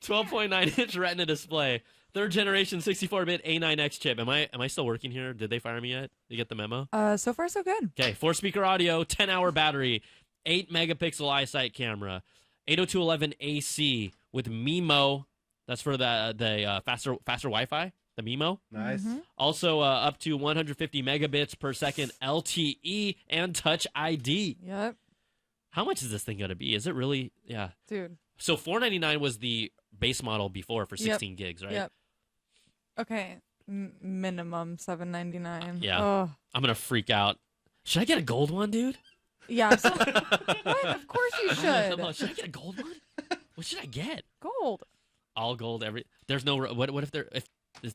12.9-inch Retina display. 3rd generation 64-bit A9X chip. Am I still working here? Did they fire me yet? Did you get the memo? So far so good. Okay, 4-speaker audio, 10-hour battery, 8-megapixel iSight camera, 802.11 AC with MIMO. That's for the faster Wi-Fi. The MIMO. Nice. Also up to 150 megabits per second LTE and Touch ID. Yep. How much is this thing going to be? Is it really? Yeah. Dude. So $499 was the base model before for 16 gigs, right? Yep. Okay. Minimum $799. Yeah. Oh. I'm going to freak out. Should I get a gold one, dude? Yeah. What? Of course you should. Should I get a gold one? What should I get? Gold. All gold. There's no. What if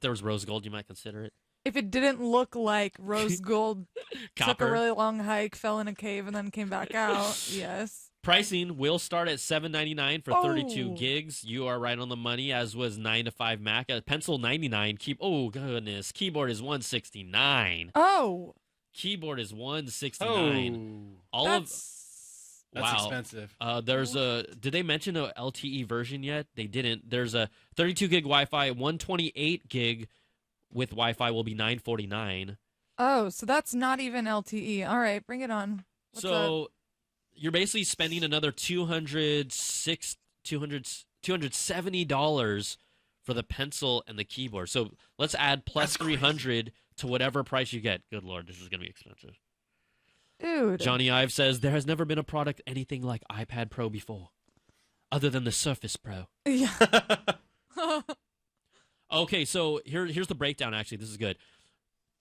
there was rose gold? You might consider it. If it didn't look like rose gold, took Copper. a really long hike, fell in a cave, and then came back out. Yes. Pricing will start at $799 for 32 Oh. gigs. You are right on the money, as was 9 to 5 Mac. Pencil $99. Oh goodness, keyboard is $169. Oh. Keyboard is $169. All That's of That's wow. expensive. There's a. Did they mention a LTE version yet? They didn't. There's a 32 gig Wi-Fi, 128 gig with Wi-Fi will be $949. Oh, so that's not even LTE. All right, bring it on. What's So you're basically spending another $270 for the pencil and the keyboard. So let's add plus 300 to whatever price you get. Good Lord, this is gonna be expensive. Dude. Johnny Ive says there has never been a product anything like iPad Pro before, other than the Surface Pro. Yeah. Okay, so here's the breakdown. Actually, this is good.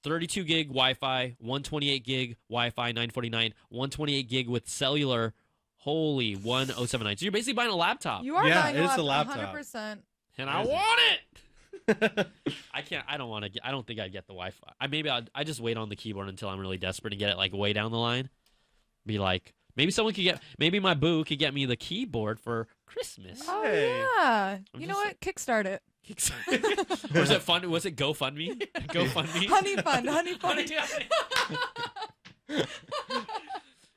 32 gig Wi-Fi, 128 gig Wi-Fi, $949, 128 gig with cellular. Holy, $1,079. So you're basically buying a laptop. You are buying it's a a laptop. 100%. And I want it. I can't. I don't want to. I don't think I'd get the Wi-Fi. I just wait on the keyboard until I'm really desperate and get it like way down the line. Be like, maybe someone could get. Maybe my boo could get me the keyboard for Christmas. Oh, Hey. yeah. I'm You know just what? Kickstart it. Was it fun? Was it GoFundMe? GoFundMe. Honey fund. Honey fund.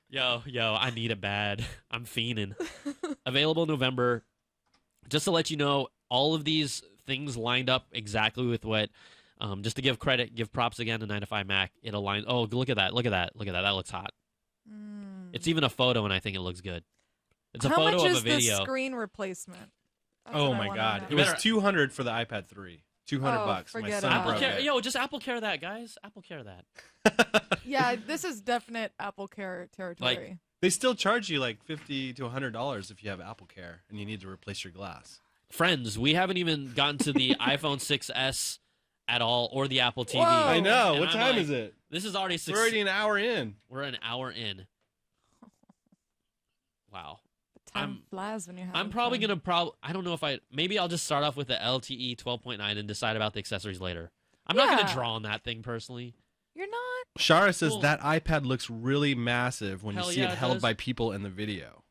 Yo, I need it bad. I'm fiending. Available November. Just to let you know, all of these things lined up exactly with what. Just to give credit, give props again to 9 to 5 Mac. It aligns. Oh, look at that! Look at that! Look at that! That looks hot. It's even a photo, and I think it looks good. It's a How photo much of is a video. the screen replacement? That's Oh what I my wanna God! know. It was $200 for the iPad 3. $200 bucks. My forget son about broke it. Care, it. yo, just Apple Care that, guys. Apple Care that. Yeah, this is definite Apple Care territory. They still charge you like $50 to $100 if you have Apple Care and you need to replace your glass. Friends, we haven't even gotten to the iPhone 6s at all, or the Apple TV. Whoa. I know. And What I'm time like, is it? This is already We're already an hour in. We're an hour in. Wow. Time flies when you're having I'm probably fun. gonna I don't know if maybe I'll just start off with the LTE 12.9 and decide about the accessories later. I'm not Yeah. gonna draw on that thing personally. You're not. Shara says Cool. that iPad looks really massive when Hell you see yeah, it it held does. by people in the video.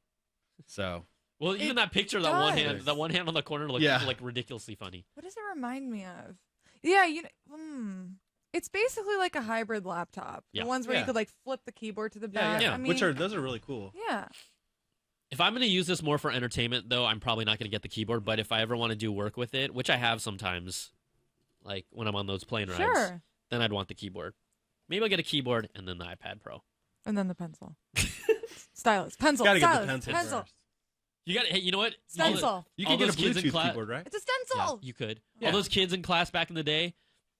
So Well, even It that picture, that does. one hand on the corner looked Yeah. like ridiculously funny. What does it remind me of? Yeah, it's basically like a hybrid laptop. Yeah. The ones where you Yeah. could like flip the keyboard to the back. yeah. I mean, those are really cool. yeah. If I'm gonna use this more for entertainment, though, I'm probably not gonna get the keyboard. But if I ever want to do work with it, which I have sometimes, like when I'm on those plane rides, Sure. then I'd want the keyboard. Maybe I'll get a keyboard and then the iPad Pro. And then the pencil. Stylus. Pencil. Gotta get the stylus, pencil pencil. first. You got. Hey, you know what? Stencil. You all can get a those kids in Bluetooth class- keyboard, right? It's a stencil. You could. Yeah. All those kids in class back in the day,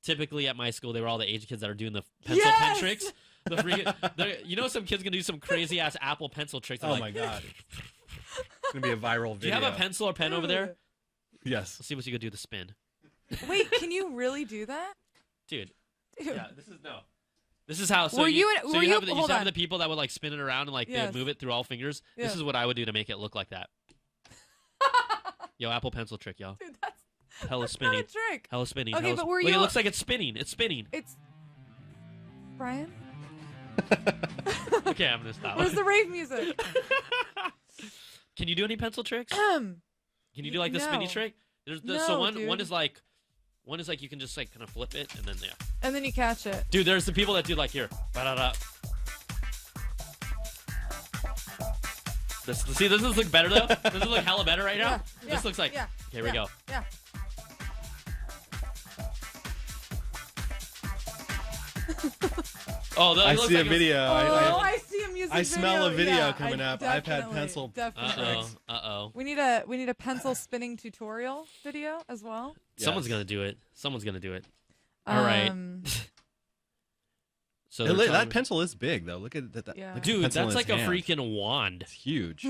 typically at my school, they were all the age kids that are doing the pencil pen tricks. The you know, some kids can do some crazy ass Apple Pencil tricks. Oh my god, it's gonna be a viral video. Do you have a pencil or pen over there? Yes. Let's see what you could do to spin. Wait, can you really do that? Dude. Yeah, this is no. This is how. So Were you so were you you- have the, hold have on. the people that would like spin it around and like they Yes. would move it through all fingers. Yeah. This is what I would do to make it look like that. Yo, Apple Pencil trick, y'all. Dude, that's Hella not spinning. a trick. Hella spinning. Okay, hella but were Look, you- it looks like it's spinning. It's spinning. It's Brian. Okay, I'm gonna stop. Where's the rave music? Can you do any pencil tricks? Can you do like the spinny No. trick? There's No, so one dude. is like you can just like kind of flip it and then yeah. And then you catch it. Dude, there's the people that do like here. Ba-da-da. See, does this look better though? Does this look hella better right now? Yeah, This looks like. yeah, Here we go. Yeah. Oh, I it looks see like a video. I see a music I smell a video Yeah, coming up. definitely, iPad pencil. Definitely. Uh-oh. We need a pencil spinning tutorial video as well. Someone's gonna do it. Someone's gonna do it. All right. So That pencil is big though. Look at that. Yeah. look at the dude, pencil in that's his like a hand. freaking wand. It's huge.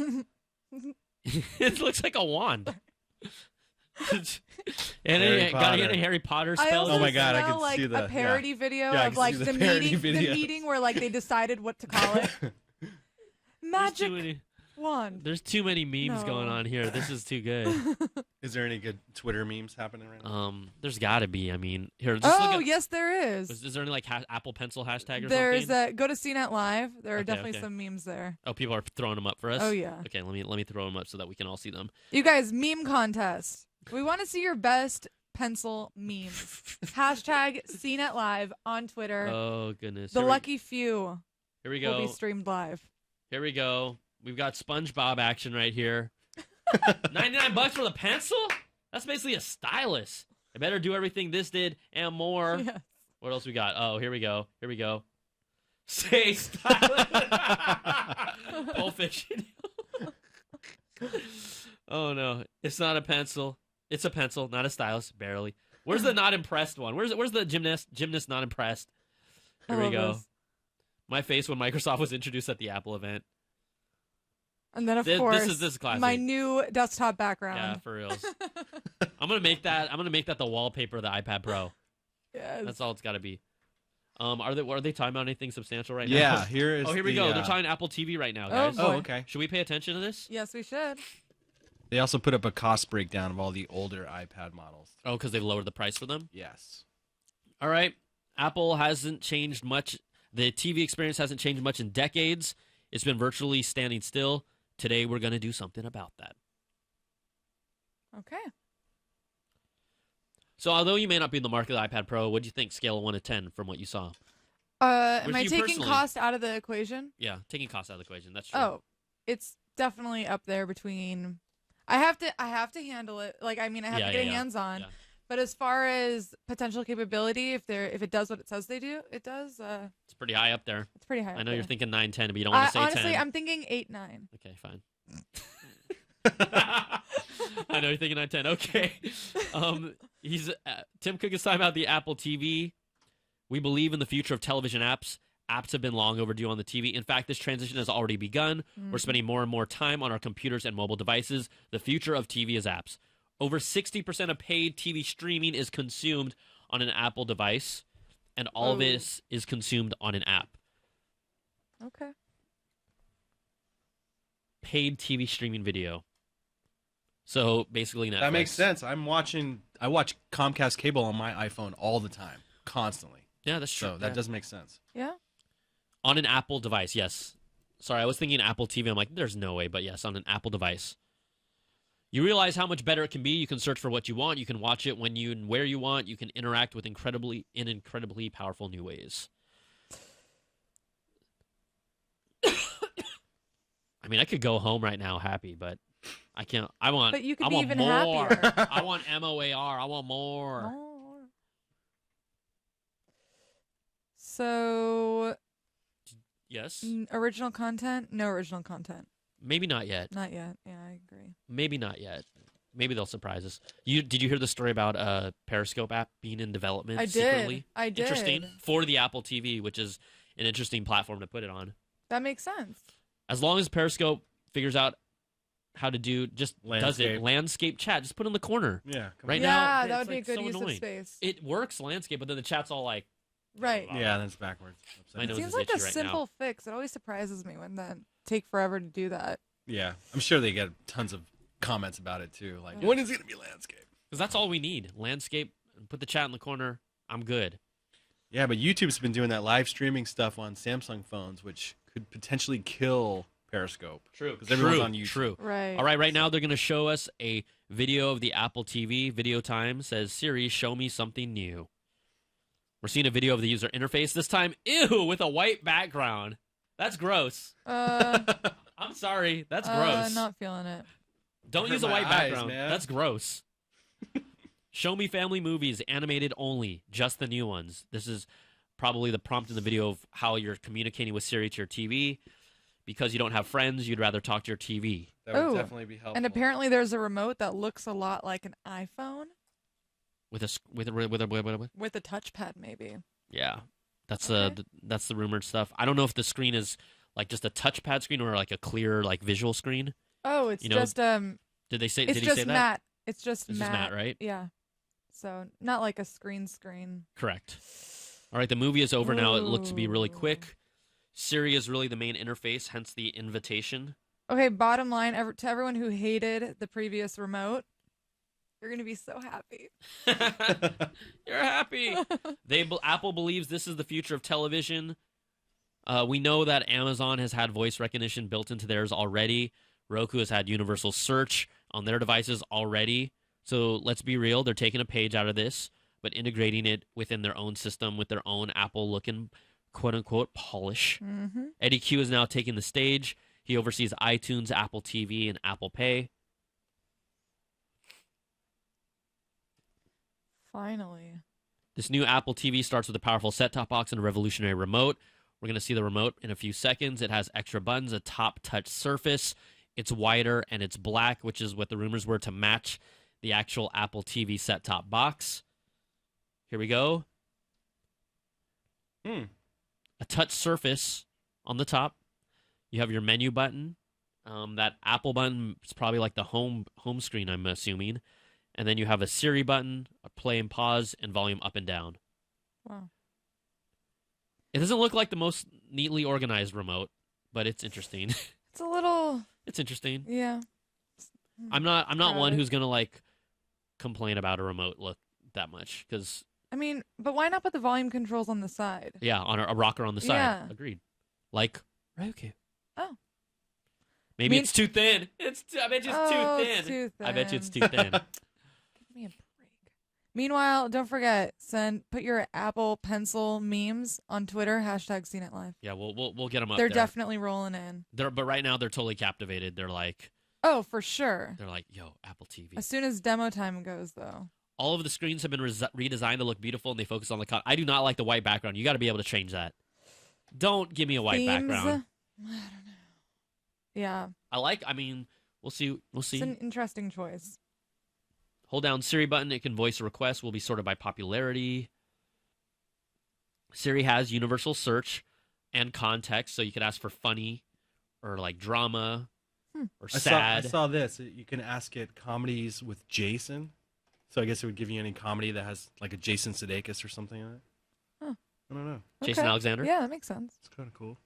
It looks like a wand. And Harry it got Potter. a Harry Potter I spell. also Oh my God, I smell could like see a the- parody yeah. video Yeah, I of can like see the the parody meeting, the videos. meeting where like they decided what to call it. Magic wand. There's too many memes No. going on here. This is too good. Is there any good Twitter memes happening right now? There's got to be. I mean, here. Just look Oh at, yes, there is. is there any like Apple Pencil hashtag or There's something? go to CNET Live. There are Okay, definitely okay. some memes there. Oh, people are throwing them up for us. Oh, yeah. Okay, let me throw them up so that we can all see them. You guys, meme contest. We want to see your best pencil memes. Hashtag CNET Live on Twitter. Oh goodness. The Here we- lucky few Here we will go. be streamed live. Here we go. We've got SpongeBob action right here. $99 for the pencil? That's basically a stylus. I better do everything this did and more. Yes. What else we got? Oh, here we go. Here we go. Say stylus. Pulp Fiction. Oh no, it's not a pencil. It's a pencil, not a stylus. Barely. Where's the not impressed one? Where's the gymnast not impressed? Here I we love go. this. My face when Microsoft was introduced at the Apple event. And then of This course, is classic. my new desktop Yeah, background. for reals. I'm gonna make that the wallpaper of the iPad Pro. Yes. That's all it's got to be. Are they talking about anything substantial right now? Yeah, here is Oh, here we the, go. They're talking Apple TV right now, Oh, guys. boy. Oh, okay. Should we pay attention to this? Yes, we should. They also put up a cost breakdown of all the older iPad models. Oh, because they've lowered the price for them. Yes. All right. Apple hasn't changed much. The TV experience hasn't changed much in decades. It's been virtually standing still. Today, we're going to do something about that. Okay. So, although you may not be in the market of the iPad Pro, what do you think, scale of 1 to 10 from what you saw? Am With I you taking personally. cost out of the equation? Yeah, taking cost out of the equation. That's true. Oh, it's definitely up there between. I have to handle it. Like, I mean, I have Yeah, to get yeah, a yeah. hands-on. Yeah. But as far as potential capability, if it does what it says they do, it does. It's pretty high up there. It's pretty high. I up know you're there. thinking 9, 10, but you don't want to say honestly, 10. I'm thinking 8, 9. Okay, fine. I know you're thinking 9, 10. Okay. Tim Cook is talking about the Apple TV. We believe in the future of television apps. Apps have been long overdue on the TV. In fact, this transition has already begun. We're spending more and more time on our computers and mobile devices. The future of TV is apps. Over 60% of paid TV streaming is consumed on an Apple device, and all of this is consumed on an app. Okay. Paid TV streaming video. So basically Netflix. That makes sense. I watch Comcast cable on my iPhone all the time, constantly. Yeah, that's true. So that does make sense. Yeah. On an Apple device, yes. Sorry, I was thinking Apple TV. I'm like, there's no way, but yes, on an Apple device. You realize how much better it can be. You can search for what you want. You can watch it when you and where you want. You can interact with incredibly powerful new ways. I mean, I could go home right now happy, but I can't. I want. But you could I be want even more. happier. I want MOAR. I want more. So, Yes. original content? No original content. Maybe not yet. Not yet. Yeah, I agree. Maybe not yet. Maybe they'll surprise us. Did you hear the story about Periscope app being in development I did. secretly? I did. Interesting for the Apple TV, which is an interesting platform to put it on. That makes sense. As long as Periscope figures out how to do landscape chat, just put it in the corner. Yeah. Right Yeah, now, that it's would be a good so use annoying. of space. It works landscape, but then the chat's all like, Right. Yeah, that's backwards. my It nose seems is like itchy a right simple fix. It always surprises me when that take forever to do that. Yeah, I'm sure they get tons of comments about it too. Like, Yeah. when is it going to be landscape? Because that's all we need. Landscape, put the chat in the corner. I'm good. Yeah, but YouTube's been doing that live streaming stuff on Samsung phones, which could potentially kill Periscope. True. Because everyone's on YouTube. True. Right. All right now they're going to show us a video of the Apple TV. Video time says, Siri, show me something new. We're seeing a video of the user interface. This time, ew, with a white background. That's gross. I'm sorry. That's gross. Not feeling it. Don't Hurt use a my white eyes, background. man. That's gross. Show me family movies, animated only, just the new ones. This is probably the prompt in the video of how you're communicating with Siri to your TV. Because you don't have friends, you'd rather talk to your TV. That would definitely be helpful. And apparently there's a remote that looks a lot like an iPhone With a touchpad, maybe. yeah, that's that's the rumored stuff. I don't know if the screen is like just a touchpad screen or like a clear like visual screen. Oh, it's You know, just Did they say? It's Did he just say that? matte. It's just It's matte. just matte, right? Yeah. So not like a screen. Correct. All right, the movie is over now. It looked to be really quick. Siri is really the main interface, hence the invitation. Okay, bottom line, to everyone who hated the previous remote, you're going to be so happy. You're happy. Apple believes this is the future of television. We know that Amazon has had voice recognition built into theirs already. Roku has had universal search on their devices already. So let's be real, they're taking a page out of this, but integrating it within their own system with their own Apple-looking quote-unquote polish. Mm-hmm. Eddie Q is now taking the stage. He oversees iTunes, Apple TV, and Apple Pay. Finally. This new Apple TV starts with a powerful set-top box and a revolutionary remote. We're going to see the remote in a few seconds. It has extra buttons, a top touch surface. It's wider and it's black, which is what the rumors were to match the actual Apple TV set-top box. Here we go. A touch surface on the top. You have your menu button. That Apple button is probably like the home screen, I'm assuming. And then you have a Siri button, a play and pause, and volume up and down. Wow. It doesn't look like the most neatly organized remote, but it's interesting. It's a little... It's interesting. Yeah. I'm not one who's going to like complain about a remote look that much because I mean, but why not put the volume controls on the side? yeah, on a rocker on the side. Yeah. Agreed. Like Roku. Oh. Maybe it's too thin. I bet you it's too thin. It's too thin. I bet you it's too thin. Give me a break. Meanwhile, don't forget, put your Apple Pencil memes on Twitter, #CNET Live. Yeah, we'll get them up They're there. definitely rolling in. But right now they're totally captivated. They're like, Oh, for sure. They're like, yo, Apple TV. As soon as demo time goes, though. All of the screens have been redesigned to look beautiful, and they focus on the I do not like the white background. You got to be able to change that. Don't give me a white Themes? background. I don't know. Yeah. I mean, we'll see. We'll see. It's an interesting choice. Hold down Siri button. It can voice a request. Will be sorted by popularity. Siri has universal search and context, so you can ask for funny or like drama or sad. I saw this. You can ask it comedies with Jason. So I guess it would give you any comedy that has like a Jason Sudeikis or something in it. Huh. I don't know. Jason Alexander? Yeah, that makes sense. It's kind of cool.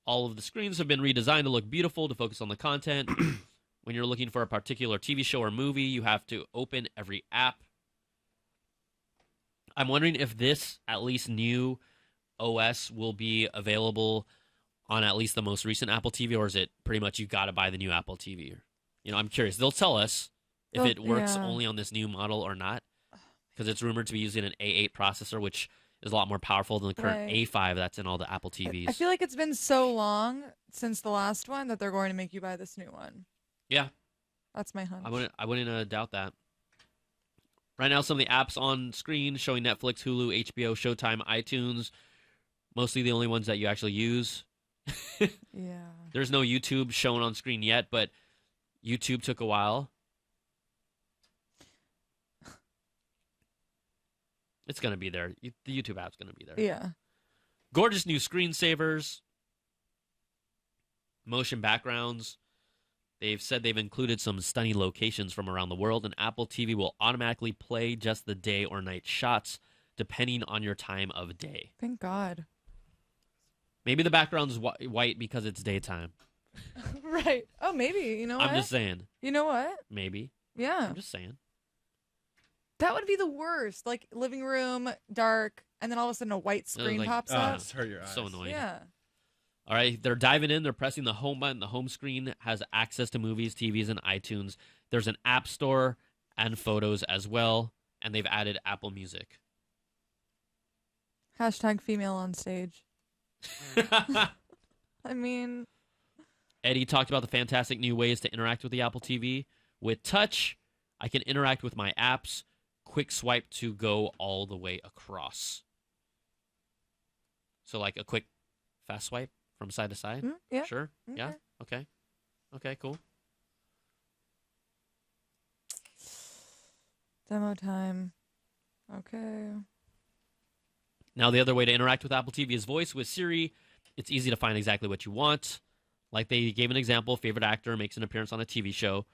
All of the screens have been redesigned to look beautiful, to focus on the content. When you're looking for a particular TV show or movie, you have to open every app. I'm wondering if this, at least new OS, will be available on at least the most recent Apple TV, or is it pretty much you got to buy the new Apple TV? You know, I'm curious. They'll tell us if it works only on this new model or not, because it's rumored to be using an A8 processor, which is a lot more powerful than the current A5 that's in all the Apple TVs. I feel like it's been so long since the last one that they're going to make you buy this new one. Yeah. That's my hunch. I wouldn't doubt that. Right now, some of the apps on screen showing Netflix, Hulu, HBO, Showtime, iTunes, mostly the only ones that you actually use. Yeah. There's no YouTube shown on screen yet, but YouTube took a while. It's going to be there. The YouTube app's going to be there. Yeah. Gorgeous new screensavers, motion backgrounds. They've said they've included some stunning locations from around the world, and Apple TV will automatically play just the day or night shots depending on your time of day. Thank God. Maybe the background's white because it's daytime. Right. Oh, maybe. You know what? I'm just saying. You know what? Maybe. Yeah. I'm just saying. That would be the worst. Like living room, dark, and then all of a sudden a white screen Like, pops up. Just hurt your eyes. So annoying. Yeah. All right, they're diving in. They're pressing the home button. The home screen has access to movies, TVs, and iTunes. There's an app store and photos as well, and they've added Apple Music. Hashtag female on stage. I mean, Eddie talked about the fantastic new ways to interact with the Apple TV. With Touch, I can interact with my apps. Quick swipe to go all the way across. So like a quick fast swipe from side to side? yeah. Sure? Okay. Yeah? Okay. Okay, cool. Demo time. Okay. Now, the other way to interact with Apple TV is voice. With Siri, it's easy to find exactly what you want. Like they gave an example, favorite actor makes an appearance on a TV show.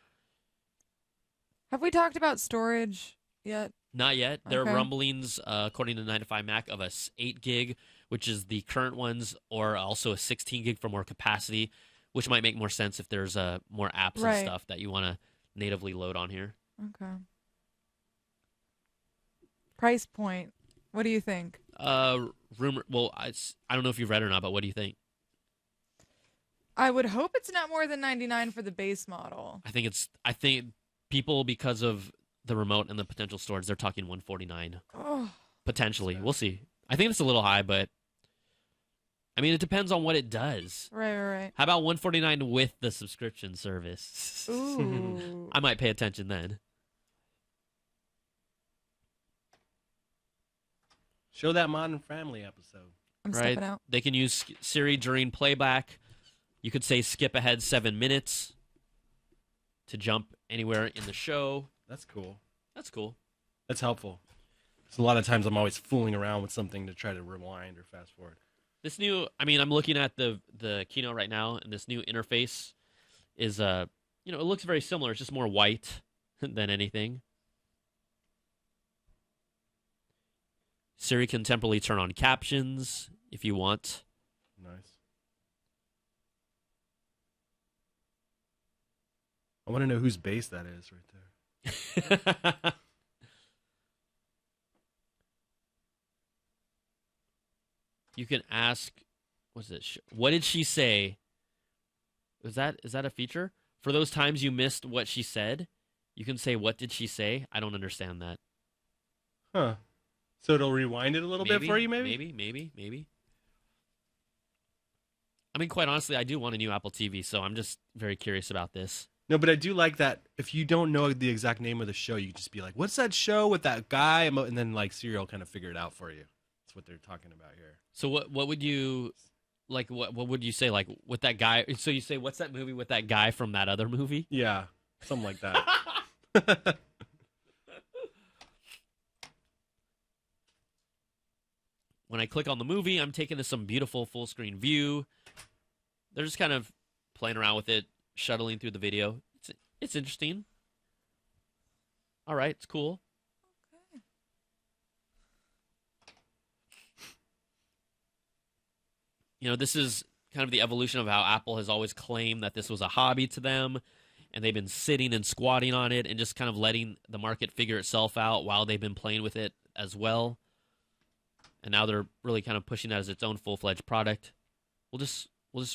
Have we talked about storage yet? Not yet. There Okay. are rumblings, according to 9 to 5 Mac, of a 8 gig, which is the current ones, or also a 16 gig for more capacity, which might make more sense if there's more apps Right. and stuff that you want to natively load on here. Okay. Price point. What do you think? Rumor. Well, I don't know if you've read it or not, but what do you think? I would hope it's not more than 99 for the base model. I think people, because of the remote and the potential storage, they're talking 149 Oh, potentially. We'll see. I think it's a little high, but I mean, it depends on what it does. right. How about 149 with the subscription service? Ooh. I might pay attention then. Show that Modern Family episode. I'm Right? stepping out. They can use Siri during playback. You could say skip ahead 7 minutes to jump anywhere in the show. That's cool. That's cool. That's helpful. 'Cause a lot of times I'm always fooling around with something to try to rewind or fast forward. This new, I mean, I'm looking at the keynote right now, and this new interface is, it looks very similar. It's just more white than anything. Siri can temporarily turn on captions if you want. Nice. I want to know whose base that is right there. You can ask, what's it? What did she say? Is that a feature? For those times you missed what she said, you can say, what did she say? I don't understand that. Huh. So it'll rewind it a little bit for you, maybe? Maybe. I mean, quite honestly, I do want a new Apple TV, so I'm just very curious about this. No, but I do like that if you don't know the exact name of the show, you can just be like, what's that show with that guy? And then, like, Siri will kind of figure it out for you. That's what they're talking about here. So what would you, like, what would you say, like, with that guy? So you say, what's that movie with that guy from that other movie? Yeah, something like that. When I click on the movie, I'm taken to some beautiful full screen view. They're just kind of playing around with it, shuttling through the video. It's interesting. All right, it's cool. Okay. This is kind of the evolution of how Apple has always claimed that this was a hobby to them, and they've been sitting and squatting on it and just kind of letting the market figure itself out while they've been playing with it as well. And now they're really kind of pushing that as its own full-fledged product. We'll just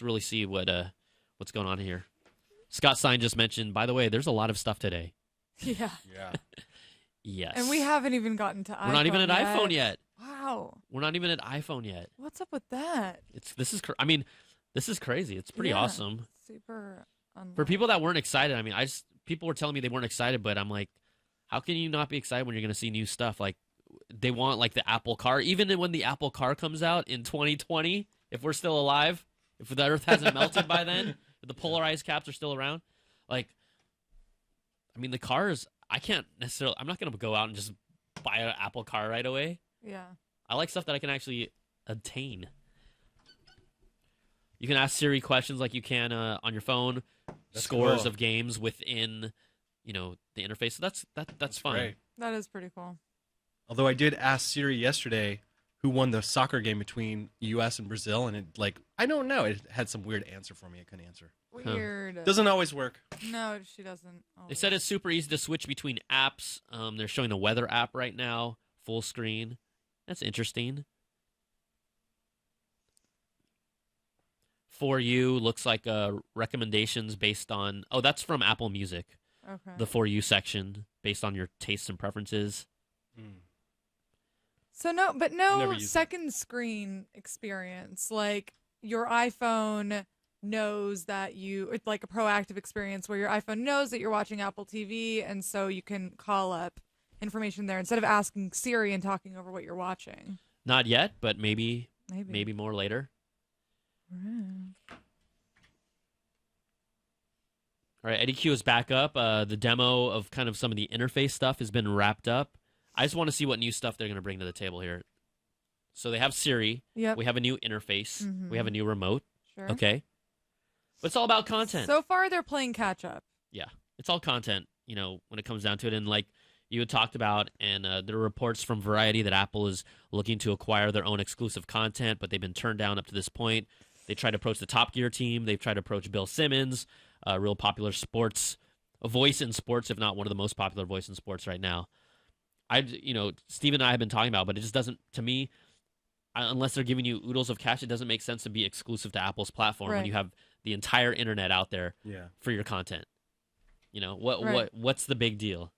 really see what's going on here. Scott Stein just mentioned, by the way, there's a lot of stuff today. Yeah. Yeah. Yes. And we haven't even gotten to iPhone. We're not even at yet. iPhone yet. Wow. We're not even at iPhone yet. What's up with that? This is crazy. It's pretty Yeah, awesome. Super. For people that weren't excited, I mean, people were telling me they weren't excited, but I'm like, how can you not be excited when you're going to see new stuff? Like, they want, like, the Apple Car. Even when the Apple Car comes out in 2020, if we're still alive, If the Earth hasn't melted by then, if the polar ice caps are still around, like, I mean, the cars. I can't necessarily. I'm not gonna go out and just buy an Apple car right away. Yeah. I like stuff that I can actually obtain. You can ask Siri questions like you can on your phone. That's scores cool. of games within, the interface. So that's fun. Great. That is pretty cool. Although I did ask Siri yesterday who won the soccer game between U.S. and Brazil, and I don't know. It had some weird answer for me. I couldn't answer. Weird. Doesn't always work. No, she doesn't. They said it's super easy to switch between apps. They're showing the weather app right now, full screen. That's interesting. For You looks like recommendations based on. Oh, that's from Apple Music. Okay. The For You section based on your tastes and preferences. So no Never used second screen experience. Like your iPhone knows that it's like a proactive experience where your iPhone knows that you're watching Apple TV, and so you can call up information there instead of asking Siri and talking over what you're watching. Not yet, but maybe more later. All right, Eddie Q is back up. The demo of kind of some of the interface stuff has been wrapped up. I just want to see what new stuff they're going to bring to the table here. So they have Siri. Yep. We have a new interface. Mhm. We have a new remote. Sure. Okay. But it's all about content. So far, they're playing catch up. Yeah, it's all content, when it comes down to it. And like you had talked about, and there are reports from Variety that Apple is looking to acquire their own exclusive content, but they've been turned down up to this point. They tried to approach the Top Gear team. They've tried to approach Bill Simmons, a real popular a voice in sports, if not one of the most popular voice in sports right now. Steve and I have been talking about, but it just doesn't, to me, unless they're giving you oodles of cash, it doesn't make sense to be exclusive to Apple's platform when Right. you have the entire internet out there for your content. What's the big deal?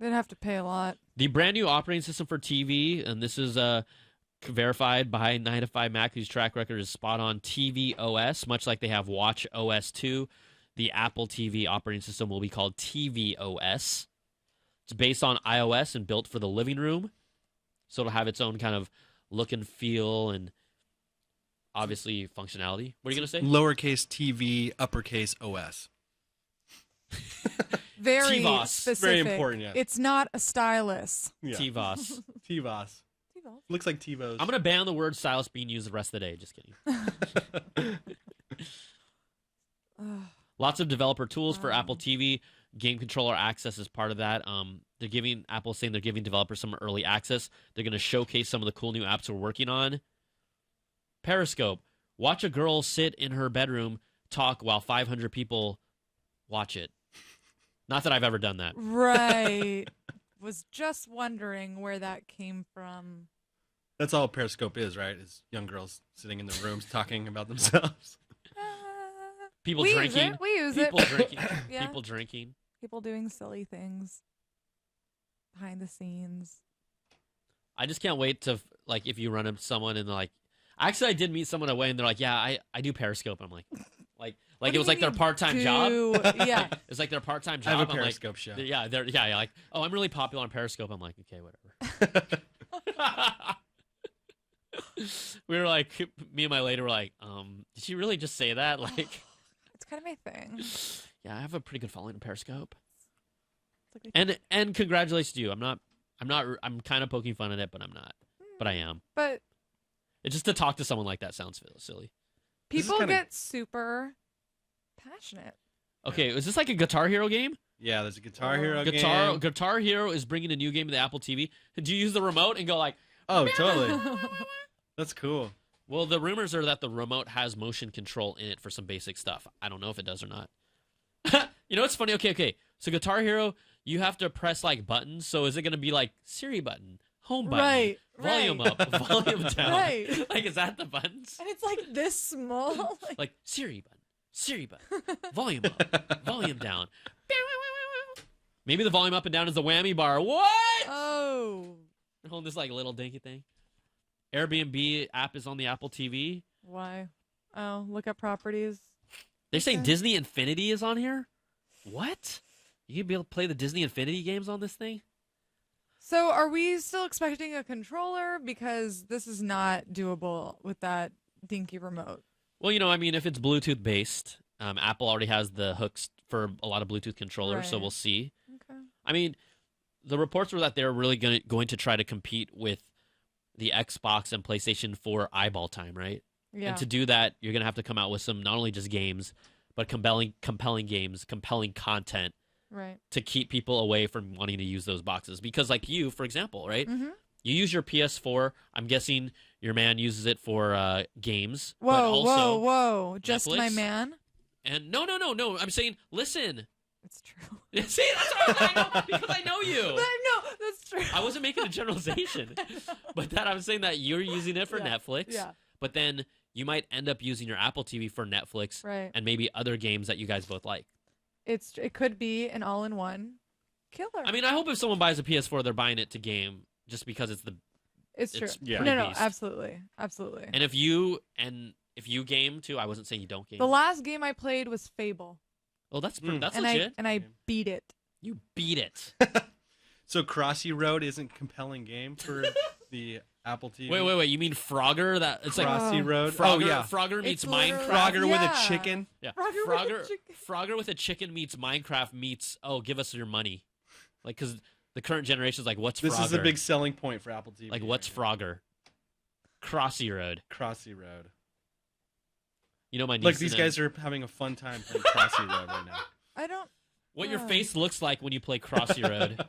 They'd have to pay a lot. The brand new operating system for TV, and this is verified by 9 to 5 Mac, whose track record is spot on, TV OS, much like they have Watch OS2. The Apple TV operating system will be called TV OS. It's based on iOS and built for the living room, so it'll have its own kind of look and feel and obviously functionality. What are you going to say? Lowercase TV, uppercase OS. Very TVOS. specific. Very important, yeah. It's not a stylus. Yeah. TVOS. TVOS. Looks like TiVo's. I'm going to ban the word stylus being used the rest of the day. Just kidding. Lots of developer tools for Apple TV. Game controller access is part of that. Apple's saying they're giving developers some early access. They're going to showcase some of the cool new apps we're working on. Periscope. Watch a girl sit in her bedroom, talk while 500 people watch it. Not that I've ever done that. Right. Was just wondering where that came from. That's all Periscope is, right? Is young girls sitting in their rooms talking about themselves. People We use drinking. it. We use people it. drinking. Yeah. People drinking. People doing silly things behind the scenes. I just can't wait to, if you run into someone and they're like, actually, I did meet someone away and they're like, yeah, I do Periscope. I'm like What it do was you like their mean part-time job. do? Yeah. It's like their part-time I job. have a I'm Periscope like, show. Yeah, they're like, oh, I'm really popular on Periscope. I'm like, okay, whatever. We were like, me and my lady were like, did she really just say that? Like, It's kind of my thing. yeah, I have a pretty good following on Periscope. It's like And congratulations to you. I'm kind of poking fun at it, but I'm not. But I am. But It's just to talk to someone like that sounds silly. people get super passionate. Okay, is this like a Guitar Hero game? Yeah, there's a Guitar Hero Guitar game. Guitar Hero is bringing a new game to the Apple TV. Do you use the remote and go like? Oh, totally. That's cool. Well, the rumors are that the remote has motion control in it for some basic stuff. I don't know if it does or not. You know what's funny? Okay. So Guitar Hero, you have to press buttons. So is it going to be like Siri button, home button, Right, volume right. up, volume down? Right. Is that the buttons? And it's like this small. Like Siri button, volume up, volume down. Maybe the volume up and down is the whammy bar. What? Oh. Hold this little dinky thing. Airbnb app is on the Apple TV. Why? Oh, look at properties. They're saying Okay. Disney Infinity is on here? What? You can be able to play the Disney Infinity games on this thing? So are we still expecting a controller? Because this is not doable with that dinky remote. Well, you know, I mean, if it's Bluetooth based, Apple already has the hooks for a lot of Bluetooth controllers, so Right. we'll see. Okay. I mean, the reports were that they're really going to try to compete with the Xbox and PlayStation 4 eyeball time, right? Yeah. And to do that, you're going to have to come out with some not only just games, but compelling games, compelling content Right. to keep people away from wanting to use those boxes. Because, like you, for example, right? Mm-hmm. You use your PS4. I'm guessing your man uses it for games. but Whoa, also whoa! Just my Netflix. man. And no. I'm saying, listen. It's true. See, that's what I know because I know you. No, that's true. I wasn't making a generalization, but that I'm saying that you're using it for Netflix. Yeah. But then you might end up using your Apple TV for Netflix, Right. and maybe other games that you guys both like. It could be an all-in-one killer. I mean, I hope if someone buys a PS4, they're buying it to game just because it's true. Yeah. No, absolutely. And if you game too, I wasn't saying you don't game. The last game I played was Fable. Oh, that's and legit. I beat it. You beat it. So Crossy Road isn't a compelling game for the Apple TV? Wait. You mean Frogger? That it's like Crossy Road. Frogger, Oh yeah, Frogger meets It's Minecraft. literally- Frogger with Yeah. a chicken. Yeah, Frogger Frogger with a chicken meets Minecraft meets give us your money, like because the current generation is like what's This Frogger? is a big selling point for Apple TV. like what's Frogger? Crossy Road. Crossy Road? You know my niece. Look, these and guys are having a fun time playing Crossy Road right now. I don't. what your face looks like when you play Crossy Road.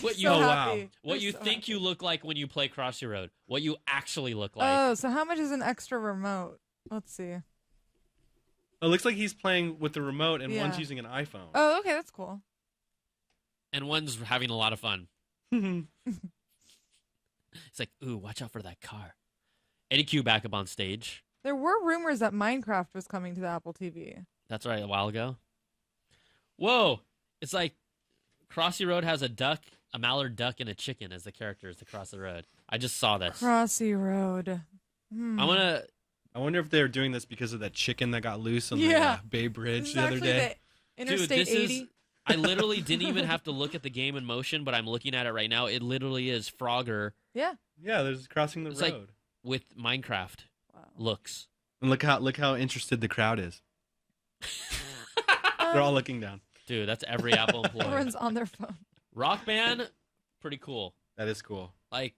What you So wow. happy. what They're you so think happy. you look like when you play Crossy Road. What you actually look like. Oh, so how much is an extra remote? Let's see. It looks like he's playing with the remote and Yeah. one's using an iPhone. Oh, okay, that's cool. And one's having a lot of fun. It's like, ooh, watch out for that car. Eddie Q back up on stage. There were rumors that Minecraft was coming to the Apple TV. That's right, a while ago. Whoa! It's like Crossy Road has a duck, a mallard duck, and a chicken as the characters to cross the road. I just saw this. Crossy Road. I wonder if they're doing this because of that chicken that got loose on the Yeah. Bay Bridge This is the other actually day. the Interstate 80. I literally didn't even have to look at the game in motion, but I'm looking at it right now. It literally is Frogger. Yeah. Yeah, there's crossing the It's road. like with Minecraft looks. And look how interested the crowd is. They're all looking down. Dude, that's every Apple employee. Everyone's on their phone. Rock Band, pretty cool. That is cool. Like,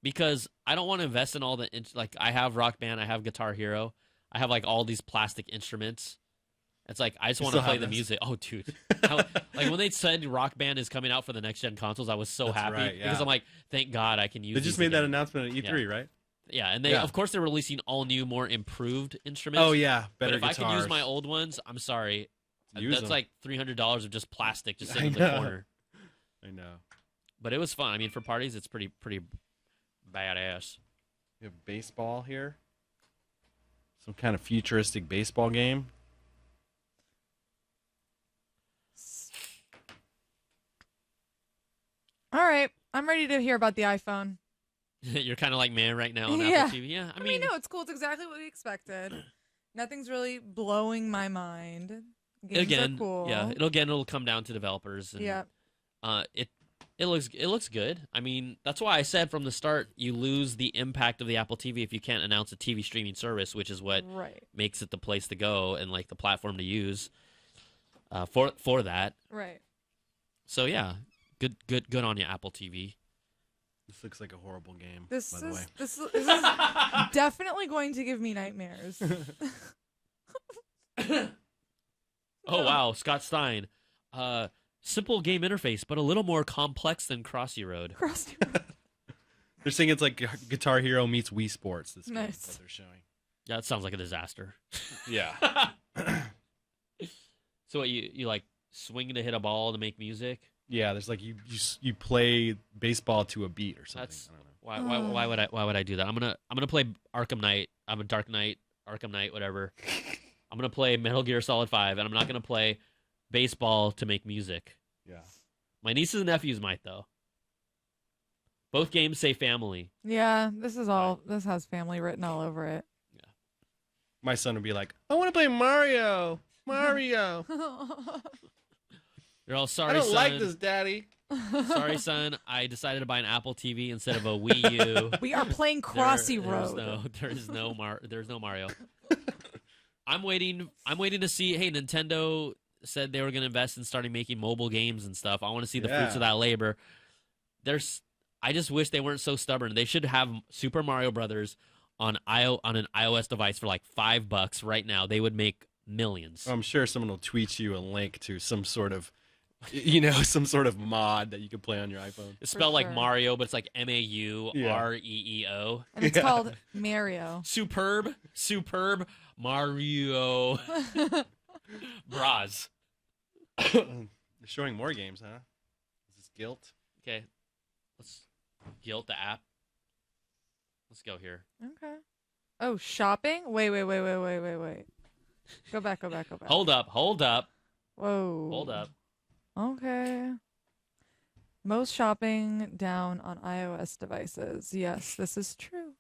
because I don't want to invest in all the like I have Rock Band, I have Guitar Hero, I have like all these plastic instruments. It's like I just You want to still play have the those? music. Oh, dude, like when they said Rock Band is coming out for the next gen consoles, I was so That's happy right, yeah. because I'm like, thank God I can use. They just these made that again. announcement at E3, right? Yeah, and they Yeah. of course they're releasing all new, more improved instruments. Oh yeah, better but if I can use guitars. my old ones, I'm sorry. Use That's them. like $300 of just plastic just sitting I in the know. corner. I know. But it was fun. I mean, for parties, it's pretty badass. We have baseball here. Some kind of futuristic baseball game. All right, I'm ready to hear about the iPhone. You're kind of like man right now on Yeah. Apple TV. Yeah, I mean, no, it's cool. It's exactly what we expected. Nothing's really blowing my mind. Games again, are cool. yeah, it'll come down to developers. And, Yeah. It looks good. I mean, that's why I said from the start you lose the impact of the Apple TV if you can't announce a TV streaming service, which is what Right. makes it the place to go and like the platform to use for that. Right. So yeah, good on you, Apple TV. This looks like a horrible game. This by the way. this is definitely going to give me nightmares. Oh wow, Scott Stein. Simple game interface, but a little more complex than Crossy Road. Crossy They're saying it's like Guitar Hero meets Wii Sports. This game Nice. that they're showing. Yeah, it sounds like a disaster. Yeah. So what, you like swing to hit a ball to make music? Yeah, there's like you play baseball to a beat or something. That's I don't know. why would I do that? I'm gonna play Arkham Knight. I'm a Dark Knight, Arkham Knight, whatever. I'm gonna play Metal Gear Solid 5, and I'm not gonna play baseball to make music. Yeah. My nieces and nephews might though. Both games say family. Yeah, this has family written all over it. My son would be like, I want to play Mario. Mario. You're all sorry. I don't like son. this, Daddy. Sorry, son. I decided to buy an Apple TV instead of a Wii U. We are playing Crossy Road. There's no Mario. I'm waiting to see. Hey, Nintendo said they were going to invest in starting making mobile games and stuff. I want to see the fruits of that labor. I just wish they weren't so stubborn. They should have Super Mario Brothers on an iOS device for like $5 right now. They would make millions. I'm sure someone will tweet you a link to some sort of, some sort of mod that you can play on your iPhone. It's spelled like Mario, but it's like MAUREEO. And it's called Mario. Superb Mario. Bras. They're showing more games, huh? Is this Guilt? Okay. Let's Guilt the app. Let's go here. Okay. Oh, shopping? Wait. Go back. Hold up. Whoa. Hold up. Okay. Most shopping down on iOS devices. Yes, this is true.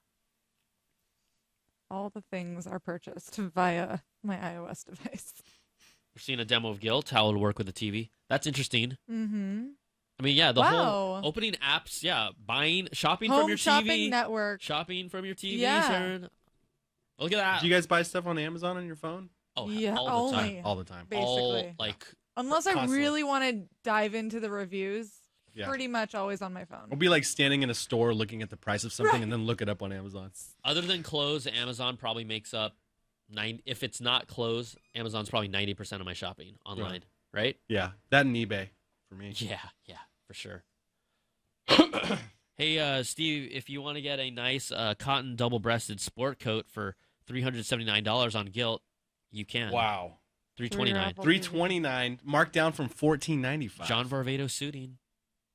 All the things are purchased via my iOS device. We're seeing a demo of Guilt, how it'll work with the TV. That's interesting. Mm-hmm. I mean, yeah, the whole opening apps, shopping Home from your shopping TV. network. Shopping from your TV, Yeah. Sharon. Look at that. Do you guys buy stuff on Amazon on your phone? Oh, yeah, all the time. only. All the time. Basically. Unless I constantly. really want to dive into the reviews, Yeah. pretty much always on my phone. We'll be like standing in a store looking at the price of something and then look it up on Amazon. Other than clothes, Amazon probably makes up if it's not clothes, Amazon's probably 90% of my shopping online, right? Yeah, that and eBay for me. Yeah, for sure. Hey, Steve, if you want to get a nice cotton double-breasted sport coat for $379 on Guilt, you can. Wow. $329. $329, marked down from $14.95. John Varvatos suiting.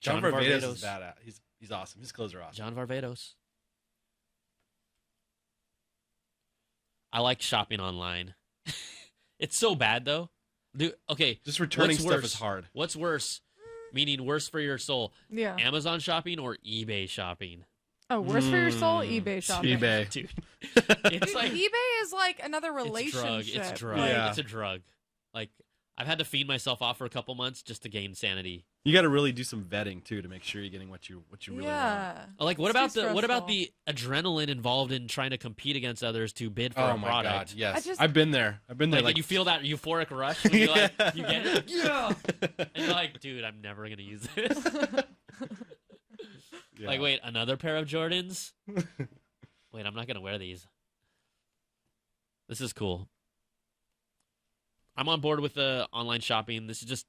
John Varvatos is badass. He's awesome. His clothes are awesome. John Varvatos. I like shopping online. It's so bad though. Dude, okay, just returning what's stuff worse? is hard. What's worse? Meaning worse for your soul. Yeah. Amazon shopping or eBay shopping? Oh, worse for your soul, eBay shopping. eBay. Dude. Dude, eBay is like another relationship. It's a drug. Like, It's a drug. Like, I've had to feed myself off for a couple months just to gain sanity. You got to really do some vetting too to make sure you're getting what you really want. Like, what about the adrenaline involved in trying to compete against others to bid for a my product? God, yes. I've been there. Like, you feel that euphoric rush when you like you get it. Yeah. And you're like, dude, I'm never gonna use this. Yeah. Like, wait, another pair of Jordans? Wait, I'm not gonna wear these. This is cool. I'm on board with the online shopping. This is just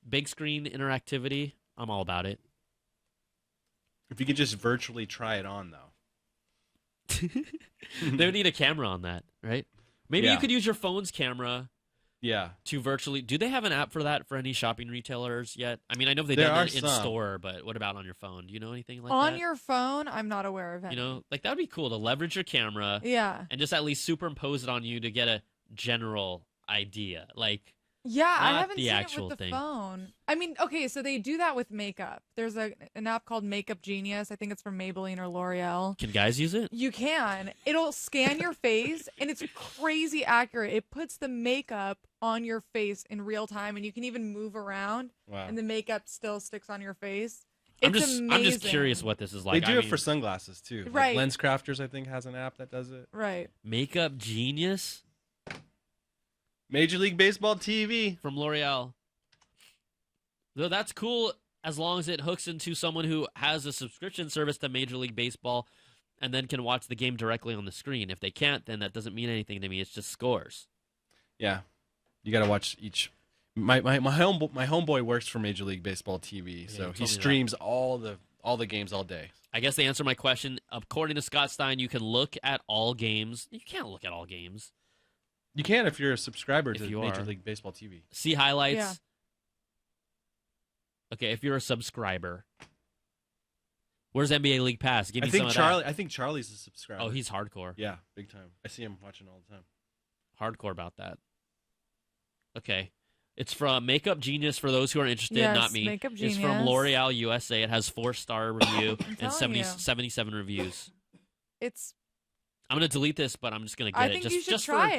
big screen interactivity. I'm all about it. If you could just virtually try it on, though. They would need a camera on that, right? Maybe you could use your phone's camera. Yeah. To virtually, do they have an app for that for any shopping retailers yet? I mean, I know they've done it in store, but what about on your phone? Do you know anything like that? On your phone, I'm not aware of it. You know, like that would be cool to leverage your camera. Yeah. And just at least superimpose it on you to get a general idea. Like, yeah, I not haven't the seen actual it with the thing. phone. I mean, okay, so they do that with makeup. There's an app called Makeup Genius. I think it's from Maybelline or L'Oreal. Can guys use it? You can. It'll scan your face, and it's crazy accurate. It puts the makeup on your face in real time, and you can even move around, and the makeup still sticks on your face. I'm It's just curious what this is like. They do it for sunglasses too. Right. Like LensCrafters, I think, has an app that does it. Right. Makeup Genius. Major League Baseball TV from L'Oreal. Though that's cool as long as it hooks into someone who has a subscription service to Major League Baseball and then can watch the game directly on the screen. If they can't, then that doesn't mean anything to me. It's just scores. Yeah. You got to watch each. My homeboy works for Major League Baseball TV, so he streams all the games all day. I guess they answer my question. According to Scott Stein, you can look at all games. You can't look at all games. You can if you're a subscriber to you Major are. League Baseball TV. See highlights. Yeah. Okay, if you're a subscriber. Where's NBA League Pass? Give me some of I that. think Charlie's a subscriber. Oh, he's hardcore. Yeah, big time. I see him watching all the time. Hardcore about that. Okay. It's from Makeup Genius for those who are interested, Yes, not me. Makeup It's from Genius. L'Oreal USA. It has 4-star review and telling you. 77 reviews. It's I'm gonna delete this, but I'm just gonna get I it. think Just, you should just try for,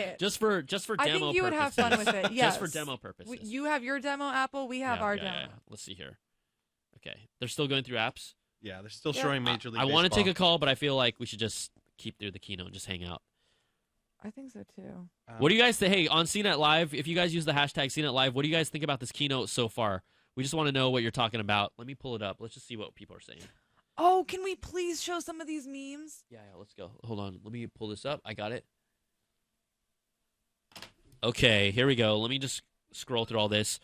it. Just for demo I think you would have fun purposes. with it. Yes. Just for demo purposes. You have your demo, Apple. We have our demo. Yeah. Let's see here. Okay, they're still going through apps. Yeah, they're still showing Major League I want to Baseball. take a call, but I feel like we should just keep through the keynote and just hang out. I think so too. What do you guys think? Hey, on CNET Live, if you guys use the hashtag CNET Live, what do you guys think about this keynote so far? We just want to know what you're talking about. Let me pull it up. Let's just see what people are saying. Oh, can we please show some of these memes? Yeah, let's go. Hold on. Let me pull this up. I got it. Okay, here we go. Let me just scroll through all this.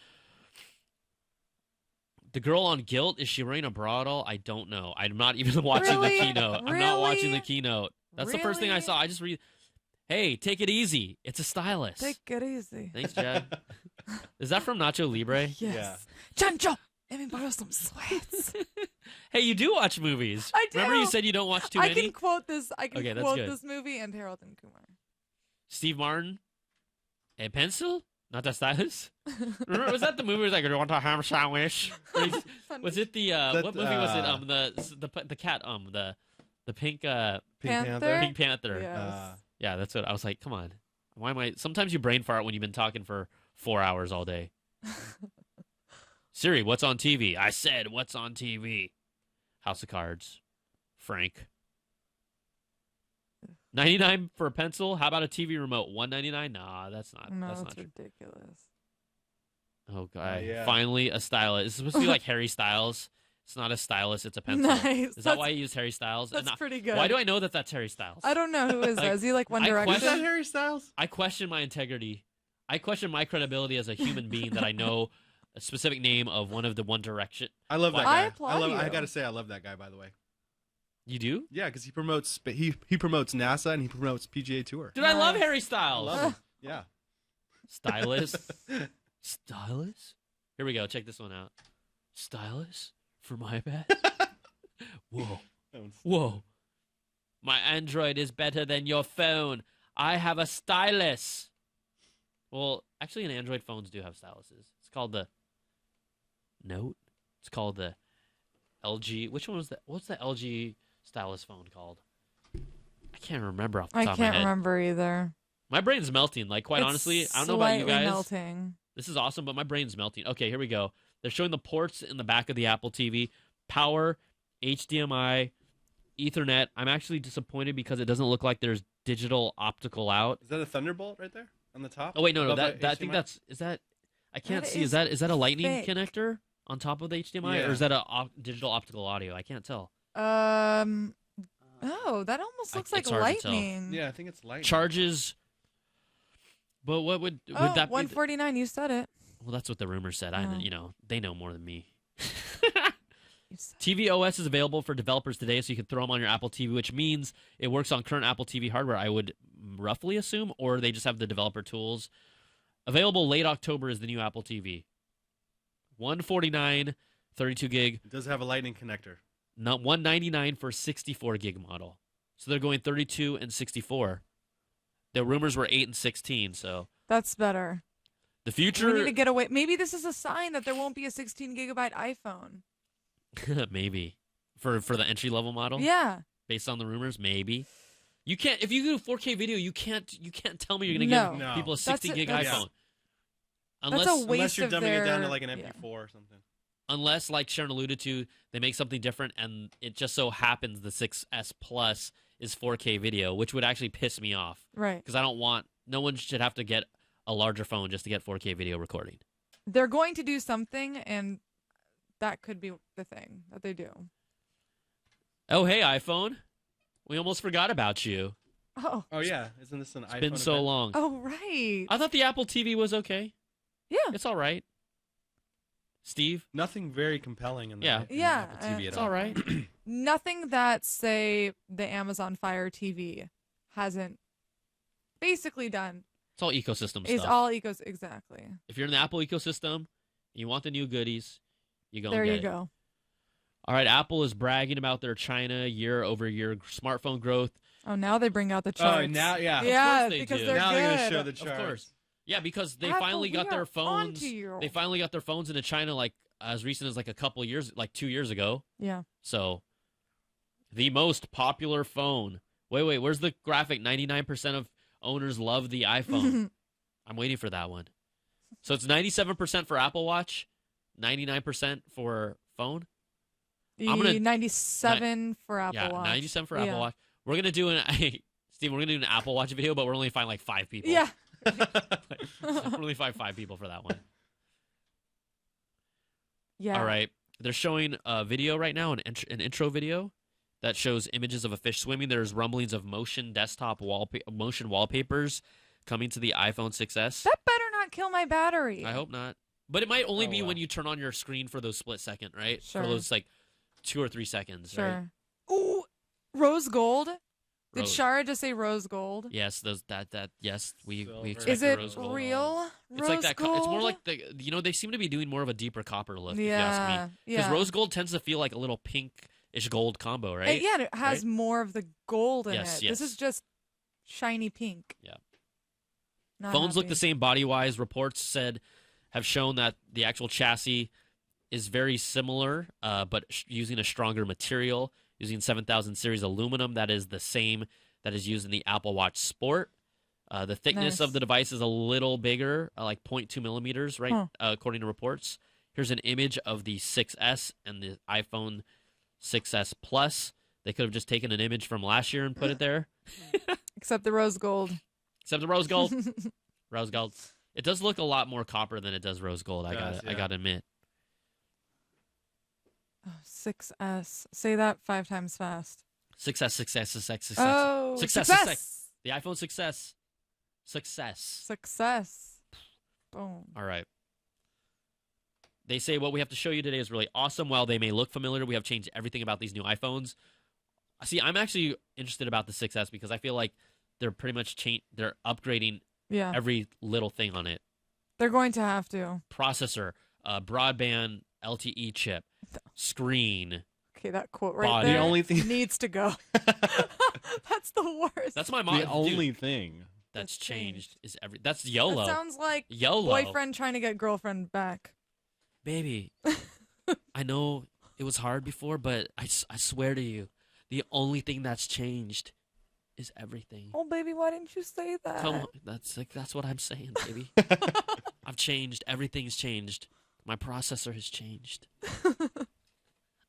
The girl on Guilt, is she wearing a bra at all? I don't know. I'm not even watching the keynote. I'm not watching the keynote. That's the first thing I saw. I just read, hey, take it easy. It's a stylus. Take it easy. Thanks, Jed. Is that from Nacho Libre? Yes. Yeah. Chancho, let me borrow some sweats. Hey, you do watch movies. I do. Remember you said you don't watch too many? I can quote this. I can Okay, that's quote good. this movie and Harold and Kumar. Steve Martin? A pencil? Not a stylus? Remember, was that the movie where like, do you want a ham sandwich? Was it the, what movie was it? The cat, the pink, Panther? Pink Panther. Yes. Yeah, that's what I was like, come on. Why am I, sometimes you brain fart when you've been talking for 4 hours all day. Siri, what's on TV? I said, what's on TV? House of Cards. Frank. 99 for a pencil. How about a TV remote? 199. Nah, that's not. No, that's that's not ridiculous. Oh god! yeah. Finally, a stylus. It's supposed to be like Harry Styles. It's not a stylus. It's a pencil. Nice. Is that why you use Harry Styles? That's pretty good. Why do I know that that's Harry Styles? I don't know who is that. Is he like One Direction? Is that Harry Styles? I question my integrity. I question my credibility as a human being that I know a specific name of one of the One Direction. I love that I guy. applaud you. I gotta say, I love that guy. By the way. You do? Yeah, because he promotes he promotes NASA and he promotes PGA Tour. Dude, I love Harry Styles. I love him. Yeah. Stylus. Stylus? Here we go. Check this one out. Stylus for my iPad? Whoa. Whoa. My Android is better than your phone. I have a stylus. Well, actually, Android phones do have styluses. It's called the Note. It's called the LG. Which one was that? What's the LG stylus phone called? I can't remember off the top of my head. I can't remember either. My brain's melting. Like, quite honestly, I don't know about you Slightly guys. melting. This is awesome, but my brain's melting. Okay, here we go. They're showing the ports in the back of the Apple TV. Power, HDMI, Ethernet. I'm actually disappointed because it doesn't look like there's digital optical out. Is that a Thunderbolt right there on the top? Oh wait, no, Above that the I think HDMI? is that I can't That see. Is is that a lightning fake. connector on top of the HDMI, Yeah. or is that a digital optical audio? I can't tell. Oh, that almost looks like it's hard to tell. lightning. Yeah, I think it's lightning. Charges. But what would Oh, that be? 149. You said it. Well, that's what the rumor said. Oh. They know more than me. You said TV OS is available for developers today, so you can throw them on your Apple TV, which means it works on current Apple TV hardware, I would roughly assume, or they just have the developer tools. Available late October is the new Apple TV. $149, 32 gig. It does have a lightning connector. Not $199 for 64 gig model. So they're going 32 and 64. The rumors were 8 and 16, so That's better. the future We need to get away. Maybe this is a sign that there won't be a 16 gigabyte iPhone. maybe for the entry level model. Yeah. Based on the rumors, maybe. You can't if you do 4K video, you can't tell me you're going to No. give people a That's 60 gig that's- iPhone. That's a waste Unless you're of dumbing it down to their- like an yeah. MP4 or something. Unless, like Sharon alluded to, they make something different and it just so happens the 6S Plus is 4K video, which would actually piss me off. Right. Because I don't want, no one should have to get a larger phone just to get 4K video recording. They're going to do something, and that could be the thing that they do. Oh, hey, iPhone. We almost forgot about you. Oh. Oh yeah, isn't this an It's iPhone been so event? long. Oh, right. I thought the Apple TV was okay. Yeah. It's all right. Steve? Nothing very compelling in the, Yeah. in the Yeah, Apple TV at It's all. all right. Nothing that, say, the Amazon Fire TV hasn't basically done. It's all ecosystem Is stuff. all ecos exactly. If you're in the Apple ecosystem and you want the new goodies, you go and There get you it. go. All right, Apple is bragging about their China year-over-year smartphone growth. Oh, now they bring out the charts. Oh, now yeah. Yeah, course they because do. they're now good. they're gonna show the Of charts. course. Yeah, because they Apple, finally got we their are phones. onto you. They finally got their phones into China like as recent as like a couple years, like 2 years ago. Yeah. So, the most popular phone Wait. Where's the graphic? 99% of owners love the iPhone. I'm waiting for that one. So it's 97% for Apple Watch, 99% for phone. I'm gonna 97 for Apple yeah, Watch. 97 for Apple Watch. We're gonna do Steve. We're gonna do an Apple Watch video, but we're only find like 5 people. Yeah. We're only find 5 people for that one. Yeah. All right. They're showing a video right now, an intro video that shows images of a fish swimming. There's rumblings of motion wallpapers coming to the iPhone 6s. That better not kill my battery. I hope not. But it might only be when you turn on your screen for those split second, right? Sure. For those like 2 or 3 seconds, Sure. right? Ooh, rose gold. Did Rose. Shara just say rose gold? Yes, yes, we expect Is it rose gold. real? It's rose like that. gold? It's more like they seem to be doing more of a deeper copper look. If you Yeah, ask me, because yeah. rose gold tends to feel like a little pinkish gold combo, right? Yeah, and it has Right? more of the gold in Yes, it. yes. This is just shiny pink. Yeah. Not Phones look happy. the same body-wise. Reports have shown that the actual chassis is very similar, but using a stronger material, using 7000 series aluminum. That is the same that is used in the Apple Watch Sport. The thickness Nice. of the device is a little bigger, like 0.2 millimeters, right? Huh. According to reports. Here's an image of the 6S and the iPhone 6S Plus. They could have just taken an image from last year and put it there. Except the rose gold. Except the rose gold. Rose gold. It does look a lot more copper than it does rose gold. I gotta admit. Oh, 6S. Say that 5 times fast. Success. Oh, success. The iPhone 6S. Success. Boom. All right. They say what we have to show you today is really awesome. While they may look familiar, we have changed everything about these new iPhones. See, I'm actually interested about the 6S because I feel like they're pretty much they're upgrading Yeah. every little thing on it. They're going to have to. Processor, broadband LTE chip, screen. Okay, that quote right Body. there The only thing- needs to go. That's the worst. That's my mom. The only thing that's changed is that's YOLO. That sounds like YOLO. boyfriend trying to get girlfriend back. Baby, I know it was hard before, but I swear to you, the only thing that's changed is everything. Oh, baby, why didn't you say that? Come on, that's what I'm saying, baby. I've changed. Everything's changed. My processor has changed.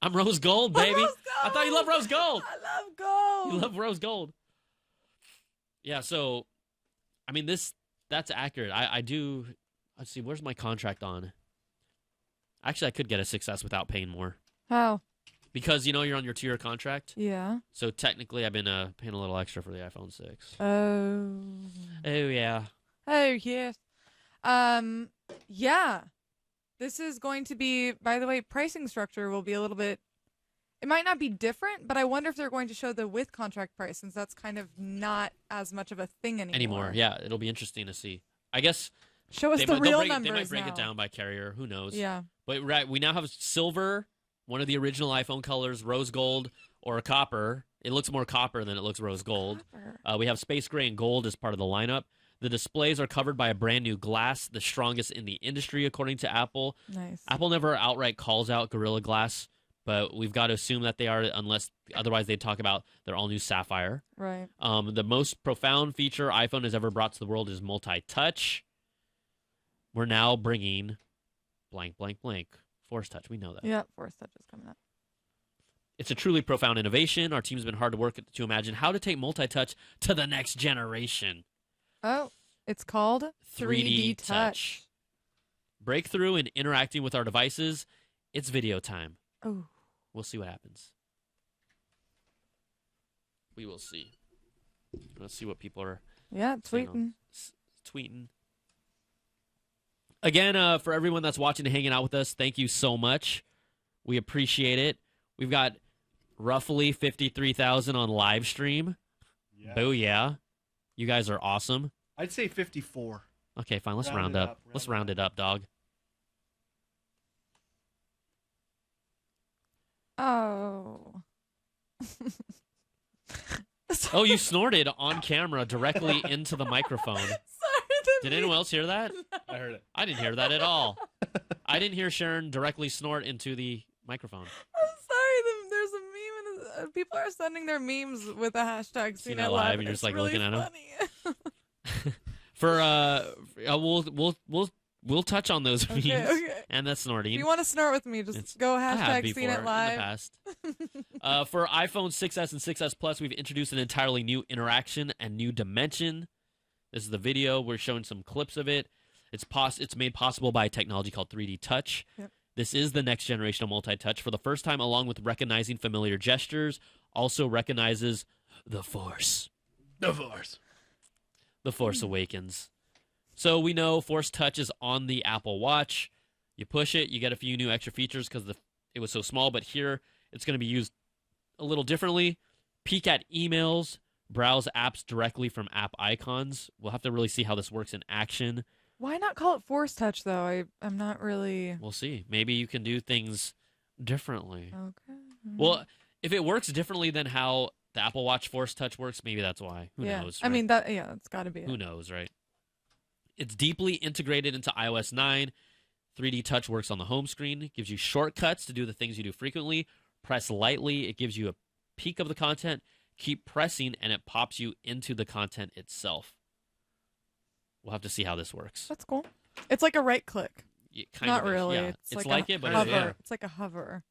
I'm rose gold, baby. Rose gold. I thought you loved rose gold. I love gold. You love rose gold. Yeah, so I mean that's accurate. I do. Let's see, where's my contract on? Actually, I could get a 6S without paying more. How? Because you're on your 2-year contract. Yeah. So technically, I've been paying a little extra for the iPhone 6. Oh. Oh yeah. Oh yes. Yeah. This is going to be, by the way, pricing structure will be a little bit. It might not be different, but I wonder if they're going to show the with contract price, since that's kind of not as much of a thing anymore. Yeah, it'll be interesting to see. I guess. Show us they the might- real they'll break, numbers They might break now. it down by carrier. Who knows? Yeah. But we now have silver, one of the original iPhone colors, rose gold, or copper. It looks more copper than it looks rose gold. We have space gray and gold as part of the lineup. The displays are covered by a brand new glass, the strongest in the industry, according to Apple. Nice. Apple never outright calls out Gorilla Glass, but we've got to assume that they are, unless otherwise they'd talk about their all-new Sapphire. Right. The most profound feature iPhone has ever brought to the world is multi-touch. We're now bringing blank, blank, blank. Force Touch. We know that. Yeah, Force Touch is coming up. It's a truly profound innovation. Our team's been hard to work to imagine how to take multi-touch to the next generation. Oh, it's called 3D Touch. Breakthrough in interacting with our devices. It's video time. Oh. We'll see what happens. We will see. Let's see what people are Yeah, saying on- tweeting. tweeting. Again, for everyone that's watching and hanging out with us, thank you so much. We appreciate it. We've got roughly 53,000 on live stream. Yeah. Booyah. You guys are awesome. I'd say 54. Okay, fine. Let's Round round it up. up, Let's round it up, dog. Oh. Oh, you snorted on camera directly into the microphone. Did anyone else hear that? I heard it. I didn't hear that at all. I didn't hear Sharon directly snort into the microphone. I'm sorry. There's a meme people are sending their memes with the hashtag CNET CNET Live, Live. and you're just It's like really looking at them. funny. We'll touch on those memes Okay. and that snorting. If you want to snort with me, just go I have hashtag before CNET in Live. the past. For iPhone 6s and 6s Plus, we've introduced an entirely new interaction and new dimension. This is the video. We're showing some clips of it. It's made possible by a technology called 3D Touch. Yep. This is the next generation of multi-touch. For the first time, along with recognizing familiar gestures, also recognizes the Force. The Force. The Force Awakens. So we know Force Touch is on the Apple Watch. You push it, you get a few new extra features because it was so small, but here it's going to be used a little differently. Peek at emails, browse apps directly from app icons. We'll have to really see how this works in action. Why not call it Force Touch, though? I'm not really... We'll see. Maybe you can do things differently. Okay. Well, if it works differently than how the Apple Watch Force Touch works, maybe that's why. Who knows? I right? mean, that's got to be it. Who knows, right? It's deeply integrated into iOS 9. 3D Touch works on the home screen. It gives you shortcuts to do the things you do frequently. Press lightly. It gives you a peek of the content. Keep pressing, and it pops you into the content itself. We'll have to see how this works. That's cool. It's like a right click. Yeah, kind Not of is, really. yeah. It's like it, but hover. yeah. It's like a hover.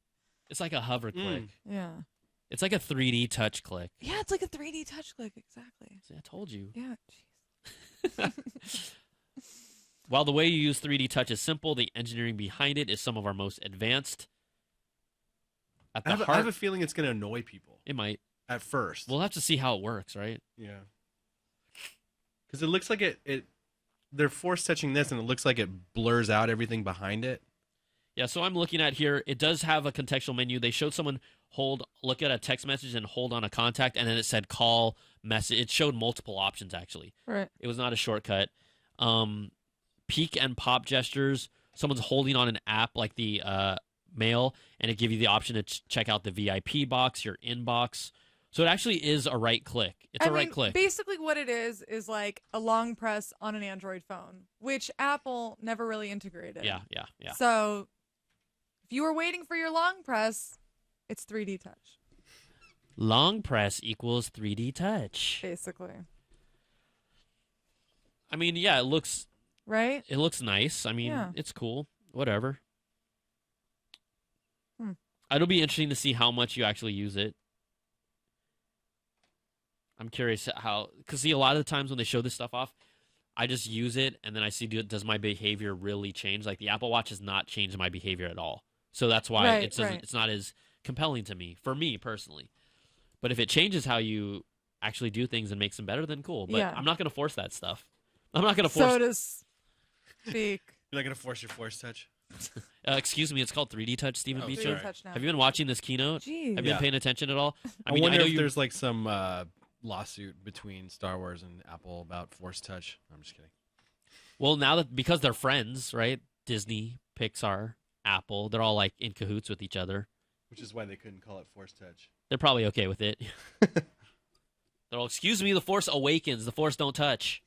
It's like a hover click. Yeah. It's like a 3D touch click. Yeah, it's like a 3D touch click. Exactly. See, I told you. Yeah. While the way you use 3D touch is simple, the engineering behind it is some of our most advanced. At the I have a feeling it's going to annoy people. It might. At first. We'll have to see how it works, right? Yeah. Because it looks like they're force touching this, and it looks like it blurs out everything behind it. Yeah, so I'm looking at here. It does have a contextual menu. They showed someone look at a text message and hold on a contact, and then it said call message. It showed multiple options, actually. Right. It was not a shortcut. Peek and pop gestures. Someone's holding on an app like the mail, and it gives you the option to check out the VIP box, your inbox. So it actually is a right click. It's a right click. Basically what it is like a long press on an Android phone, which Apple never really integrated. Yeah. So if you were waiting for your long press, it's 3D touch. Long press equals 3D touch. Basically. I mean, yeah, it looks... Right? It looks nice. I mean, Yeah. it's cool. Whatever. It'll be interesting to see how much you actually use it. I'm curious how... Because, see, a lot of the times when they show this stuff off, I just use it, and then I see, does my behavior really change? Like, the Apple Watch has not changed my behavior at all. So that's why it's not as compelling to me, for me, personally. But if it changes how you actually do things and makes them better, then cool. But I'm not going to force that stuff. I'm not going to force... So to speak. You're not going to force your Force Touch? Excuse me, it's called 3D Touch, Stephen Beecher. 3D Touch now. Have you been watching this keynote? Jeez. Have you been paying attention at all? I wonder if there's like some lawsuit between Star Wars and Apple about Force Touch. I'm just kidding. Well, now that because they're friends, right? Disney, Pixar, Apple, they're all like in cahoots with each other. Which is why they couldn't call it Force Touch. They're probably okay with it. They're all, excuse me, the Force awakens. The Force don't touch.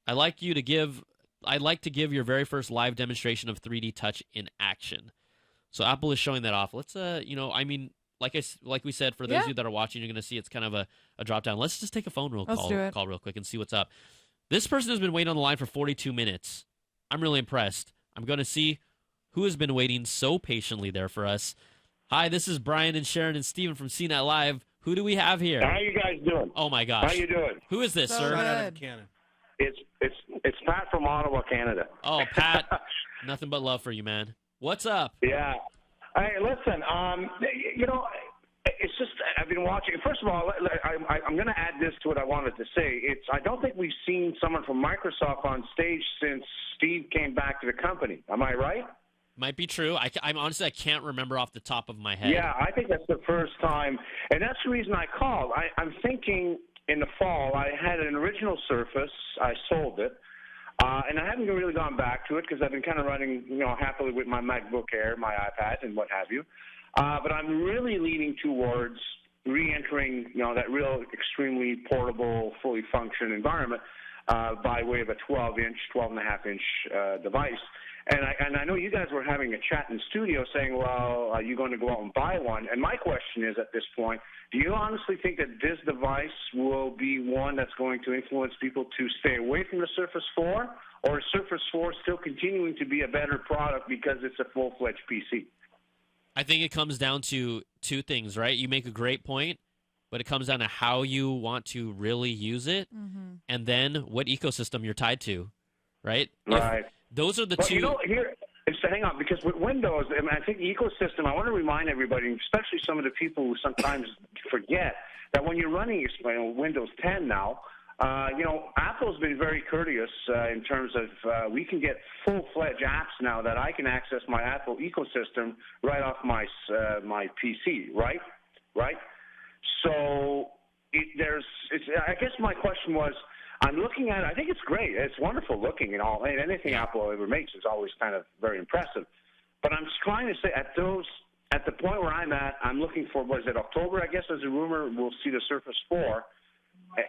I'd like to give your very first live demonstration of 3D touch in action. So Apple is showing that off. Let's like we said, for those of you that are watching, you're going to see it's kind of a drop down. Let's just take a phone call real quick and see what's up. This person has been waiting on the line for 42 minutes. I'm really impressed. I'm going to see who has been waiting so patiently there for us. Hi, this is Brian and Sharon and Steven from CNET Live. Who do we have here? How you guys doing? Oh my gosh. How you doing? Who is this, sir? Right out of Canada. It's Pat from Ottawa, Canada. Oh, Pat. Nothing but love for you, man. What's up? Yeah. Hey, listen. It's just I've been watching. First of all, I'm going to add this to what I wanted to say. I don't think we've seen someone from Microsoft on stage since Steve came back to the company. Am I right? Might be true. I'm honestly, I can't remember off the top of my head. Yeah, I think that's the first time, and that's the reason I called. I'm thinking in the fall I had an original Surface. I sold it, and I haven't really gone back to it because I've been kind of running, happily with my MacBook Air, my iPad, and what have you. But I'm really leaning towards re-entering, that real extremely portable, fully functioning environment by way of a 12.5-inch device. And I know you guys were having a chat in studio saying, well, are you going to go out and buy one? And my question is at this point, do you honestly think that this device will be one that's going to influence people to stay away from the Surface 4? Or is Surface 4 still continuing to be a better product because it's a full-fledged PC? I think it comes down to two things, right? You make a great point, but it comes down to how you want to really use it, and then what ecosystem you're tied to, right? Right. Those are the But two. you know, here, hang on, because with Windows, I mean, I think the ecosystem, I want to remind everybody, especially some of the people who sometimes forget, that when you're running Windows 10 now, Apple's been very courteous in terms of we can get full-fledged apps now that I can access my Apple ecosystem right off my PC, right? Right? So I guess my question was, I'm looking at it. I think it's great. It's wonderful looking and all. And anything Apple ever makes is always kind of very impressive. But I'm just trying to say at the point where I'm at, I'm looking for, what is it, October, I guess, as a rumor, we'll see the Surface 4.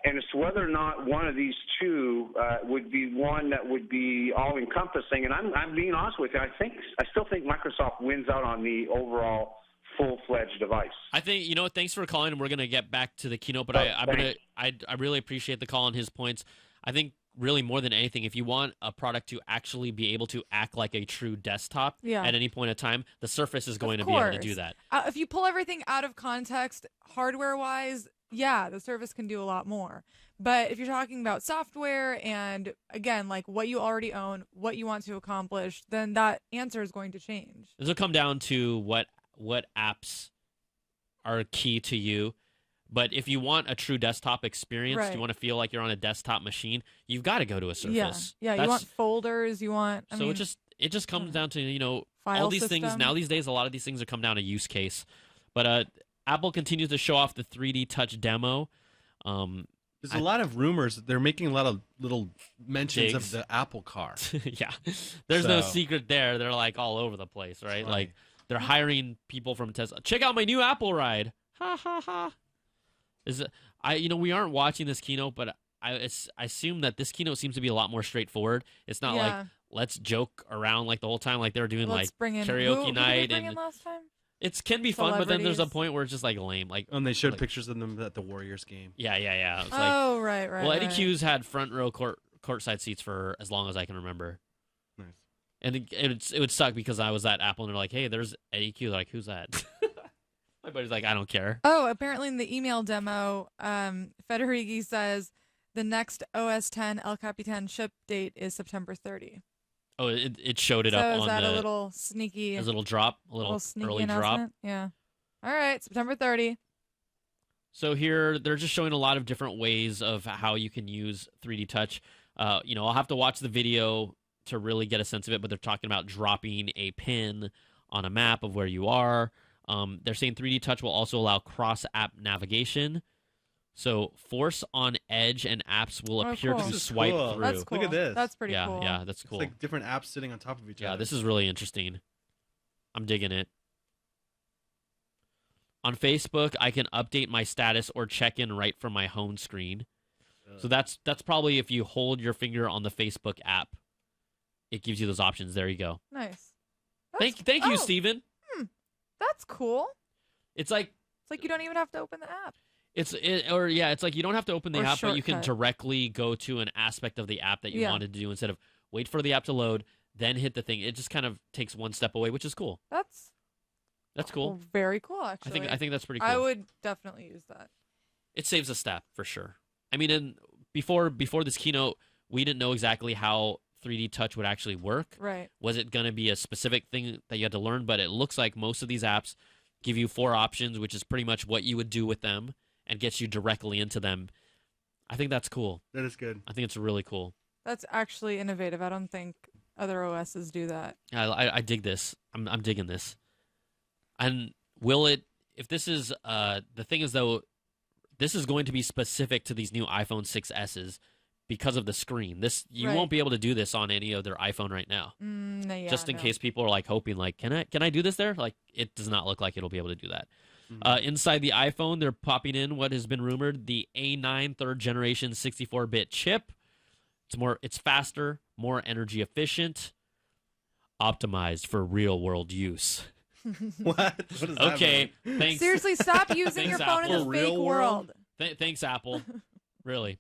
And as to whether or not one of these two would be one that would be all-encompassing. And I'm being honest with you. I still think Microsoft wins out on the overall full-fledged device. I think, thanks for calling, and we're going to get back to the keynote, but I really appreciate the call and his points. I think really more than anything, if you want a product to actually be able to act like a true desktop at any point in time, the Surface is going to be able to do that. If you pull everything out of context, hardware-wise, yeah, the Surface can do a lot more. But if you're talking about software and, again, like what you already own, what you want to accomplish, then that answer is going to change. This will come down to what apps are key to you. But if you want a true desktop experience, you want to feel like you're on a desktop machine, you've got to go to a Surface. Yeah, you want folders, you want... I mean, it just comes down to, file all these system. things. Now these days, a lot of these things are come down to use case. But Apple continues to show off the 3D Touch demo. There's a lot of rumors. They're making a lot of little mentions of the Apple Car. Yeah. There's no secret there. They're like all over the place, right? Like they're hiring people from Tesla. Check out my new Apple ride. Ha ha ha. We aren't watching this keynote, but I assume that this keynote seems to be a lot more straightforward. It's not like let's joke around like the whole time, like they're doing karaoke night and last time? It can be fun, but then there's a point where it's just like lame. Like, and they showed pictures of them at the Warriors game. Yeah. It's right. Well, Eddie Q's had front row courtside seats for as long as I can remember. Nice. And it would suck because I was at Apple and they're like, "Hey, there's Eddie Q." They're like, "Who's that?" My buddy's like, "I don't care." Oh, apparently in the email demo, Federighi says the next OS 10 El Capitan ship date is September 30. Oh, it showed it up on a little sneaky... A little drop? A little sneaky early announcement? drop? Yeah. All right, September 30. So here, they're just showing a lot of different ways of how you can use 3D Touch. I'll have to watch the video to really get a sense of it, but they're talking about dropping a pin on a map of where you are. They're saying 3D Touch will also allow cross-app navigation. So Force on Edge and apps will appear to swipe through. That's cool. Look at this. That's pretty cool. Yeah, that's cool. It's like different apps sitting on top of each other. Yeah, this is really interesting. I'm digging it. On Facebook, I can update my status or check in right from my home screen. So that's probably if you hold your finger on the Facebook app, it gives you those options. There you go. Nice. Thank you, Steven. That's cool. It's like you don't even have to open the app. It's like you don't have to open the app, but you can directly go to an aspect of the app that you wanted to do instead of wait for the app to load, then hit the thing. It just kind of takes one step away, which is cool. That's cool. Very cool, actually. I think that's pretty cool. I would definitely use that. It saves a step for sure. I mean, before this keynote, we didn't know exactly how 3D Touch would actually work. Right. Was it going to be a specific thing that you had to learn? But it looks like most of these apps give you 4 options, which is pretty much what you would do with them, and gets you directly into them. I think that's cool. That is good. I think it's really cool. That's actually innovative. I don't think other OSs do that. I dig this. I'm digging this. And will it, if this is, the thing is though, this is going to be specific to these new iPhone 6S's because of the screen. You won't be able to do this on any other iPhone right now. Just in case people are like hoping like, can I do this there? Like, it does not look like it'll be able to do that. Inside the iPhone, they're popping in what has been rumored, the A9 third generation 64-bit chip. It's faster, more energy efficient. optimized for real world use. What does that Okay, mean? thanks. Seriously, stop using Thanks, your phone in Apple. the Real fake world? world. Thanks, Apple. Really.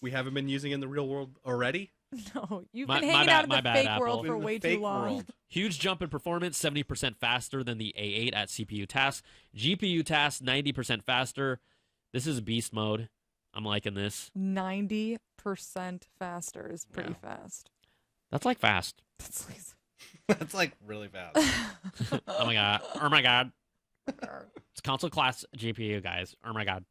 We haven't been using it in the real world already? No, you've My- been my hanging bad- out in my the bad, fake Apple. world for In the way fake too long. world. Huge jump in performance, 70% faster than the A8 at CPU tasks. GPU tasks, 90% faster. This is beast mode. I'm liking this. 90% faster is pretty fast. That's like fast. That's like That's like really fast. Oh my god. Oh my god. It's console class GPU, guys. Oh my god.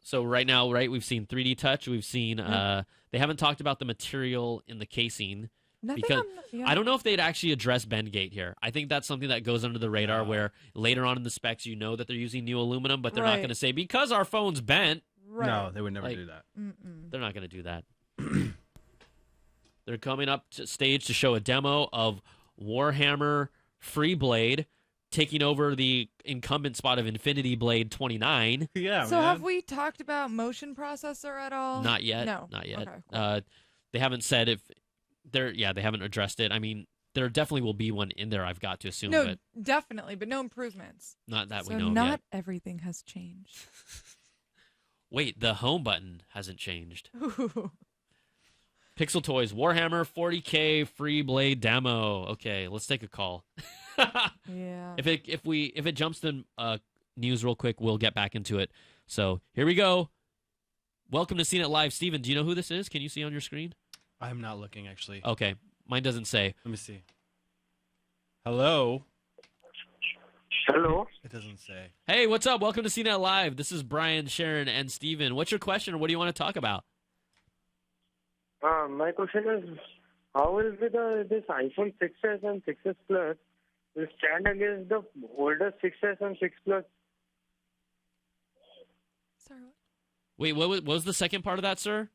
So right now, right, we've seen 3D touch. We've seen they haven't talked about the material in the casing. Nothing Because yeah. I don't know if they'd actually address bend gate here. I think that's something that goes under the radar where later on in the specs you know that they're using new aluminum, but they're not Right. going to say because our phone's bent. Right. No, they would never Like, do that. They're not going to do that. They're coming up to stage to show a demo of Warhammer Freeblade taking over the incumbent spot of Infinity Blade 29. Yeah, So have we talked about motion processor at all? Not yet. No. Not yet. Okay, cool. They haven't said if they're they haven't addressed it. I mean, there definitely will be one in there, I've got to assume, No, but definitely, but no improvements. not that So we know not yet. everything has changed. Wait, the home button hasn't changed. Ooh. Pixel Toys Warhammer 40K Free Blade demo. Okay, let's take a call. Yeah. If it jumps to news real quick, we'll get back into it. So here we go. Welcome to CNET Live, Steven. Do you know who this is? Can you see on your screen? I'm not looking, actually. Okay, mine doesn't say. Let me see. Hello? Hello? It doesn't say. Hey, what's up? Welcome to CNET Live. This is Brian, Sharon, and Steven. What's your question, or what do you want to talk about? My question is, how will be this iPhone 6s and 6s Plus will stand against the older 6s and 6 Plus? Sorry, what? Wait, what was the second part of that, sir?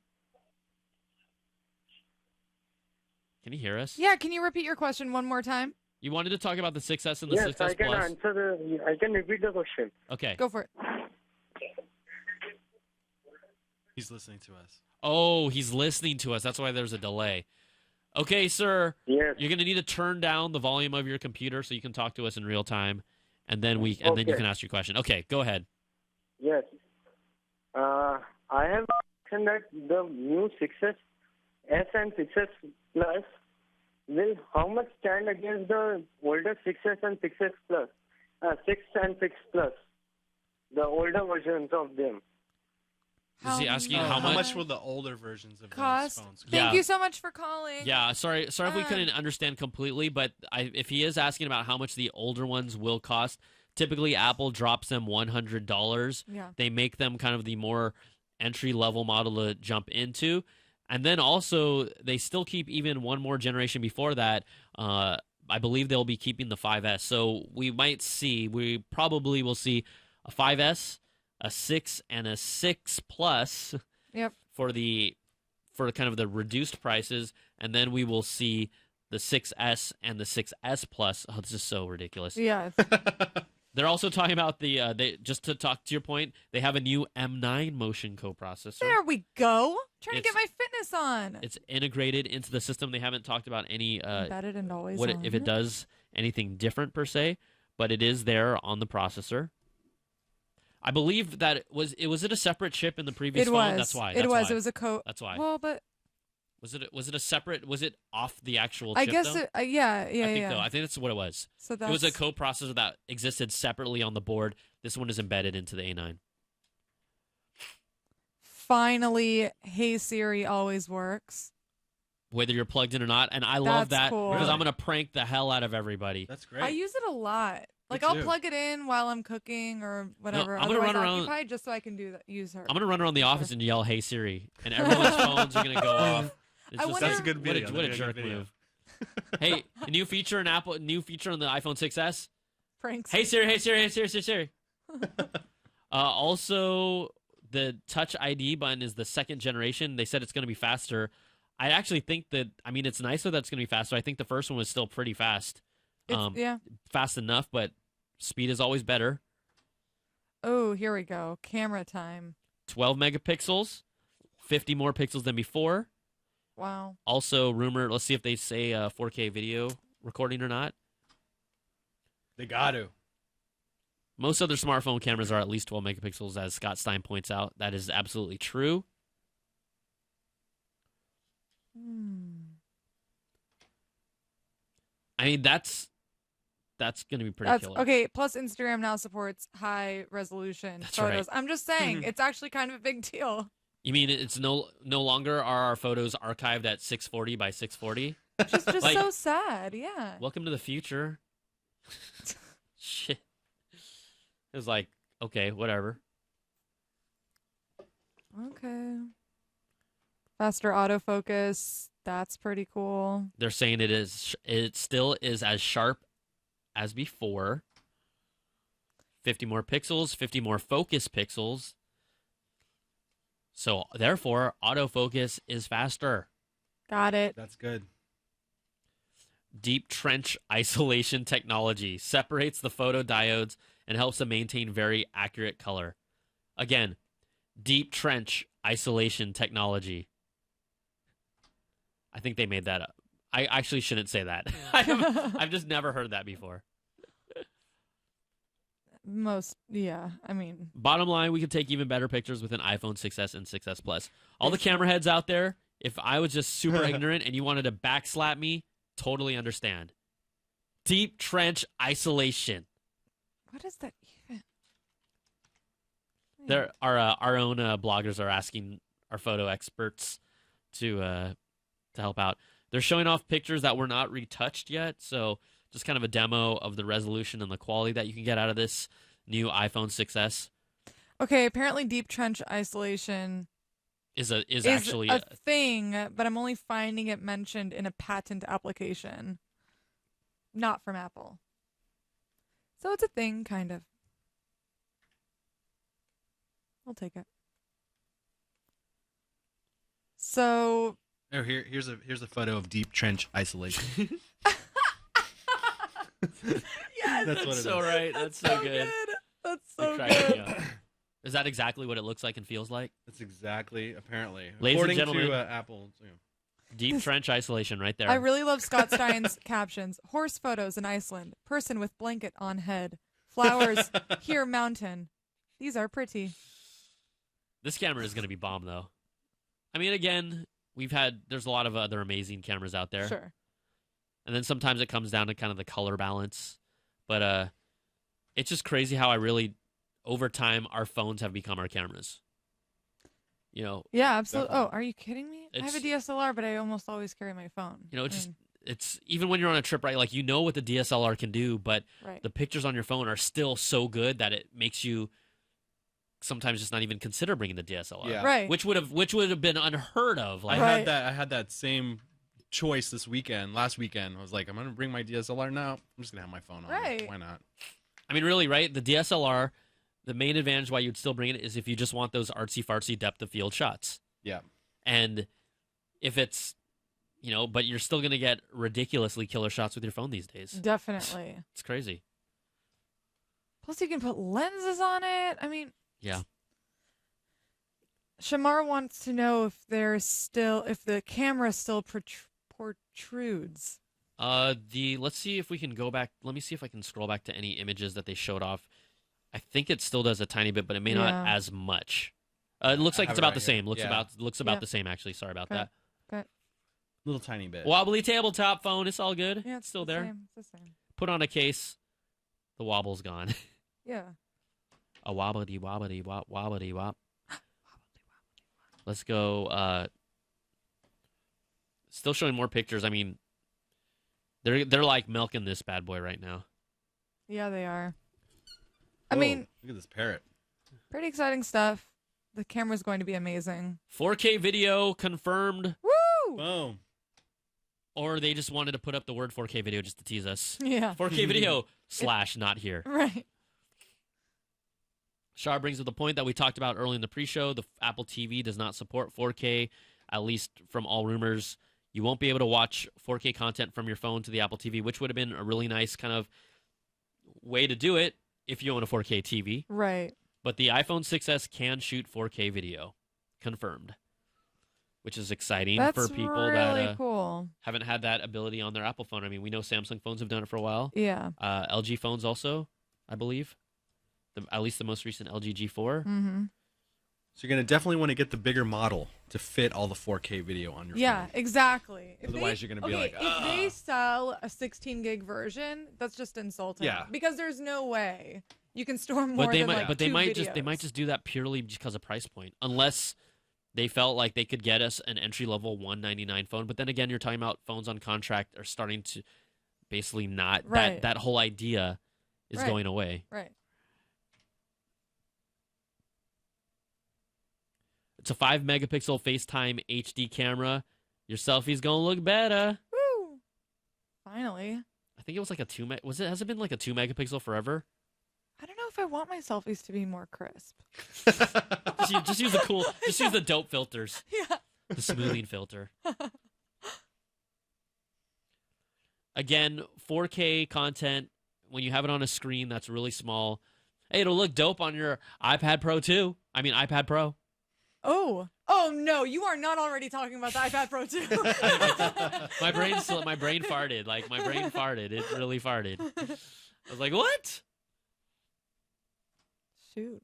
Can you hear us? Yeah, can you repeat your question one more time? You wanted to talk about the 6S and the Yes, 6S I can Plus. answer I can repeat the question. Okay. Go for it. He's listening to us. Oh, he's listening to us. That's why there's a delay. Okay, sir. Yes. You're going to need to turn down the volume of your computer so you can talk to us in real time, and then then you Okay. can ask your question. Okay, go ahead. Yes. I have mentioned that the new 6s S and 6s Plus will how much stand against the older 6s and 6s Plus? 6 and 6 Plus, the older versions of them. Is he asking How how much will the older versions of Cost. those phones cost? Thank you so much for calling. Yeah, sorry if we couldn't understand completely, but if he is asking about how much the older ones will cost, typically Apple drops them $100. Yeah. They make them kind of the more entry-level model to jump into. And then also, they still keep even one more generation before that. I believe they'll be keeping the 5S. So we probably will see a 5S, a 6, and a 6 Plus. Yep. For kind of the reduced prices, and then we will see the 6S and the 6S Plus. Oh, this is so ridiculous. Yeah. They're also talking about just to talk to your point, they have a new M9 motion coprocessor. There we go. Trying to It's- get my fitness on. It's integrated into the system. They haven't talked about any Embedded and always what on. if it does anything different per se, but it is there on the processor. I believe that it was it a separate chip in the previous It phone? was. That's why. It That's was. why. It was a co. That's why. Well, but Was it a separate? Was it off the actual I chip? guess though? it. Yeah. I think Yeah. though. I think that's what it was. So It was a that's- coprocessor that existed separately on the board. This one is embedded into the A9. Finally, Hey Siri always works. Whether you're plugged in or not, and I love That's that cool. because I'm gonna prank the hell out of everybody. That's I use it a lot. Like Me I'll too. plug it in while I'm cooking or whatever. I'm gonna run otherwise around- occupied, just so I can do that. Use her. I'm gonna run around the office and yell "Hey Siri," and everyone's phones are gonna go off. It's I just wonder- That's a good video. What a That'd be a jerk good video. move. Hey, a new feature on new feature on the iPhone 6s. Pranks. Hey Siri, hey Siri, hey Siri, Siri, Siri. Also, the Touch ID button is the second generation. They said it's going to be faster. I actually think that, it's nicer that it's going to be faster. I think the first one was still pretty fast. Yeah. Fast enough, but speed is always better. Oh, here we go. Camera time. 12 megapixels, 50 more pixels than before. Wow. Also, rumor. Let's see if they say 4K video recording or not. They got to. Most other smartphone cameras are at least 12 megapixels, as Scott Stein points out. That is absolutely true. I mean, that's going to be pretty killer. Okay, plus Instagram now supports high resolution photos. right. I'm just saying, it's actually kind of a big deal. You mean it's no longer are our photos archived at 640 by 640? Just so sad, yeah. Welcome to the future. Shit. It was like, okay, whatever. Okay. Faster autofocus. That's pretty cool. They're saying it still is as sharp as before. 50 more pixels, 50 more focus pixels. So, therefore, autofocus is faster. Got it. That's good. Deep trench isolation technology separates the photodiodes and helps them maintain very accurate color. Again, deep trench isolation technology. I think they made that up. I actually shouldn't say that. I've just never heard that before. I mean. Bottom line, we can take even better pictures with an iPhone 6S and 6S Plus. All the camera heads out there, if I was just super ignorant and you wanted to backslap me, totally understand. Deep trench isolation. What is that even? There are our own bloggers are asking our photo experts to help out. They're showing off pictures that were not retouched yet, so just kind of a demo of the resolution and the quality that you can get out of this new iPhone 6S. Okay, apparently deep trench isolation is actually a thing, but I'm only finding it mentioned in a patent application, not from Apple. So it's a thing, kind of. I'll take it. So. Oh, here's a photo of deep trench isolation. Yes, that's so right. That's so good. That's so good. Is that exactly what it looks like and feels like? That's exactly, apparently. Ladies According and gentlemen, to Apple. Deep trench isolation right there. I really love Scott Stein's captions. Horse photos in Iceland. Person with blanket on head. Flowers. Here, mountain. These are pretty. This camera is going to be bomb, though. I mean, again, there's a lot of other amazing cameras out there. Sure. And then sometimes it comes down to kind of the color balance. But it's just crazy how over time, our phones have become our cameras. You know? Yeah, absolutely. Oh, are you kidding me? I have a It's- DSLR, but I almost always carry my phone. You know, it's even when you're on a trip, right? Like, you know what the DSLR can do, but Right. the pictures on your phone are still so good that it makes you sometimes just not even consider bringing the DSLR. Yeah. Right. Which would have been unheard of. Like, I had that same choice last weekend. I was like, I'm gonna bring my DSLR now. I'm just gonna have my phone on. Right. Why not? I mean, really, right? The DSLR, the main advantage why you'd still bring it is if you just want those artsy-fartsy depth of field shots. Yeah. And if it's, but you're still going to get ridiculously killer shots with your phone these days. Definitely. It's crazy. Plus, you can put lenses on it. I mean, Yeah. Shamar wants to know if the camera still protrudes. Let's see if we can go back. Let me see if I can scroll back to any images that they showed off. I think it still does a tiny bit, but it may not as much. It looks like it's about the same. Looks about the same, actually. Sorry about that. Okay. Little tiny bit. Wobbly tabletop phone. It's all good. Yeah, it's still there. It's the same. Put on a case. The wobble's gone. Yeah. A wobbly wobbly wop wobbly wop. Let's go. Still showing more pictures. I mean, they're like milking this bad boy right now. Yeah, they are. Whoa, I mean, look at this parrot. pretty exciting stuff. The camera's going to be amazing. 4K video confirmed. Woo! Boom. Or they just wanted to put up the word 4K video just to tease us. Yeah. 4K video / not here. Right. Shar brings up the point that we talked about early in the pre-show. The Apple TV does not support 4K, at least from all rumors. You won't be able to watch 4K content from your phone to the Apple TV, which would have been a really nice kind of way to do it if you own a 4K TV. Right. But the iPhone 6S can shoot 4K video. Confirmed. which is exciting That's for people really that cool. haven't had that ability on their Apple phone. I mean, we know Samsung phones have done it for a while. Yeah. LG phones also, I believe. At least the most recent LG G4. Mm-hmm. So you're going to definitely want to get the bigger model to fit all the 4K video on your Yeah, phone. exactly. Otherwise, you're going to be like, if they sell a 16 gig version, that's just insulting. Yeah. Because there's no way you can store more But they than might, like but they two might videos. just do that purely because of price point, unless they felt like they could get us an entry level $199 phone. But then again, you're talking about phones on contract are starting to basically not Right. that whole idea is Right. going away. Right. It's a 5 megapixel FaceTime HD camera. Your selfie's gonna look better. Woo! Finally. I think it was like a 2 has it been like a 2 megapixel forever? I don't know if I want my selfies to be more crisp. Just use the dope filters. Yeah. The smoothing filter. Again, 4K content, when you have it on a screen that's really small, hey, it'll look dope on your iPad Pro too. I mean, iPad Pro. Oh no, you are not already talking about the iPad Pro 2. My brain farted. Like, my brain farted. It really farted. I was like, what? Shoot.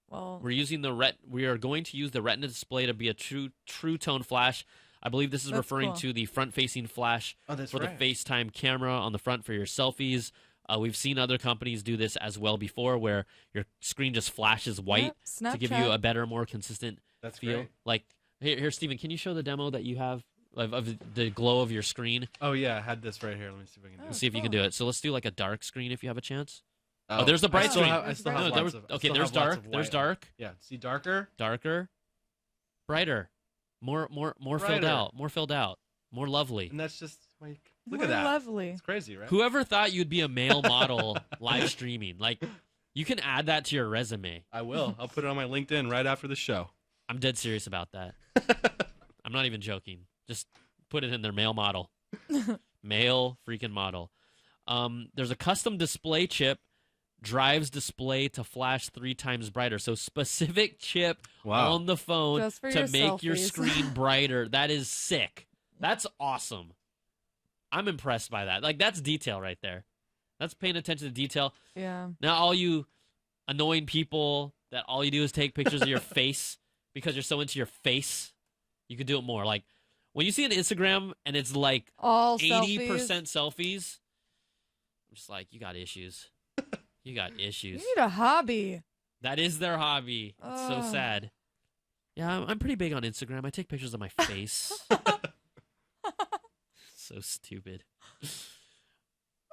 Well, we are going to use the Retina display to be a true tone flash. I believe this is That's referring cool. to the front-facing flash Oh, that's for right. the FaceTime camera on the front for your selfies. We've seen other companies do this as well before, where your screen just flashes white Yep, to give you Snapchat. a better, more consistent That's feel. great. Like here, Steven, can you show the demo that you have of the glow of your screen? Oh, yeah, I had this right here. Let me see if I can do it. Let's see if you can do it. So let's do like a dark screen if you have a chance. Oh, there's the bright I still screen. have- I still have No, lots there was- of- I okay, still there's have lots dark. of There's white. dark. Yeah, see darker? Darker. Brighter. More filled Brighter. out. More filled out. More lovely. And that's just like, look More at that. lovely. It's crazy, right? Whoever thought you'd be a male model live streaming, like, you can add that to your resume. I will. I'll put it on my LinkedIn right after the show. I'm dead serious about that. I'm not even joking. Just put it in their male model. Male freaking model. There's a custom display chip, drives display to flash 3 times brighter. So specific chip Wow. on the phone Just for to your make your selfies. screen brighter. That is sick. That's awesome. I'm impressed by that. Like, that's detail right there. That's paying attention to detail. Yeah. Now, all you annoying people that all you do is take pictures of your face because you're so into your face, you could do it more. Like, when you see an Instagram and it's like All 80% selfies. selfies, I'm just like, you got issues. You got issues. You need a hobby. That is their hobby. It's so Ugh. sad. Yeah, I'm pretty big on Instagram. I take pictures of my face. So stupid.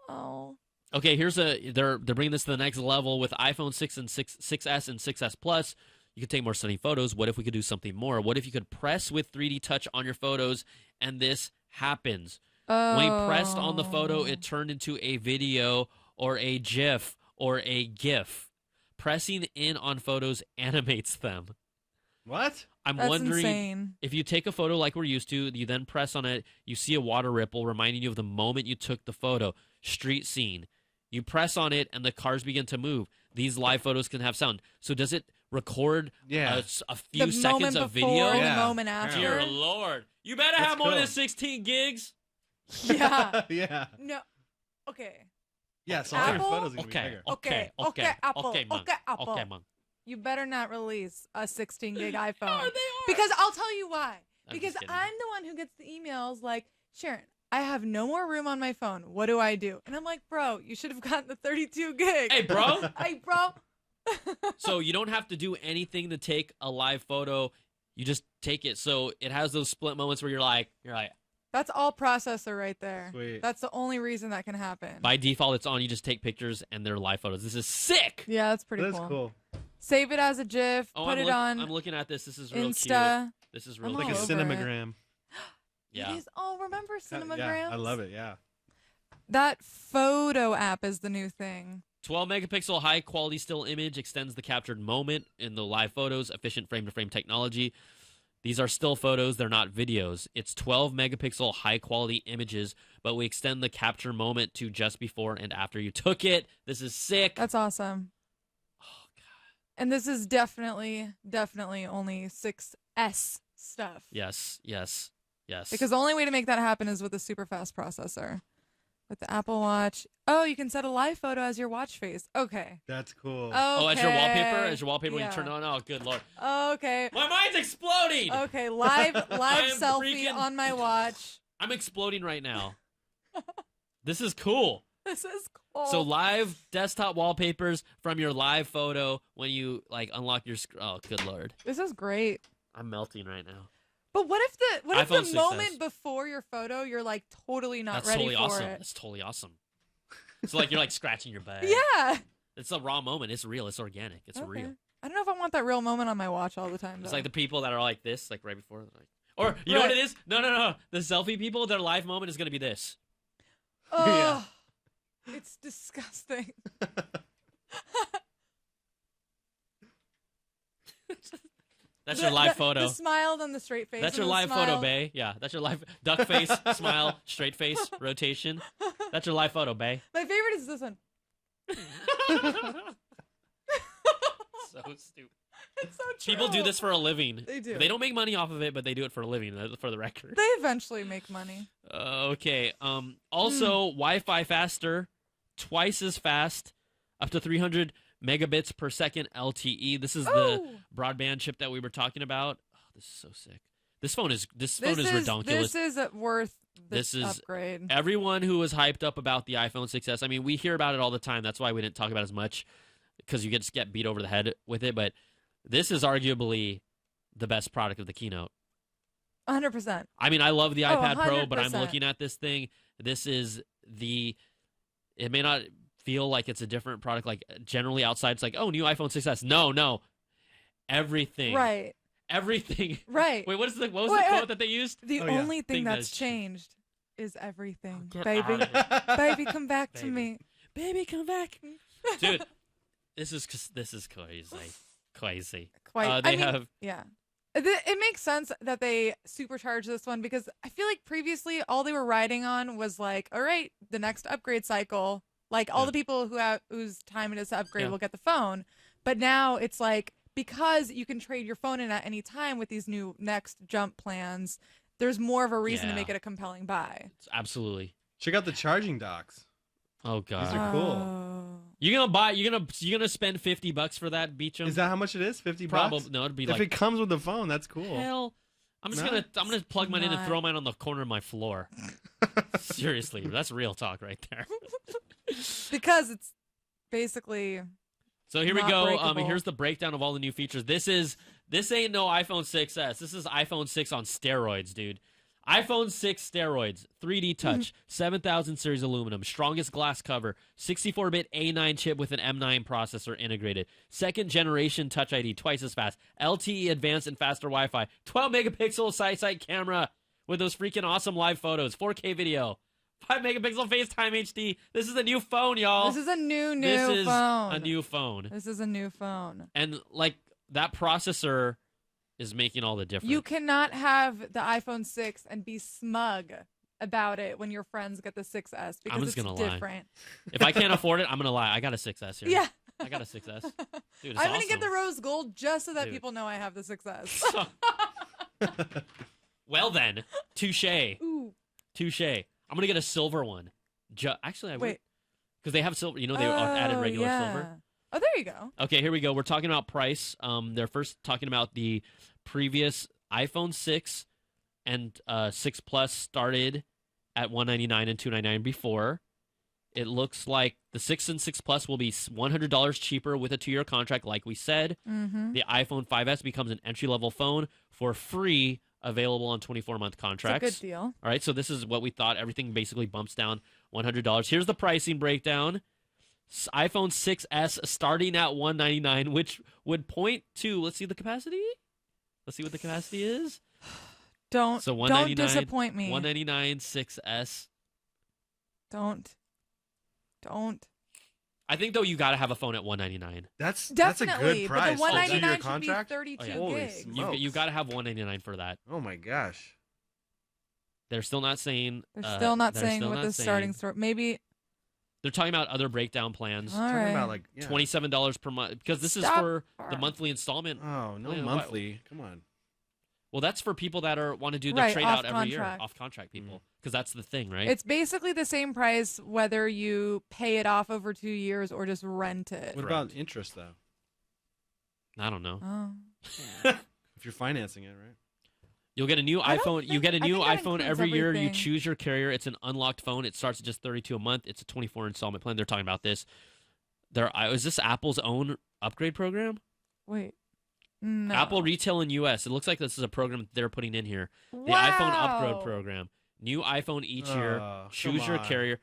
Oh. Okay, they're bringing this to the next level with iPhone 6 and 6S and 6S Plus. You could take more stunning photos. What if we could do something more? What if you could press with 3D touch on your photos and this happens? When you pressed on the photo, it turned into a video or a GIF or a GIF. Pressing in on photos animates them. What? I'm That's wondering insane. if you take a photo like we're used to, you then press on it, you see a water ripple reminding you of the moment you took the photo. Street scene. You press on it and the cars begin to move. These live photos can have sound. So does it record a few The seconds moment of before, video? the moment after. Dear Lord. You better That's have more cool. than 16 gigs. Yeah. Yeah. No. Okay. Yeah, so all your Apple? photos are going to be bigger. Okay, Apple. Okay, Mom. Okay, Apple. Okay, Mom. You better not release a 16 gig iPhone. Because I'll tell you why. I'm Because just kidding. I'm the one who gets the emails like, Sharon, I have no more room on my phone. What do I do? And I'm like, bro, you should have gotten the 32 gig. Hey, bro. Hey, bro. So you don't have to do anything to take a live photo. You just take it. So it has those split moments where you're like, That's all processor right there. Sweet. That's the only reason that can happen. by default, it's on. You just take pictures and they're live photos. This is sick. Yeah, that's pretty That's cool. cool. Save it as a GIF. Oh, put it on I'm looking at this. This is real Insta. cute. This is real I'm Like a all cute. over it. cinemagram. Yeah. It is. Oh, remember Cinematograms? Yeah, I love it, yeah. That photo app is the new thing. 12 megapixel high quality still image extends the captured moment in the live photos. Efficient frame to frame technology. These are still photos. They're not videos. It's 12 megapixel high quality images, but we extend the capture moment to just before and after you took it. This is sick. That's awesome. Oh, God. And this is definitely only 6S stuff. Yes. Because the only way to make that happen is with a super fast processor. With the Apple Watch, you can set a live photo as your watch face. Okay. That's cool. Okay. Oh, as your wallpaper? As your wallpaper when Yeah. you turn it on? Oh, good lord. Okay. My mind's exploding! Okay, live am selfie freaking- on my watch. I'm exploding right now. This is cool. This is cool. So live desktop wallpapers from your live photo when you unlock your oh, good lord. This is great. I'm melting right now. But what if the iPhone 6S. moment before your photo you're like totally not That's ready totally for awesome. it? That's totally awesome. So like you're like scratching your butt. Yeah. It's a raw moment. It's real. It's organic. It's Okay. real. I don't know if I want that real moment on my watch all the time. It's though. like the people that are like this, like right before, like, or you know what it is? No. The selfie people, their live moment is gonna be this. Oh, it's disgusting. That's your live photo. The smile and the straight face. That's and your the live smile. photo, Bay. Yeah, that's your live duck face, smile, straight face, rotation. That's your live photo, Bay. My favorite is this one. So stupid. It's so true. People do this for a living. They do. They don't make money off of it, but they do it for a living, for the record. They eventually make money. Okay. Also, Wi-Fi faster, twice as fast, up to 300 megabits per second LTE. This is the broadband chip that we were talking about. Oh, this is so sick. This phone is redonkulous. This is worth This is upgrade. Everyone who was hyped up about the iPhone 6s. I mean, we hear about it all the time. That's why we didn't talk about it as much, because you just get beat over the head with it. But this is arguably the best product of the keynote. 100%. I mean, I love the iPad Pro, but I'm 100%. looking at this thing. This is it may not feel like it's a different product. Like generally outside, it's like, oh, new iPhone 6s. No. Everything. Right. Everything. Right. Wait, what was the quote that they used? The Oh, yeah. only thing that's that's changed is everything. Get Baby. out of here. Baby, come back to Baby. me. Baby, come back. Dude, this is crazy. Crazy. Quite. They I mean, have yeah. It makes sense that they supercharge this one because I feel like previously all they were riding on was like, all right, the next upgrade cycle. Like all the people whose time it is to upgrade will get the phone. But now it's like, because you can trade your phone in at any time with these new next jump plans, there's more of a reason to Yeah. make it a compelling buy. absolutely. Check out the charging docks. Oh god. These are cool. You're gonna spend $50 for that, Beecham? Is that how much it is? $50? Probably no. It'd be If like it comes with the phone, that's cool. hell. I'm just No. gonna plug mine in and not. throw mine on the corner of my floor. Seriously, that's real talk right there. Because it's basically So here we not go. breakable. Here's the breakdown of all the new features. This ain't no iPhone 6s. This is iPhone 6 on steroids, dude. iPhone 6 steroids, 3D touch, 7000 series aluminum, strongest glass cover, 64-bit A9 chip with an M9 processor integrated, second generation Touch ID, twice as fast, LTE advanced and faster Wi-Fi, 12 megapixel side-side camera with those freaking awesome live photos, 4K video, 5 megapixel FaceTime HD. This is a new phone, y'all. this is a new This is phone. a new phone. This is a new phone. And like that processor is making all the difference. You cannot have the iPhone 6 and be smug about it when your friends get the 6S because I'm just it's gonna lie. different. If I can't afford it, I'm gonna lie. I got a 6S here. Yeah. I got a 6S. Dude, it's I'm awesome. gonna get the rose gold just so that Dude. people know I have the 6S. Well then, touche. Ooh. Touche. I'm gonna get a silver one. Actually, I would. Wait. Because they have silver. You know, they added regular silver. Oh, there you go. Okay, here we go. We're talking about price. They're first talking about the previous iPhone 6 and 6 Plus started at $199 and $299 before. It looks like the 6 and 6 Plus will be $100 cheaper with a 2-year contract, like we said. Mm-hmm. The iPhone 5S becomes an entry-level phone for free, available on 24-month contracts. It's a good deal. All right, so this is what we thought. Everything basically bumps down $100. Here's the pricing breakdown. iPhone 6S starting at $199, which would point to, let's see the capacity. Let's see what the capacity is. Don't disappoint me. $199 6S. Don't. I think though you got to have a phone at $199. That's a Definitely, good price. but the Oh, 2-year 199 should be contract? 32 Holy gigs. smokes. You got to have $199 for that. Oh my gosh. They're still not saying. They're still not they're saying still what not the saying. starting store. Maybe. They're talking about other breakdown plans. All Talking right. about like $27 per month because this is Stop. for the monthly installment. Oh no, Wait, monthly. Come on. Well, that's for people that want to do the Right, trade off out every year, contract. off contract people, because that's the thing, right? It's basically the same price whether you pay it off over 2 years or just rent it. What about interest though? I don't know. Oh. If you're financing it, right? You'll get a new iPhone. You get a new that iPhone includes every year. You everything. choose your carrier. It's an unlocked phone. It starts at just $32 a month. It's a 24 installment plan. They're talking about this. Is this Apple's own upgrade program? Wait. No. Apple Retail in U.S. It looks like this is a program they're putting in here. The Wow. iPhone upgrade program. New iPhone each year. Choose your on. carrier.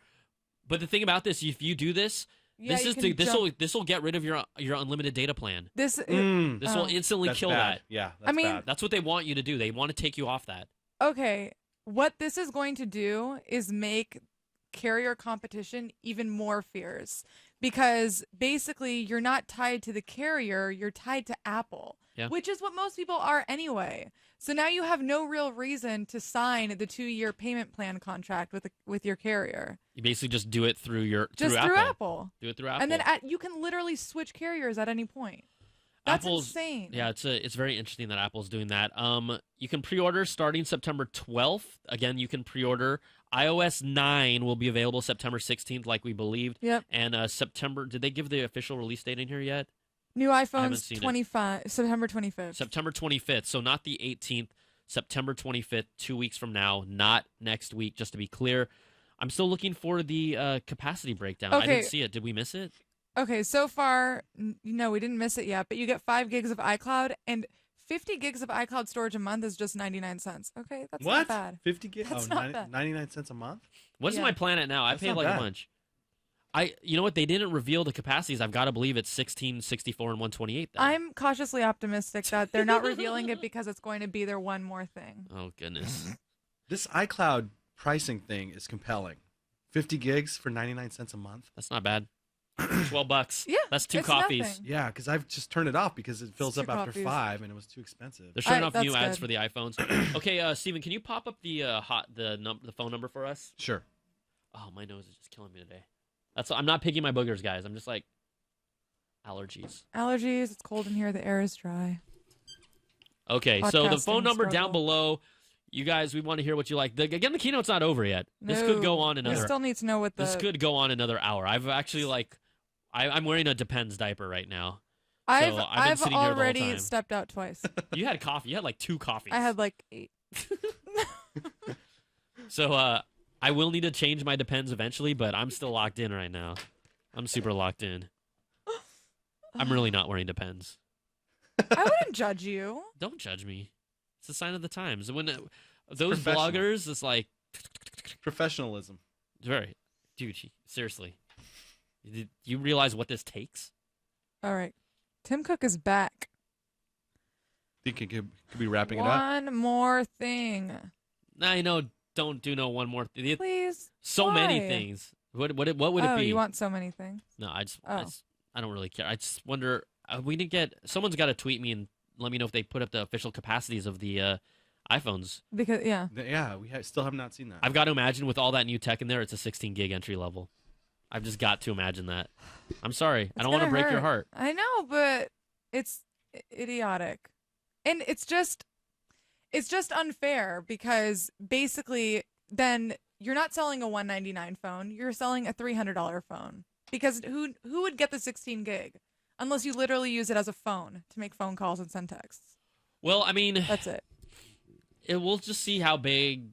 But the thing about this, if you do this, Yeah, this you is can this will get rid of your unlimited data plan. This This will instantly That's kill bad. that. Yeah, I mean- bad. That's what they want you to do. They want to take you off that. Okay, what this is going to do is make carrier competition even more fierce because basically you're not tied to the carrier, you're tied to Apple, Yeah. which is what most people are anyway. So now you have no real reason to sign the 2-year payment plan contract with your carrier. You basically just do it through Just through Apple. Do it through Apple. And then you can literally switch carriers at any point. That's insane. Yeah, it's very interesting that Apple's doing that. You can pre-order starting September 12th. Again, you can pre-order. iOS 9 will be available September 16th, like we believed. Yep. And September. Did they give the official release date in here yet? New haven't iPhones seen it. 25 September 25th. September 25th. So not the 18th. September 25th, 2 weeks from now, not next week. Just to be clear, I'm still looking for the capacity breakdown. I Okay. didn't see it. Did we miss it? Okay, so far, no, we didn't miss it yet, but you get 5 gigs of iCloud and 50 gigs of iCloud storage a month is just 99 cents. Okay, that's What? not bad. 50 gigs? That's Oh, not bad. 99 cents a month? What's Yeah. my plan at now? I That's paid not like bad. a bunch. You know what? They didn't reveal the capacities. I've got to believe it's 16, 64, and 128. Then. I'm cautiously optimistic that they're not revealing it because it's going to be their one more thing. Oh goodness. This iCloud pricing thing is compelling. 50 gigs for 99 cents a month? That's not bad. $12. Yeah, That's 2 it's coffees. nothing. Yeah, because I've just turned it off because it fills 2 up after coffees. 5 and it was too expensive. They're showing off that's new ads good. for the iPhones. Okay, Steven, can you pop up the phone number for us? Sure. Oh, my nose is just killing me today. I'm not picking my boogers, guys. I'm just like allergies. Allergies, it's cold in here, the air is dry. Okay, so the phone Podcasting number down struggle. below. You guys, we want to hear what you like. Again, the keynote's not over yet. This could go No, on We another. still need to know what the This could go on another hour. I've actually I'm wearing a Depends diaper right now. I've been I've sitting here the whole already time. stepped out twice. You had coffee. You had like 2 coffees. I had like 8. So I will need to change my Depends eventually, but I'm still locked in right now. I'm super locked in. I'm really not wearing Depends. I wouldn't judge you. Don't judge me. It's a sign of the times. When those professional. vloggers, it's like Professionalism. very, dude. Seriously, you realize what this takes? All right. Tim Cook is back. Think it could be wrapping it up? One more thing. Nah, you know, don't do no one more. Please. So many Why? things. What would it Oh, be? you want so many things. No, I Oh. don't really care. I just wonder. We didn't get. Someone's got to tweet me and let me know if they put up the official capacities of the iPhones. Because yeah. Yeah, we still have not seen that. I've got to imagine with all that new tech in there, it's a 16 gig entry level. I've just got to imagine that. I'm sorry. I don't want to break your heart. I know, but it's idiotic. And it's just unfair because basically then you're not selling a $199 phone, you're selling a $300 phone. Because who would get the 16 gig unless you literally use it as a phone to make phone calls and send texts? Well, I mean, that's it. We'll just see how big.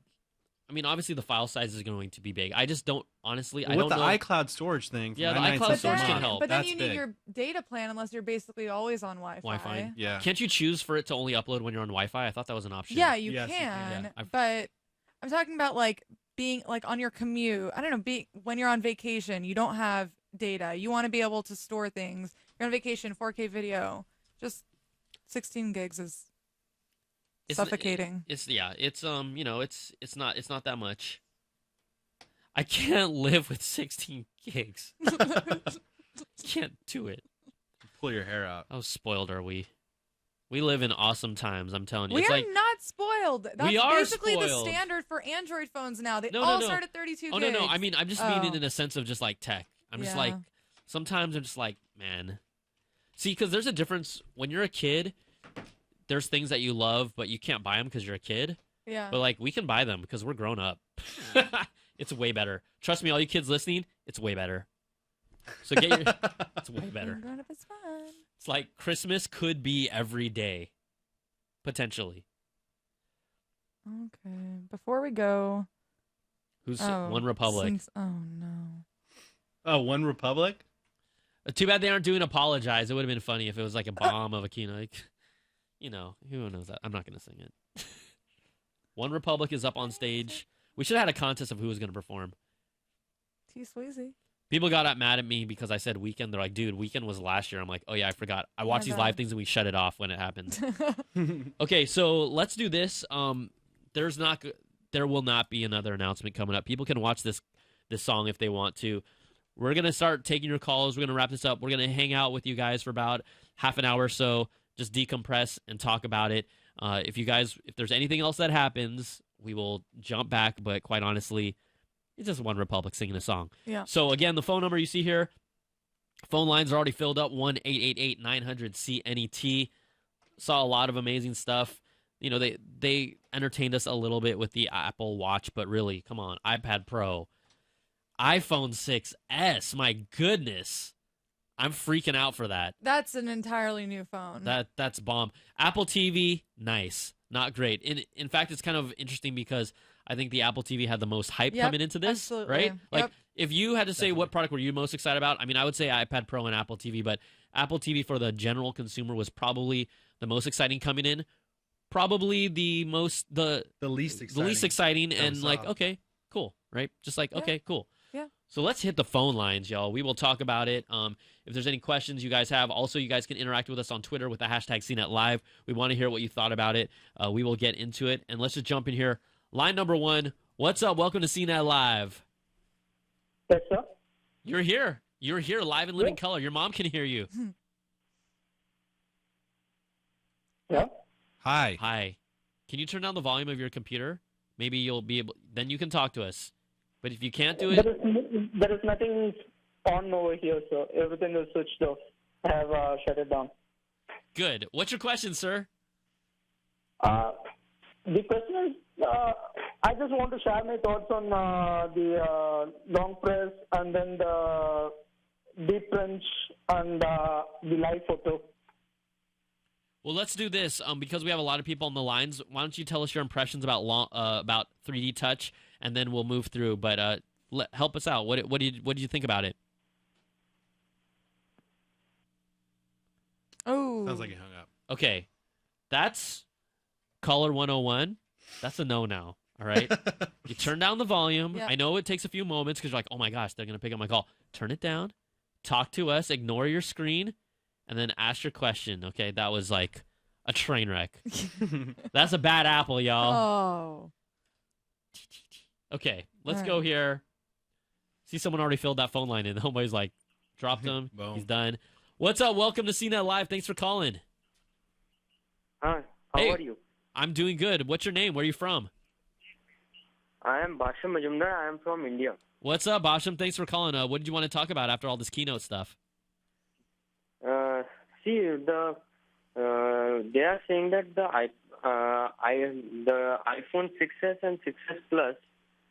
I mean, obviously the file size is going to be big. I just don't honestly. I With don't the know. iCloud storage thing. for Yeah, the 99 iCloud cents a storage can month, help. But then that's you big. need your data plan unless you're basically always on Wi-Fi. Yeah. Can't you choose for it to only upload when you're on Wi-Fi? I thought that was an option. Yeah, you Yes, you can. can. Yeah, but I'm talking about like being like on your commute. I don't know, when you're on vacation, you don't have data. You want to be able to store things. You're on vacation, 4K video. Just 16 gigs is suffocating. It's not that much. I can't live with 16 gigs. Can't do it. Pull your hair out. How spoiled are we? We live in awesome times, I'm telling you. We It's are like not spoiled. That's We are basically the spoiled. standard for Android phones now. They No, all no. start at 32 Oh gigs. no. I mean, I'm just meaning it in a sense of just like tech. I'm just Yeah. like sometimes I'm just like, man. See, because there's a difference when you're a kid. there's things that you love, but you can't buy them because you're a kid. Yeah. But like we can buy them because we're grown up. It's way better. Trust me, all you kids listening, it's way better. So get your. It's way better. Grown up is fun. It's like Christmas could be every day, potentially. Okay. Before we go. Who's One Republic? Oh no. Oh, One Republic. Too bad they aren't doing Apologize. It would have been funny if it was like a bomb of a keynote. Like, you know, who knows that? I'm not going to sing it. One Republic is up on stage. We should have had a contest of who was going to perform. T-Sweezy. People got mad at me because I said Weekend. They're like, dude, Weekend was last year. I'm like, oh yeah, I forgot. I watch these live things and we shut it off when it happens. Okay, so let's do this. There will not be another announcement coming up. People can watch this song if they want to. We're going to start taking your calls. We're going to wrap this up. We're going to hang out with you guys for about half an hour or so, just decompress and talk about it. If there's anything else that happens, we will jump back. But quite honestly, it's just One Republic singing a song. Yeah. So again, the phone number you see here, phone lines are already filled up, 1-888-900-CNET. Saw a lot of amazing stuff. You know, they entertained us a little bit with the Apple Watch, but really, come on, iPad Pro, iPhone 6s, my goodness. I'm freaking out for that. That's an entirely new phone. That's bomb. Apple TV, nice. Not great. In fact, it's kind of interesting because I think the Apple TV had the most hype coming into this, absolutely. right? Like, Yep. if you had to say what product were you most excited about, I mean, I would say iPad Pro and Apple TV, but Apple TV for the general consumer was probably the most exciting coming in. Probably the least exciting and like, okay, cool, right? Just like, okay, cool. Yeah. So let's hit the phone lines, y'all. We will talk about it. If there's any questions you guys have, also you guys can interact with us on Twitter with the hashtag CNET Live. We want to hear what you thought about it. We will get into it. And let's just jump in here. Line number 1. What's up? Welcome to CNET Live. What's up? You're here. You're here live in living color. Your mom can hear you. Yeah. Hi. Hi. Can you turn down the volume of your computer? Maybe you'll be able. Then you can talk to us. But if you can't do it, There is nothing on over here, so everything is switched off. I have shut it down. good. What's your question, sir? The question is, I just want to share my thoughts on the long press and then the deep French and the live photo. Well, let's do this because we have a lot of people on the lines. Why don't you tell us your impressions about 3D Touch, and then we'll move through. But help us out. What did you think about it? Oh, sounds like he hung up. Okay, that's Caller 101. That's a no now. All right, you turn down the volume. Yep. I know it takes a few moments because you're like, oh my gosh, they're gonna pick up my call. Turn it down. Talk to us. Ignore your screen. And then ask your question, okay? That was like a train wreck. That's a bad apple, y'all. Oh. Okay, let's All go right. here. See, someone already filled that phone line in. Homeboy's like, dropped him. Boom. He's done. What's up? Welcome to CNET Live. Thanks for calling. Hi, how Hey. are you? I'm doing good. What's your name? Where are you from? I am Basham Majumdar. I am from India. What's up, Basham? Thanks for calling. What did you want to talk about after all this keynote stuff? See, they are saying that the iPhone 6s and 6s Plus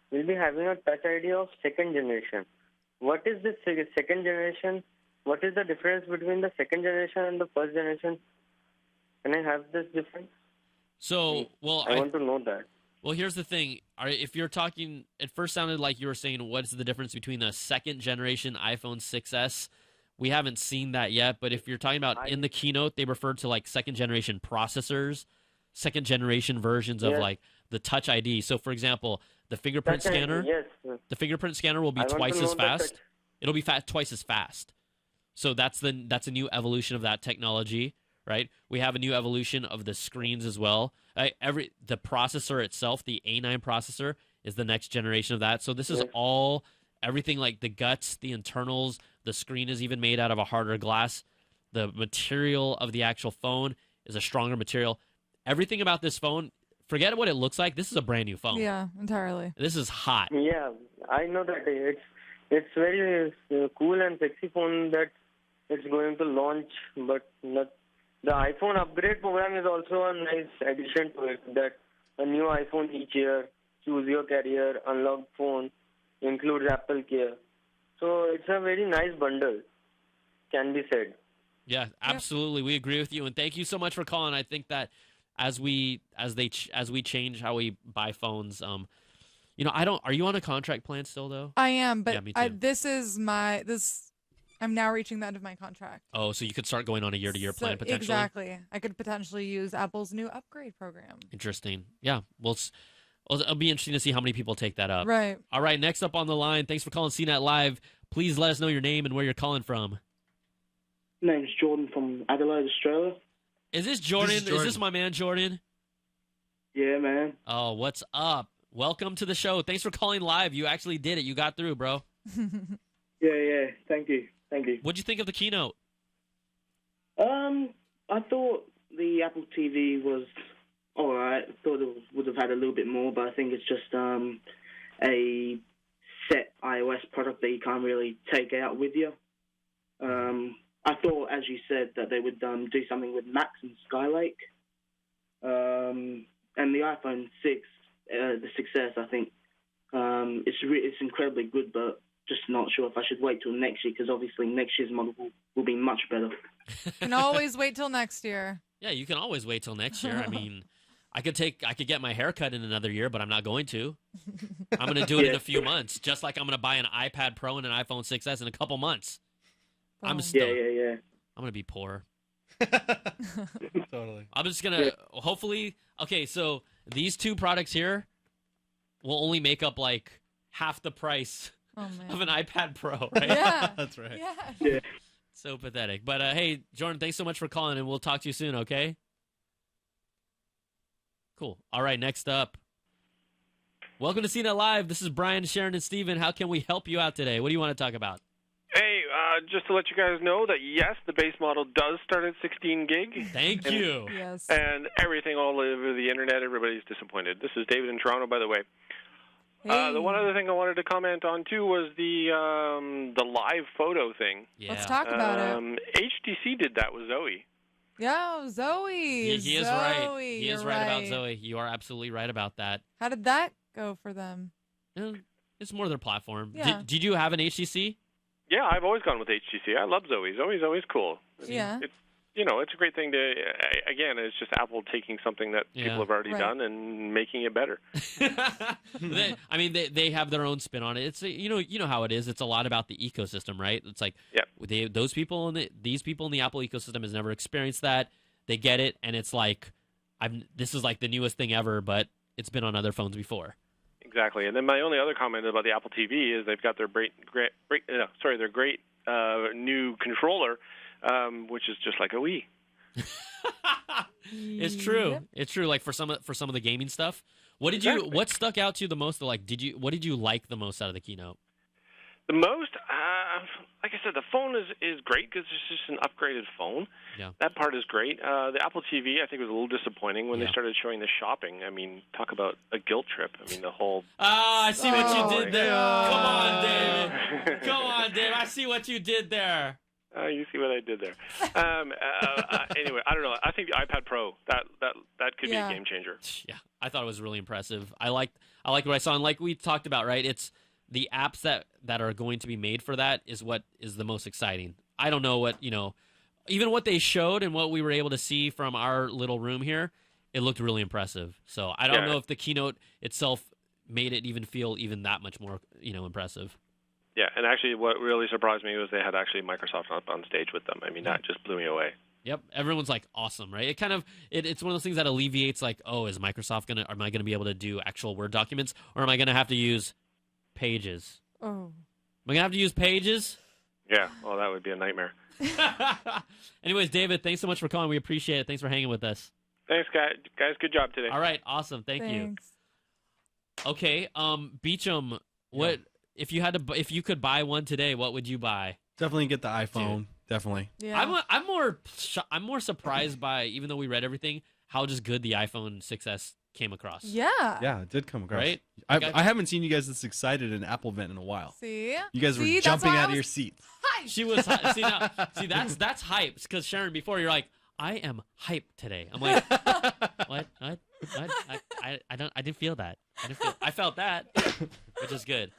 will be having a Touch ID of second generation. What is this second generation? What is the difference between the second generation and the first generation? Can I have this difference? So, well, I want to know that. Well, here's the thing. If you're talking, it first sounded like you were saying, what's the difference between the second generation iPhone 6s? We haven't seen that yet, but if you're talking about in the keynote, they referred to like second generation processors, second generation versions of Yes. like the Touch ID. So, for example, the fingerprint Touch ID, scanner, yes. the fingerprint scanner will be I want to twice know as the fast. touch- It'll be twice as fast. So that's a new evolution of that technology, right? We have a new evolution of the screens as well. The processor itself, the A9 processor, is the next generation of that. So this is all everything like the guts, the internals. The screen is even made out of a harder glass. The material of the actual phone is a stronger material. Everything about this phone, forget what it looks like. This is a brand new phone. Yeah, entirely. This is hot. Yeah, I know that it's very cool and sexy phone that it's going to launch, but the iPhone upgrade program is also a nice addition to it. That a new iPhone each year, choose your carrier, unlocked phone, includes Apple Care. So it's a very nice bundle, can be said. Yeah, absolutely. We agree with you, and thank you so much for calling. I think that as we change how we buy phones, are you on a contract plan still though? I am, but Yeah, me too. I'm now reaching the end of my contract. Oh, so you could start going on a year-to-year plan potentially. Exactly. I could potentially use Apple's new upgrade program. Interesting. Yeah. Well, it'll be interesting to see how many people take that up. Right. All right. Next up on the line. Thanks for calling CNET Live. Please let us know your name and where you're calling from. Name's Jordan from Adelaide, Australia. Is this Jordan? Is this my man Jordan? Yeah, man. Oh, what's up? Welcome to the show. Thanks for calling live. You actually did it. You got through, bro. Yeah. Thank you. What'd you think of the keynote? I thought the Apple TV was all right. I thought it would have had a little bit more, but I think it's just a set iOS product that you can't really take out with you. I thought, as you said, that they would do something with Max and Skylake. And the iPhone 6, the success, I think, it's incredibly good, but just not sure if I should wait till next year, because obviously next year's model will be much better. You can always wait till next year. Yeah, you can always wait till next year. I mean, I could get my hair cut in another year, but I'm not going to. I'm going to do it in a few months, just like I'm going to buy an iPad Pro and an iPhone 6s in a couple months. I'm still. Yeah. I'm going to be poor. Totally. I'm just going to hopefully. Okay, so these two products here will only make up like half the price of an iPad Pro, right? Yeah. That's right. Yeah. So pathetic. But hey, Jordan, thanks so much for calling, and we'll talk to you soon, okay? Cool. All right, next up. Welcome to CNET Live. This is Brian, Sharon, and Steven. How can we help you out today? What do you want to talk about? Hey, just to let you guys know that, yes, the base model does start at 16 gig. Thank you. Yes. And everything all over the internet, everybody's disappointed. This is David in Toronto, by the way. The one other thing I wanted to comment on, too, was the live photo thing. Yeah. Let's talk about it. HTC did that with Zoe. Yeah, Zoe. He is right. He is right about Zoe. You are absolutely right about that. How did that go for them? It's more their platform. Yeah. Did you have an HTC? Yeah, I've always gone with HTC. I love Zoe. Zoe's always cool. Yeah. It's a great thing to, again, it's just Apple taking something that people have already done and making it better. They have their own spin on it. It's you know how it is. It's a lot about the ecosystem, right? It's like these people in the Apple ecosystem has never experienced that. They get it, and it's like, this is like the newest thing ever, but it's been on other phones before. Exactly. And then my only other comment about the Apple TV is they've got their great new controller, which is just like a Wii. It's true. Yep. It's true. Like for some of the gaming stuff. What stuck out to you the most? Like, what did you like the most out of the keynote? The most, like I said, the phone is great because it's just an upgraded phone. Yeah. That part is great. The Apple TV, I think, was a little disappointing when they started showing the shopping. I mean, talk about a guilt trip. I mean, the whole... I see what you did there. Come on, David. Come on, David. I see what you did there. You see what I did there. Anyway, I don't know. I think the iPad Pro, that could be a game changer. Yeah, I thought it was really impressive. I liked what I saw, and like we talked about, right? It's the apps that are going to be made for that is what is the most exciting. I don't know what, even what they showed and what we were able to see from our little room here, it looked really impressive. So I don't know if the keynote itself made it even feel even that much more, impressive. Yeah, and actually what really surprised me was they had actually Microsoft up on stage with them. I mean, that just blew me away. Yep, everyone's like awesome, right? It kind of it's one of those things that alleviates like, am I gonna be able to do actual Word documents, or am I gonna have to use Pages? Oh. Am I gonna have to use Pages? Yeah, well, that would be a nightmare. Anyways, David, thanks so much for calling. We appreciate it. Thanks for hanging with us. Thanks, guys. Good job today. All right, awesome. Thank you. Okay, Beecham, what if you could buy one today? What would you buy? Definitely get the iPhone. Dude. Definitely. Yeah. I'm more surprised by, even though we read everything, how just good the iPhone 6s came across. Yeah. Yeah, it did come across. Right? I haven't seen you guys this excited in an Apple event in a while. See? You guys were jumping out of your seats. She was see that's hype, because Sharon, before you're like, I am hyped today. I'm like, what? I didn't feel that. I felt that, which is good.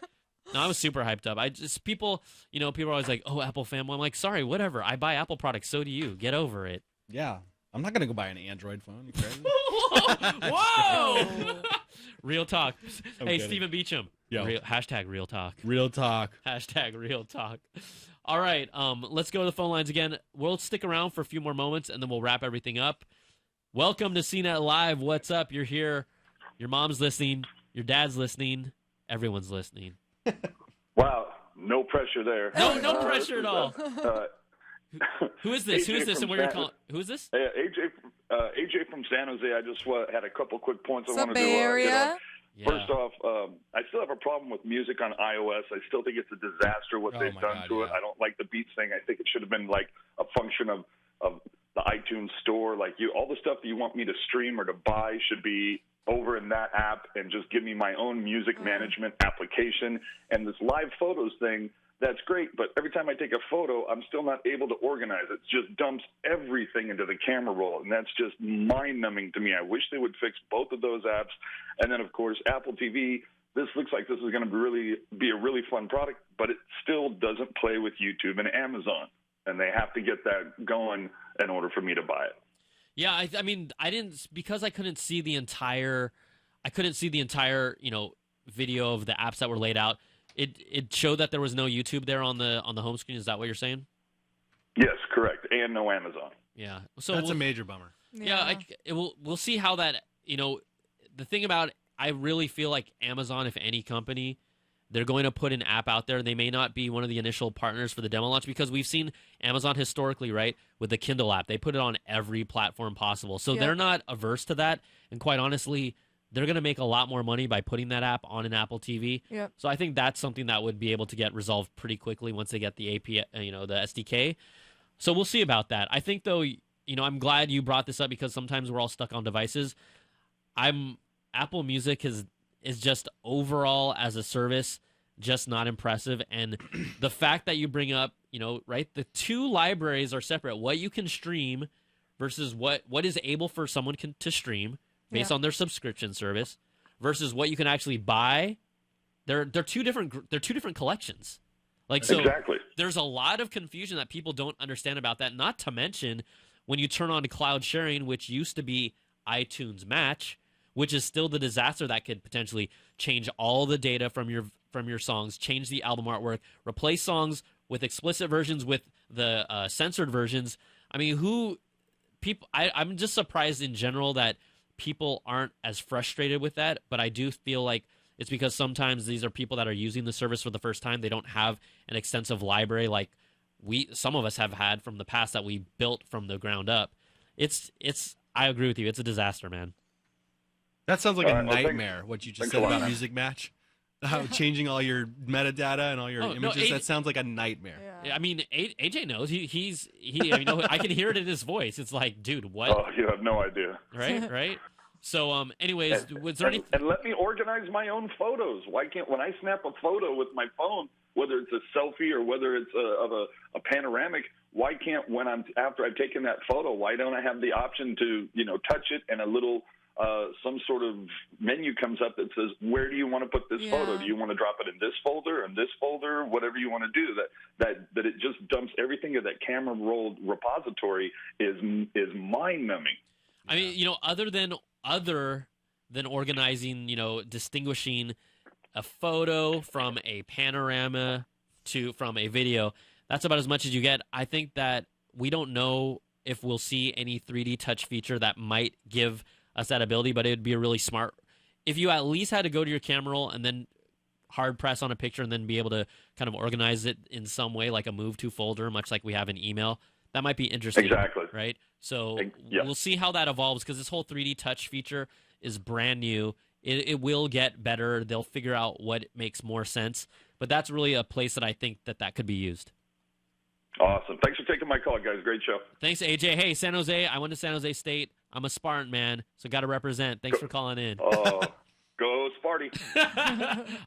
No, I was super hyped up. People are always like, oh, Apple fanboy. I'm like, sorry, whatever. I buy Apple products. So do you. Get over it. Yeah. I'm not going to go buy an Android phone. You crazy? Whoa! Real talk. I'm Hey, kidding. Stephen Beacham. Yo. Hashtag real talk. Real talk. Hashtag real talk. All right, let's go to the phone lines again. We'll stick around for a few more moments, and then we'll wrap everything up. Welcome to CNET Live. What's up? You're here. Your mom's listening. Your dad's listening. Everyone's listening. Wow, no pressure there. No pressure at all. Who is this? Who is this? And where you're calling? Who is this? AJ from San Jose. I just had a couple quick points I wanted Bay to Area? First off, I still have a problem with music on iOS. I still think it's a disaster what they've done to it. I don't like the Beats thing. I think it should have been like a function of the iTunes store. Like all the stuff that you want me to stream or to buy should be over in that app, and just give me my own music management application. And this live photos thing, that's great, but every time I take a photo, I'm still not able to organize it. It just dumps everything into the camera roll, and that's just mind-numbing to me. I wish they would fix both of those apps. And then, of course, Apple TV, this looks like this is going to be a really fun product, but it still doesn't play with YouTube and Amazon, and they have to get that going in order for me to buy it. Yeah, I mean, I didn't, because I couldn't see the entire, video of the apps that were laid out. It showed that there was no YouTube there on the home screen. Is that what you're saying? Yes, correct, and no Amazon. Yeah, so that's a major bummer. Yeah, we'll see how that. The thing about I really feel like Amazon, if any company, they're going to put an app out there. They may not be one of the initial partners for the demo launch, because we've seen Amazon historically, right, with the Kindle app. They put it on every platform possible. So they're not averse to that. And quite honestly, they're going to make a lot more money by putting that app on an Apple TV. Yep. So I think that's something that would be able to get resolved pretty quickly once they get the API, the SDK. So we'll see about that. I think, though, I'm glad you brought this up, because sometimes we're all stuck on devices. Apple Music is just overall as a service just not impressive. And the fact that you bring up, right, the two libraries are separate. What you can stream versus what is able for someone to stream based on their subscription service versus what you can actually buy. They're two different collections. Exactly. There's a lot of confusion that people don't understand about that. Not to mention when you turn on to cloud sharing, which used to be iTunes Match, which is still the disaster that could potentially change all the data from your songs, change the album artwork, replace songs with explicit versions with the censored versions. I mean, I'm just surprised in general that people aren't as frustrated with that, but I do feel like it's because sometimes these are people that are using the service for the first time. They don't have an extensive library like some of us have had from the past that we built from the ground up. I agree with you. It's a disaster, man. That sounds like a nightmare, what you just said about Music Match. How changing all your metadata and all your images, that sounds like a nightmare. Yeah. I mean, AJ knows. I can hear it in his voice. It's like, dude, what? Oh, you have no idea. Right? So, anyways, was there anything? And let me organize my own photos. Why can't, when I snap a photo with my phone, whether it's a selfie or whether it's a panoramic, why can't, after I've taken that photo, why don't I have the option to, touch it and a little some sort of menu comes up that says, where do you want to put this photo? Do you want to drop it in this folder, whatever you want to do? That it just dumps everything in that camera rolled repository is mind numbing. I mean, other than organizing, distinguishing a photo from a panorama from a video, that's about as much as you get. I think that we don't know if we'll see any 3D touch feature that might give us that ability, but it would be a really smart if you at least had to go to your camera roll and then hard press on a picture and then be able to kind of organize it in some way, like a move to folder, much like we have in email. That might be interesting. Exactly. Right? So we'll see how that evolves, because this whole 3D touch feature is brand new. It will get better. They'll figure out what makes more sense, but that's really a place that I think that could be used. Awesome. Thanks for taking my call, guys. Great show. Thanks, AJ. Hey, San Jose. I went to San Jose State. I'm a Spartan, man, so got to represent. Thanks for calling in. Oh, go Sparty.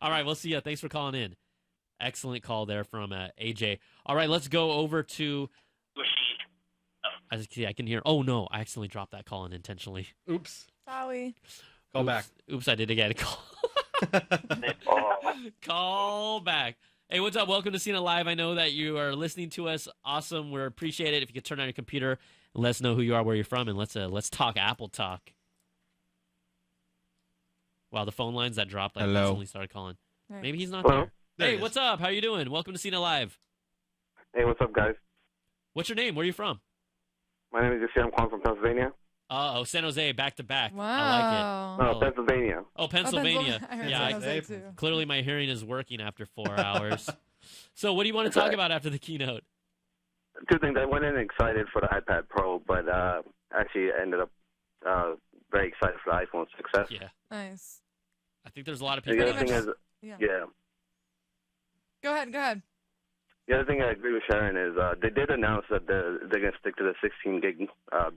All right, we'll see you. Thanks for calling in. Excellent call there from AJ. All right, let's go over to I can hear. Oh no, I accidentally dropped that call unintentionally. Oops. Sorry. Call back. Oops, I did again. Call back. Hey, what's up? Welcome to CNET Live. I know that you are listening to us. Awesome. We appreciate it. If you could turn on your computer and let us know who you are, where you're from, and let's talk Apple talk. Wow, the phone lines that dropped. Hello. Instantly started calling. Right. Maybe he's not Hello? there. Hey, what's up? How you doing? Welcome to CNET Live. Hey, what's up, guys? What's your name? Where are you from? My name is Yasir. I'm calling from Pennsylvania. Oh, San Jose, back to back. Wow. I like it. No, Pennsylvania. Oh, Pennsylvania. I heard Yeah, San Jose too. clearly my hearing is working after 4 hours. So what do you want to talk about after the keynote? Two things. I went in excited for the iPad Pro, but actually ended up very excited for the iPhone 6s. Yeah. Nice. I think there's a lot of The people. other thing is, yeah. Go ahead. The other thing I agree with Sharon is they did announce that they're going to stick to the 16 gig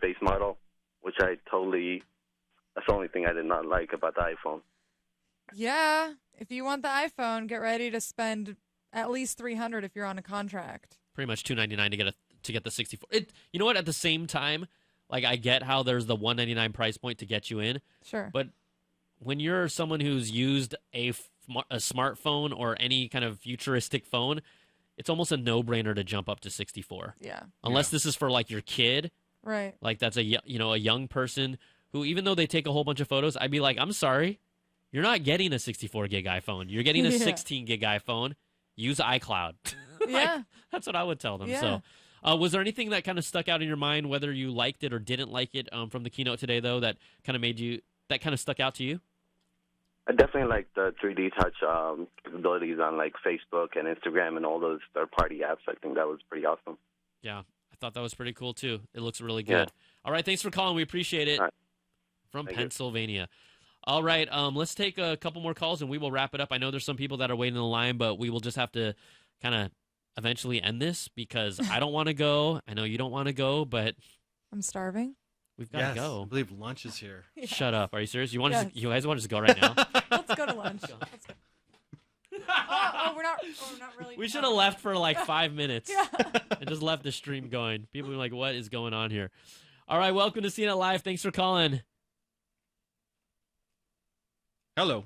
base model, which that's the only thing I did not like about the iPhone. Yeah. If you want the iPhone, get ready to spend at least $300 if you're on a contract. Pretty much $299 to get the 64. You know what? At the same time, like I get how there's the $199 price point to get you in. Sure. But when you're someone who's used a smartphone or any kind of futuristic phone, it's almost a no-brainer to jump up to 64. Yeah. Unless this is for like your kid, Right. like that's a young person who, even though they take a whole bunch of photos, I'd be like, I'm sorry, you're not getting a 64 gig iPhone. You're getting a Yeah. 16 gig iPhone. Use iCloud. Yeah. That's what I would tell them. Yeah. So, was there anything that kind of stuck out in your mind, whether you liked it or didn't like it, from the keynote today, though, that kind of stuck out to you? I definitely like the 3D touch capabilities on like Facebook and Instagram and all those third-party apps. I think that was pretty awesome. Yeah, I thought that was pretty cool, too. It looks really good. Yeah. All right, thanks for calling. We appreciate it. All right. From Thank you. Pennsylvania. All right, let's take a couple more calls, and we will wrap it up. I know there's some people that are waiting in the line, but we will just have to kind of eventually end this because I don't want to go. I know you don't want to go, but I'm starving. we've got to go. I believe lunch is here. Shut up. Are you serious? You Yes. you guys want to just go right now? Let's go to lunch. Let's go. We're not really. We should have left for like 5 minutes Yeah. and just left the stream going. People are like, what is going on here? All right, welcome to CNET Live. Thanks for calling. Hello.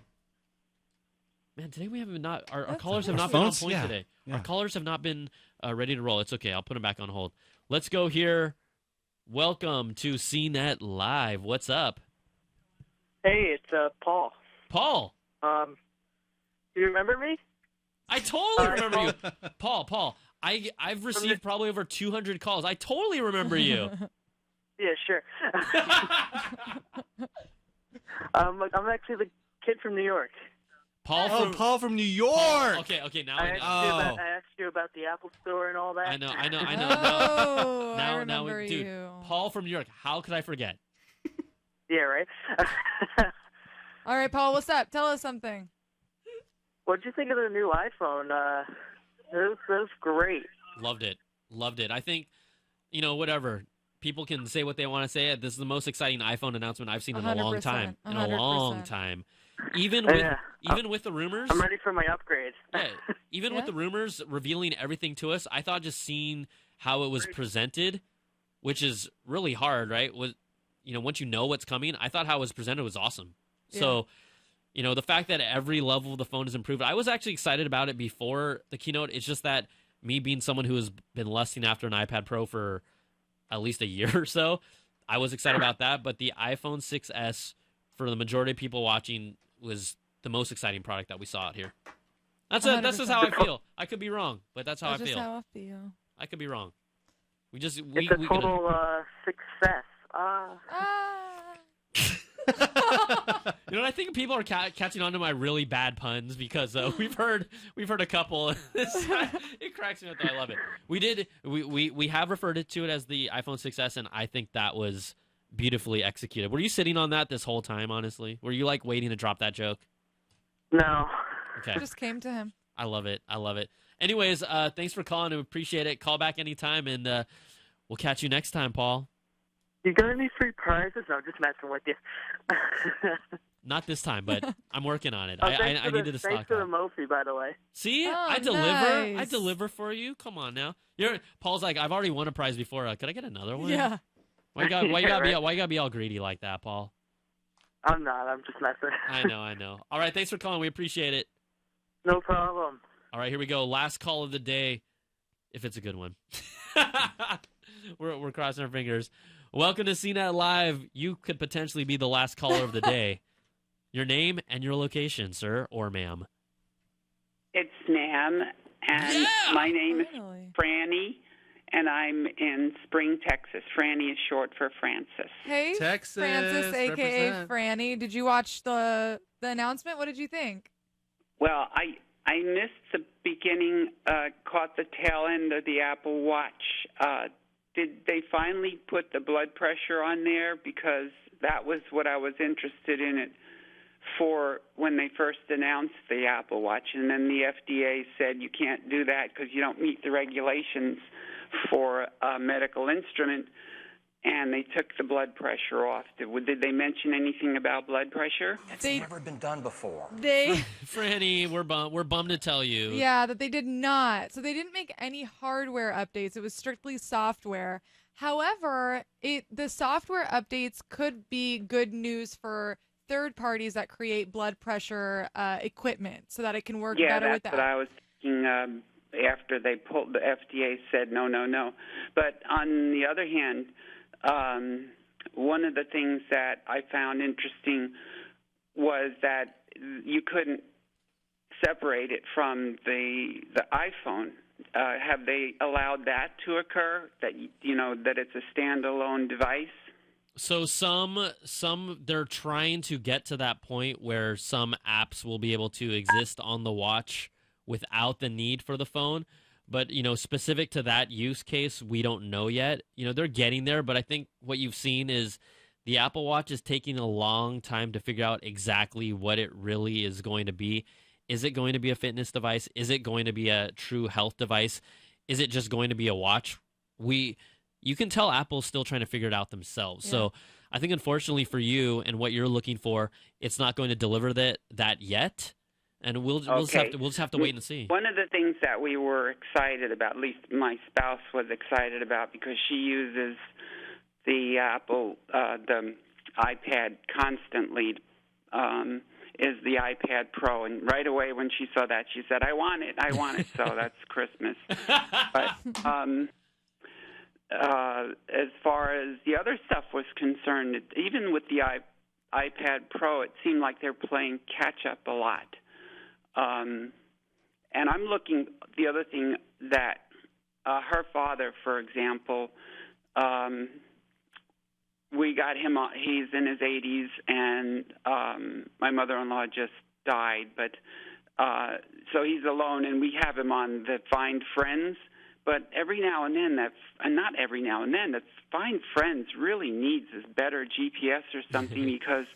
Man, today we haven't our callers have Our not been on phones? point Yeah. today. Yeah. Our callers have not been ready to roll. It's okay. I'll put them back on hold. Let's go here. Welcome to CNET Live. What's up? Hey, it's Paul. Paul. Do you remember me? I totally remember you. Paul. I've received probably over 200 calls. I totally remember you. Yeah, sure. I'm actually the kid from New York. Paul from New York. Paul. Okay. Now I asked you about the Apple Store and all that. I know. Oh, now, I remember dude, you. Paul from New York. How could I forget? Yeah, right. All right, Paul, what's up? Tell us something. What'd you think of the new iPhone? It was great. Loved it. I think, whatever. People can say what they want to say. This is the most exciting iPhone announcement I've seen in a long 100%, time. 100%. Even with the rumors. I'm ready for my upgrade. Yeah, even with the rumors revealing everything to us, I thought just seeing how it was presented, which is really hard, right? Once you know what's coming, I thought how it was presented was awesome. Yeah. So, the fact that every level of the phone is improved, I was actually excited about it before the keynote. It's just that me being someone who has been lusting after an iPad Pro for at least a year or so, I was excited about that. But the iPhone 6s, for the majority of people watching, was the most exciting product that we saw out here. That's just how I feel. I could be wrong, but that's how I That's feel. just how I feel. I could be wrong. It's a total success. I think people are catching on to my really bad puns because we've heard a couple. It cracks me up though. I love it. We have referred to it as the iPhone 6s, and I think that was beautifully executed. Were you sitting on that this whole time? Honestly, were you like waiting to drop that joke? No. Okay. It just came to him. I love it. Anyways, thanks for calling. I appreciate it. Call back anytime, and we'll catch you next time, Paul. You got any free prizes? No, I'm just messing with you. Not this time, but I'm working on it. Oh, I needed to Thanks stock for up. the Mophie, by the way. See, Oh, I deliver. nice. I deliver for you. Come on now. Paul's like, I've already won a prize before. Could I get another one? Yeah. Why you gotta Right. be all greedy like that, Paul? I'm not. I'm just messing. I know. All right, thanks for calling. We appreciate it. No problem. All right, here we go. Last call of the day, if it's a good one. We're crossing our fingers. Welcome to CNET Live. You could potentially be the last caller of the day. Your name and your location, sir or ma'am. It's Nam, and my name is Franny, and I'm in Spring, Texas. Franny is short for Francis. Hey, Texas, Francis, a.k.a. represent. Franny. Did you watch the announcement? What did you think? Well, I missed the beginning, caught the tail end of the Apple Watch. Did they finally put the blood pressure on there? Because that was what I was interested in it for when they first announced the Apple Watch. And then the FDA said you can't do that because you don't meet the regulations for a medical instrument. And they took the blood pressure off. Did they mention anything about blood pressure? It's never been done before. Franny, we're bummed to tell you. Yeah, that they did not. So they didn't make any hardware updates. It was strictly software. However, the software updates could be good news for third parties that create blood pressure equipment so that it can work better with that. Yeah, that's what I was thinking after they pulled, the FDA said no. But on the other hand, one of the things that I found interesting was that you couldn't separate it from the iPhone. Have they allowed that to occur? That that it's a standalone device? So some they're trying to get to that point where some apps will be able to exist on the watch without the need for the phone. But, specific to that use case, we don't know yet. They're getting there, but I think what you've seen is the Apple Watch is taking a long time to figure out exactly what it really is going to be. Is it going to be a fitness device? Is it going to be a true health device? Is it just going to be a watch? You can tell Apple's still trying to figure it out themselves. Yeah. So I think, unfortunately for you and what you're looking for, it's not going to deliver that yet. And we'll just have to wait and see. One of the things that we were excited about, at least my spouse was excited about, because she uses the Apple, the iPad constantly, is the iPad Pro. And right away when she saw that, she said, I want it. So that's Christmas. But as far as the other stuff was concerned, even with the iPad Pro, it seemed like they're playing catch-up a lot. And I'm looking, the other thing that her father, for example, we got him, he's in his 80s, and my mother-in-law just died, but so he's alone, and we have him on the Find Friends, but every now and then, not every now and then, that Find Friends really needs this better GPS or something because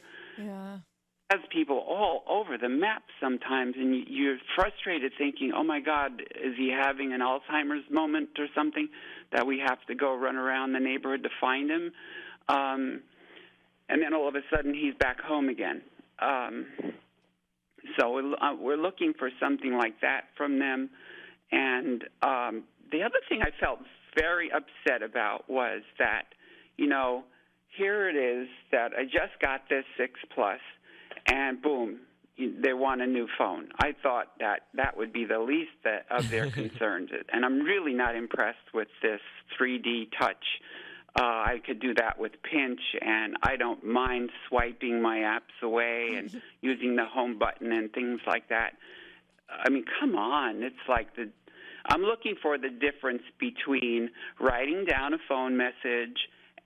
has people all over the map sometimes, and you're frustrated thinking, oh, my God, is he having an Alzheimer's moment or something that we have to go run around the neighborhood to find him? And then all of a sudden he's back home again. So we're looking for something like that from them. And the other thing I felt very upset about was that, here it is that I just got this 6 Plus, and boom, they want a new phone. I thought that would be the least of their concerns. And I'm really not impressed with this 3D touch. I could do that with Pinch, and I don't mind swiping my apps away and using the home button and things like that. I mean, come on. It's like I'm looking for the difference between writing down a phone message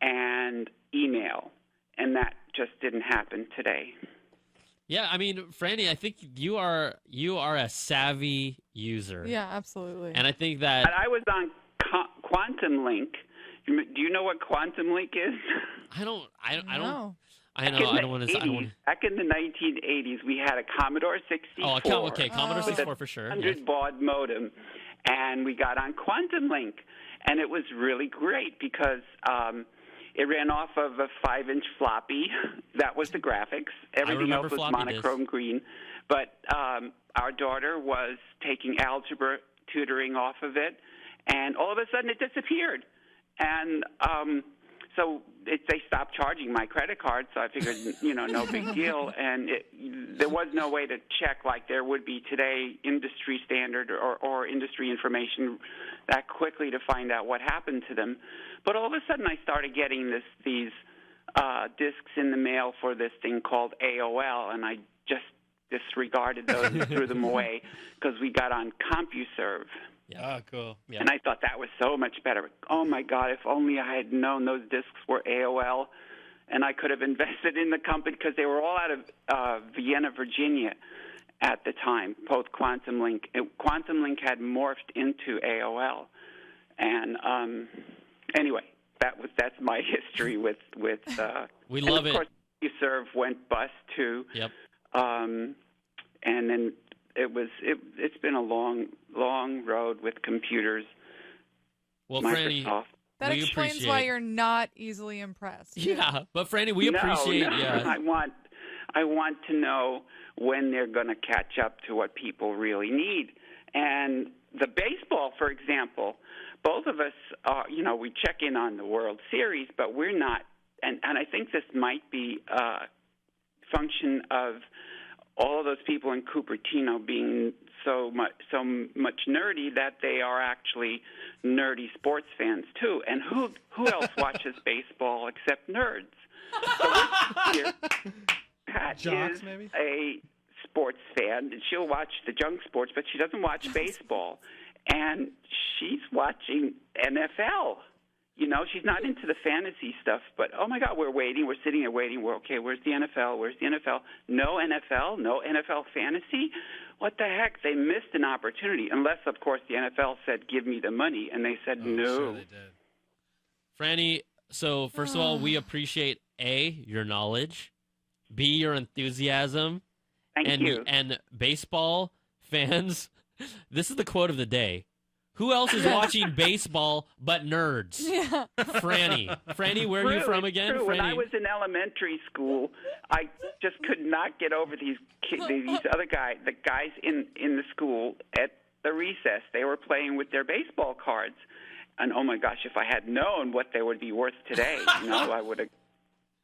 and email, and that just didn't happen today. Yeah, I mean, Franny, I think you are a savvy user. Yeah, absolutely. And I think that I was on Quantum Link. Do you know what Quantum Link is? I don't. No. I know. I don't want to. Back in the 1980s, we had a Commodore 64. Oh, okay, Commodore 64 for sure. 100 baud modem, and we got on Quantum Link, and it was really great because It ran off of a 5-inch floppy. That was the graphics. Everything else was monochrome green. But our daughter was taking algebra tutoring off of it, and all of a sudden it disappeared. And so they stopped charging my credit card, so I figured, no big deal. And there was no way to check like there would be today, industry standard or industry information that quickly to find out what happened to them. But all of a sudden I started getting these discs in the mail for this thing called AOL, and I just disregarded those and threw them away because we got on CompuServe. Yeah, cool. Yeah. And I thought that was so much better. Oh, my God, if only I had known those discs were AOL, and I could have invested in the company, because they were all out of Vienna, Virginia at the time, post-Quantum Link. Quantum Link had morphed into AOL. And anyway, that's my history with we love it. Of course, CompuServe went bust, too. Yep. And then it's been a long road with computers. Well, Microsoft. Franny, that explains why you're not easily impressed. Yeah, but Franny, we appreciate. No, yeah, I want to know when they're going to catch up to what people really need. And the baseball, for example, both of us, we check in on the World Series, but we're not. And I think this might be a function of all of those people in Cupertino being so much nerdy that they are actually nerdy sports fans too. And who else watches baseball except nerds? So here, Pat Jocks, is maybe? a sports fan, and she'll watch the junk sports, but she doesn't watch baseball. And she's watching NFL. She's not into the fantasy stuff, but, oh, my God, we're waiting. We're sitting there waiting. We're, okay, where's the NFL? Where's the NFL? No NFL? No NFL fantasy? What the heck? They missed an opportunity, unless, of course, the NFL said, give me the money, and they said no. Sure they did. Franny, so first of all, we appreciate, A, your knowledge, B, your enthusiasm. Thank you. And baseball fans, this is the quote of the day. Who else is watching baseball but nerds? Yeah. Franny, where are you from again? True. Franny. When I was in elementary school, I just could not get over these other guys, the guys in the school at the recess. They were playing with their baseball cards. And, oh, my gosh, if I had known what they would be worth today, I would have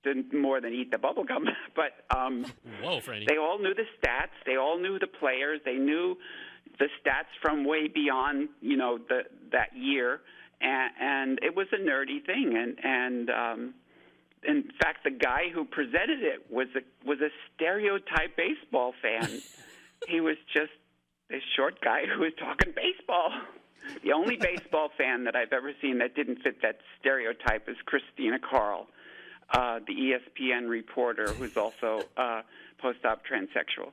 done more than eat the bubble gum. But whoa, Franny. They all knew the stats. They all knew the players. They knew the stats from way beyond, that year, and it was a nerdy thing. And in fact, the guy who presented it was a stereotype baseball fan. He was just this short guy who was talking baseball. The only baseball fan that I've ever seen that didn't fit that stereotype is Christina Carl, the ESPN reporter who's also post-op transsexual,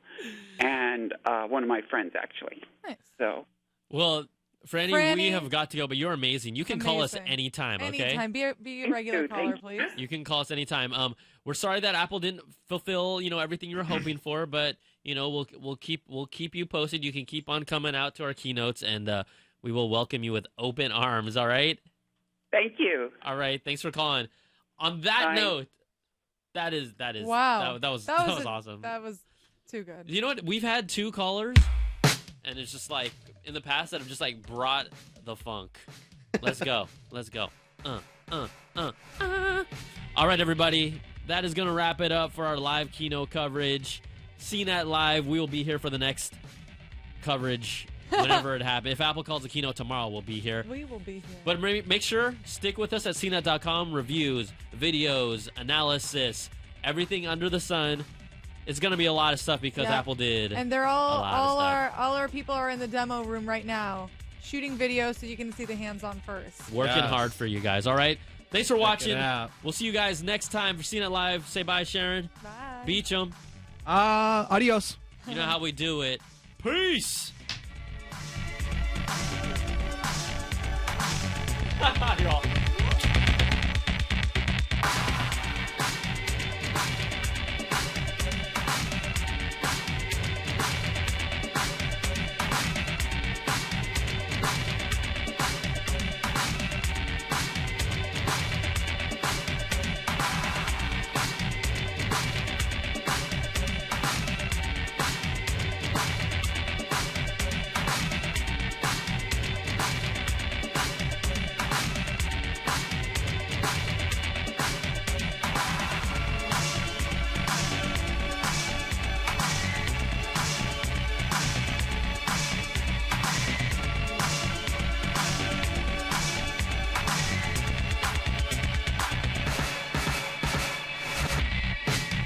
and one of my friends, actually. Nice. So, well, Franny, we have got to go, but you're amazing. You can call us Amazing. anytime, okay? Anytime. Be a regular caller, please. You can call us anytime. We're sorry that Apple didn't fulfill, everything you were hoping for, but we'll keep you posted. You can keep on coming out to our keynotes, and we will welcome you with open arms. All right? Thank you. All right. Thanks for calling. On that note, that is wow. That was awesome. That was too good. You know what? We've had 2 callers, and it's just like in the past that have just like brought the funk. Let's go. Let's go. All right, everybody. That is going to wrap it up for our live keynote coverage. CNET Live. We will be here for the next coverage whenever it happens. If Apple calls a keynote tomorrow, we'll be here. We will be here. But make sure, stick with us at CNET.com. Reviews, videos, analysis, everything under the sun. It's going to be a lot of stuff because Apple did. And they're all our people are in the demo room right now, shooting videos so you can see the hands-on first. Working hard for you guys. All right. Thanks for watching. We'll see you guys next time for CNET Live. Say bye, Sharon. Bye. Beach 'em. Adios. You know how we do it. Peace. You're all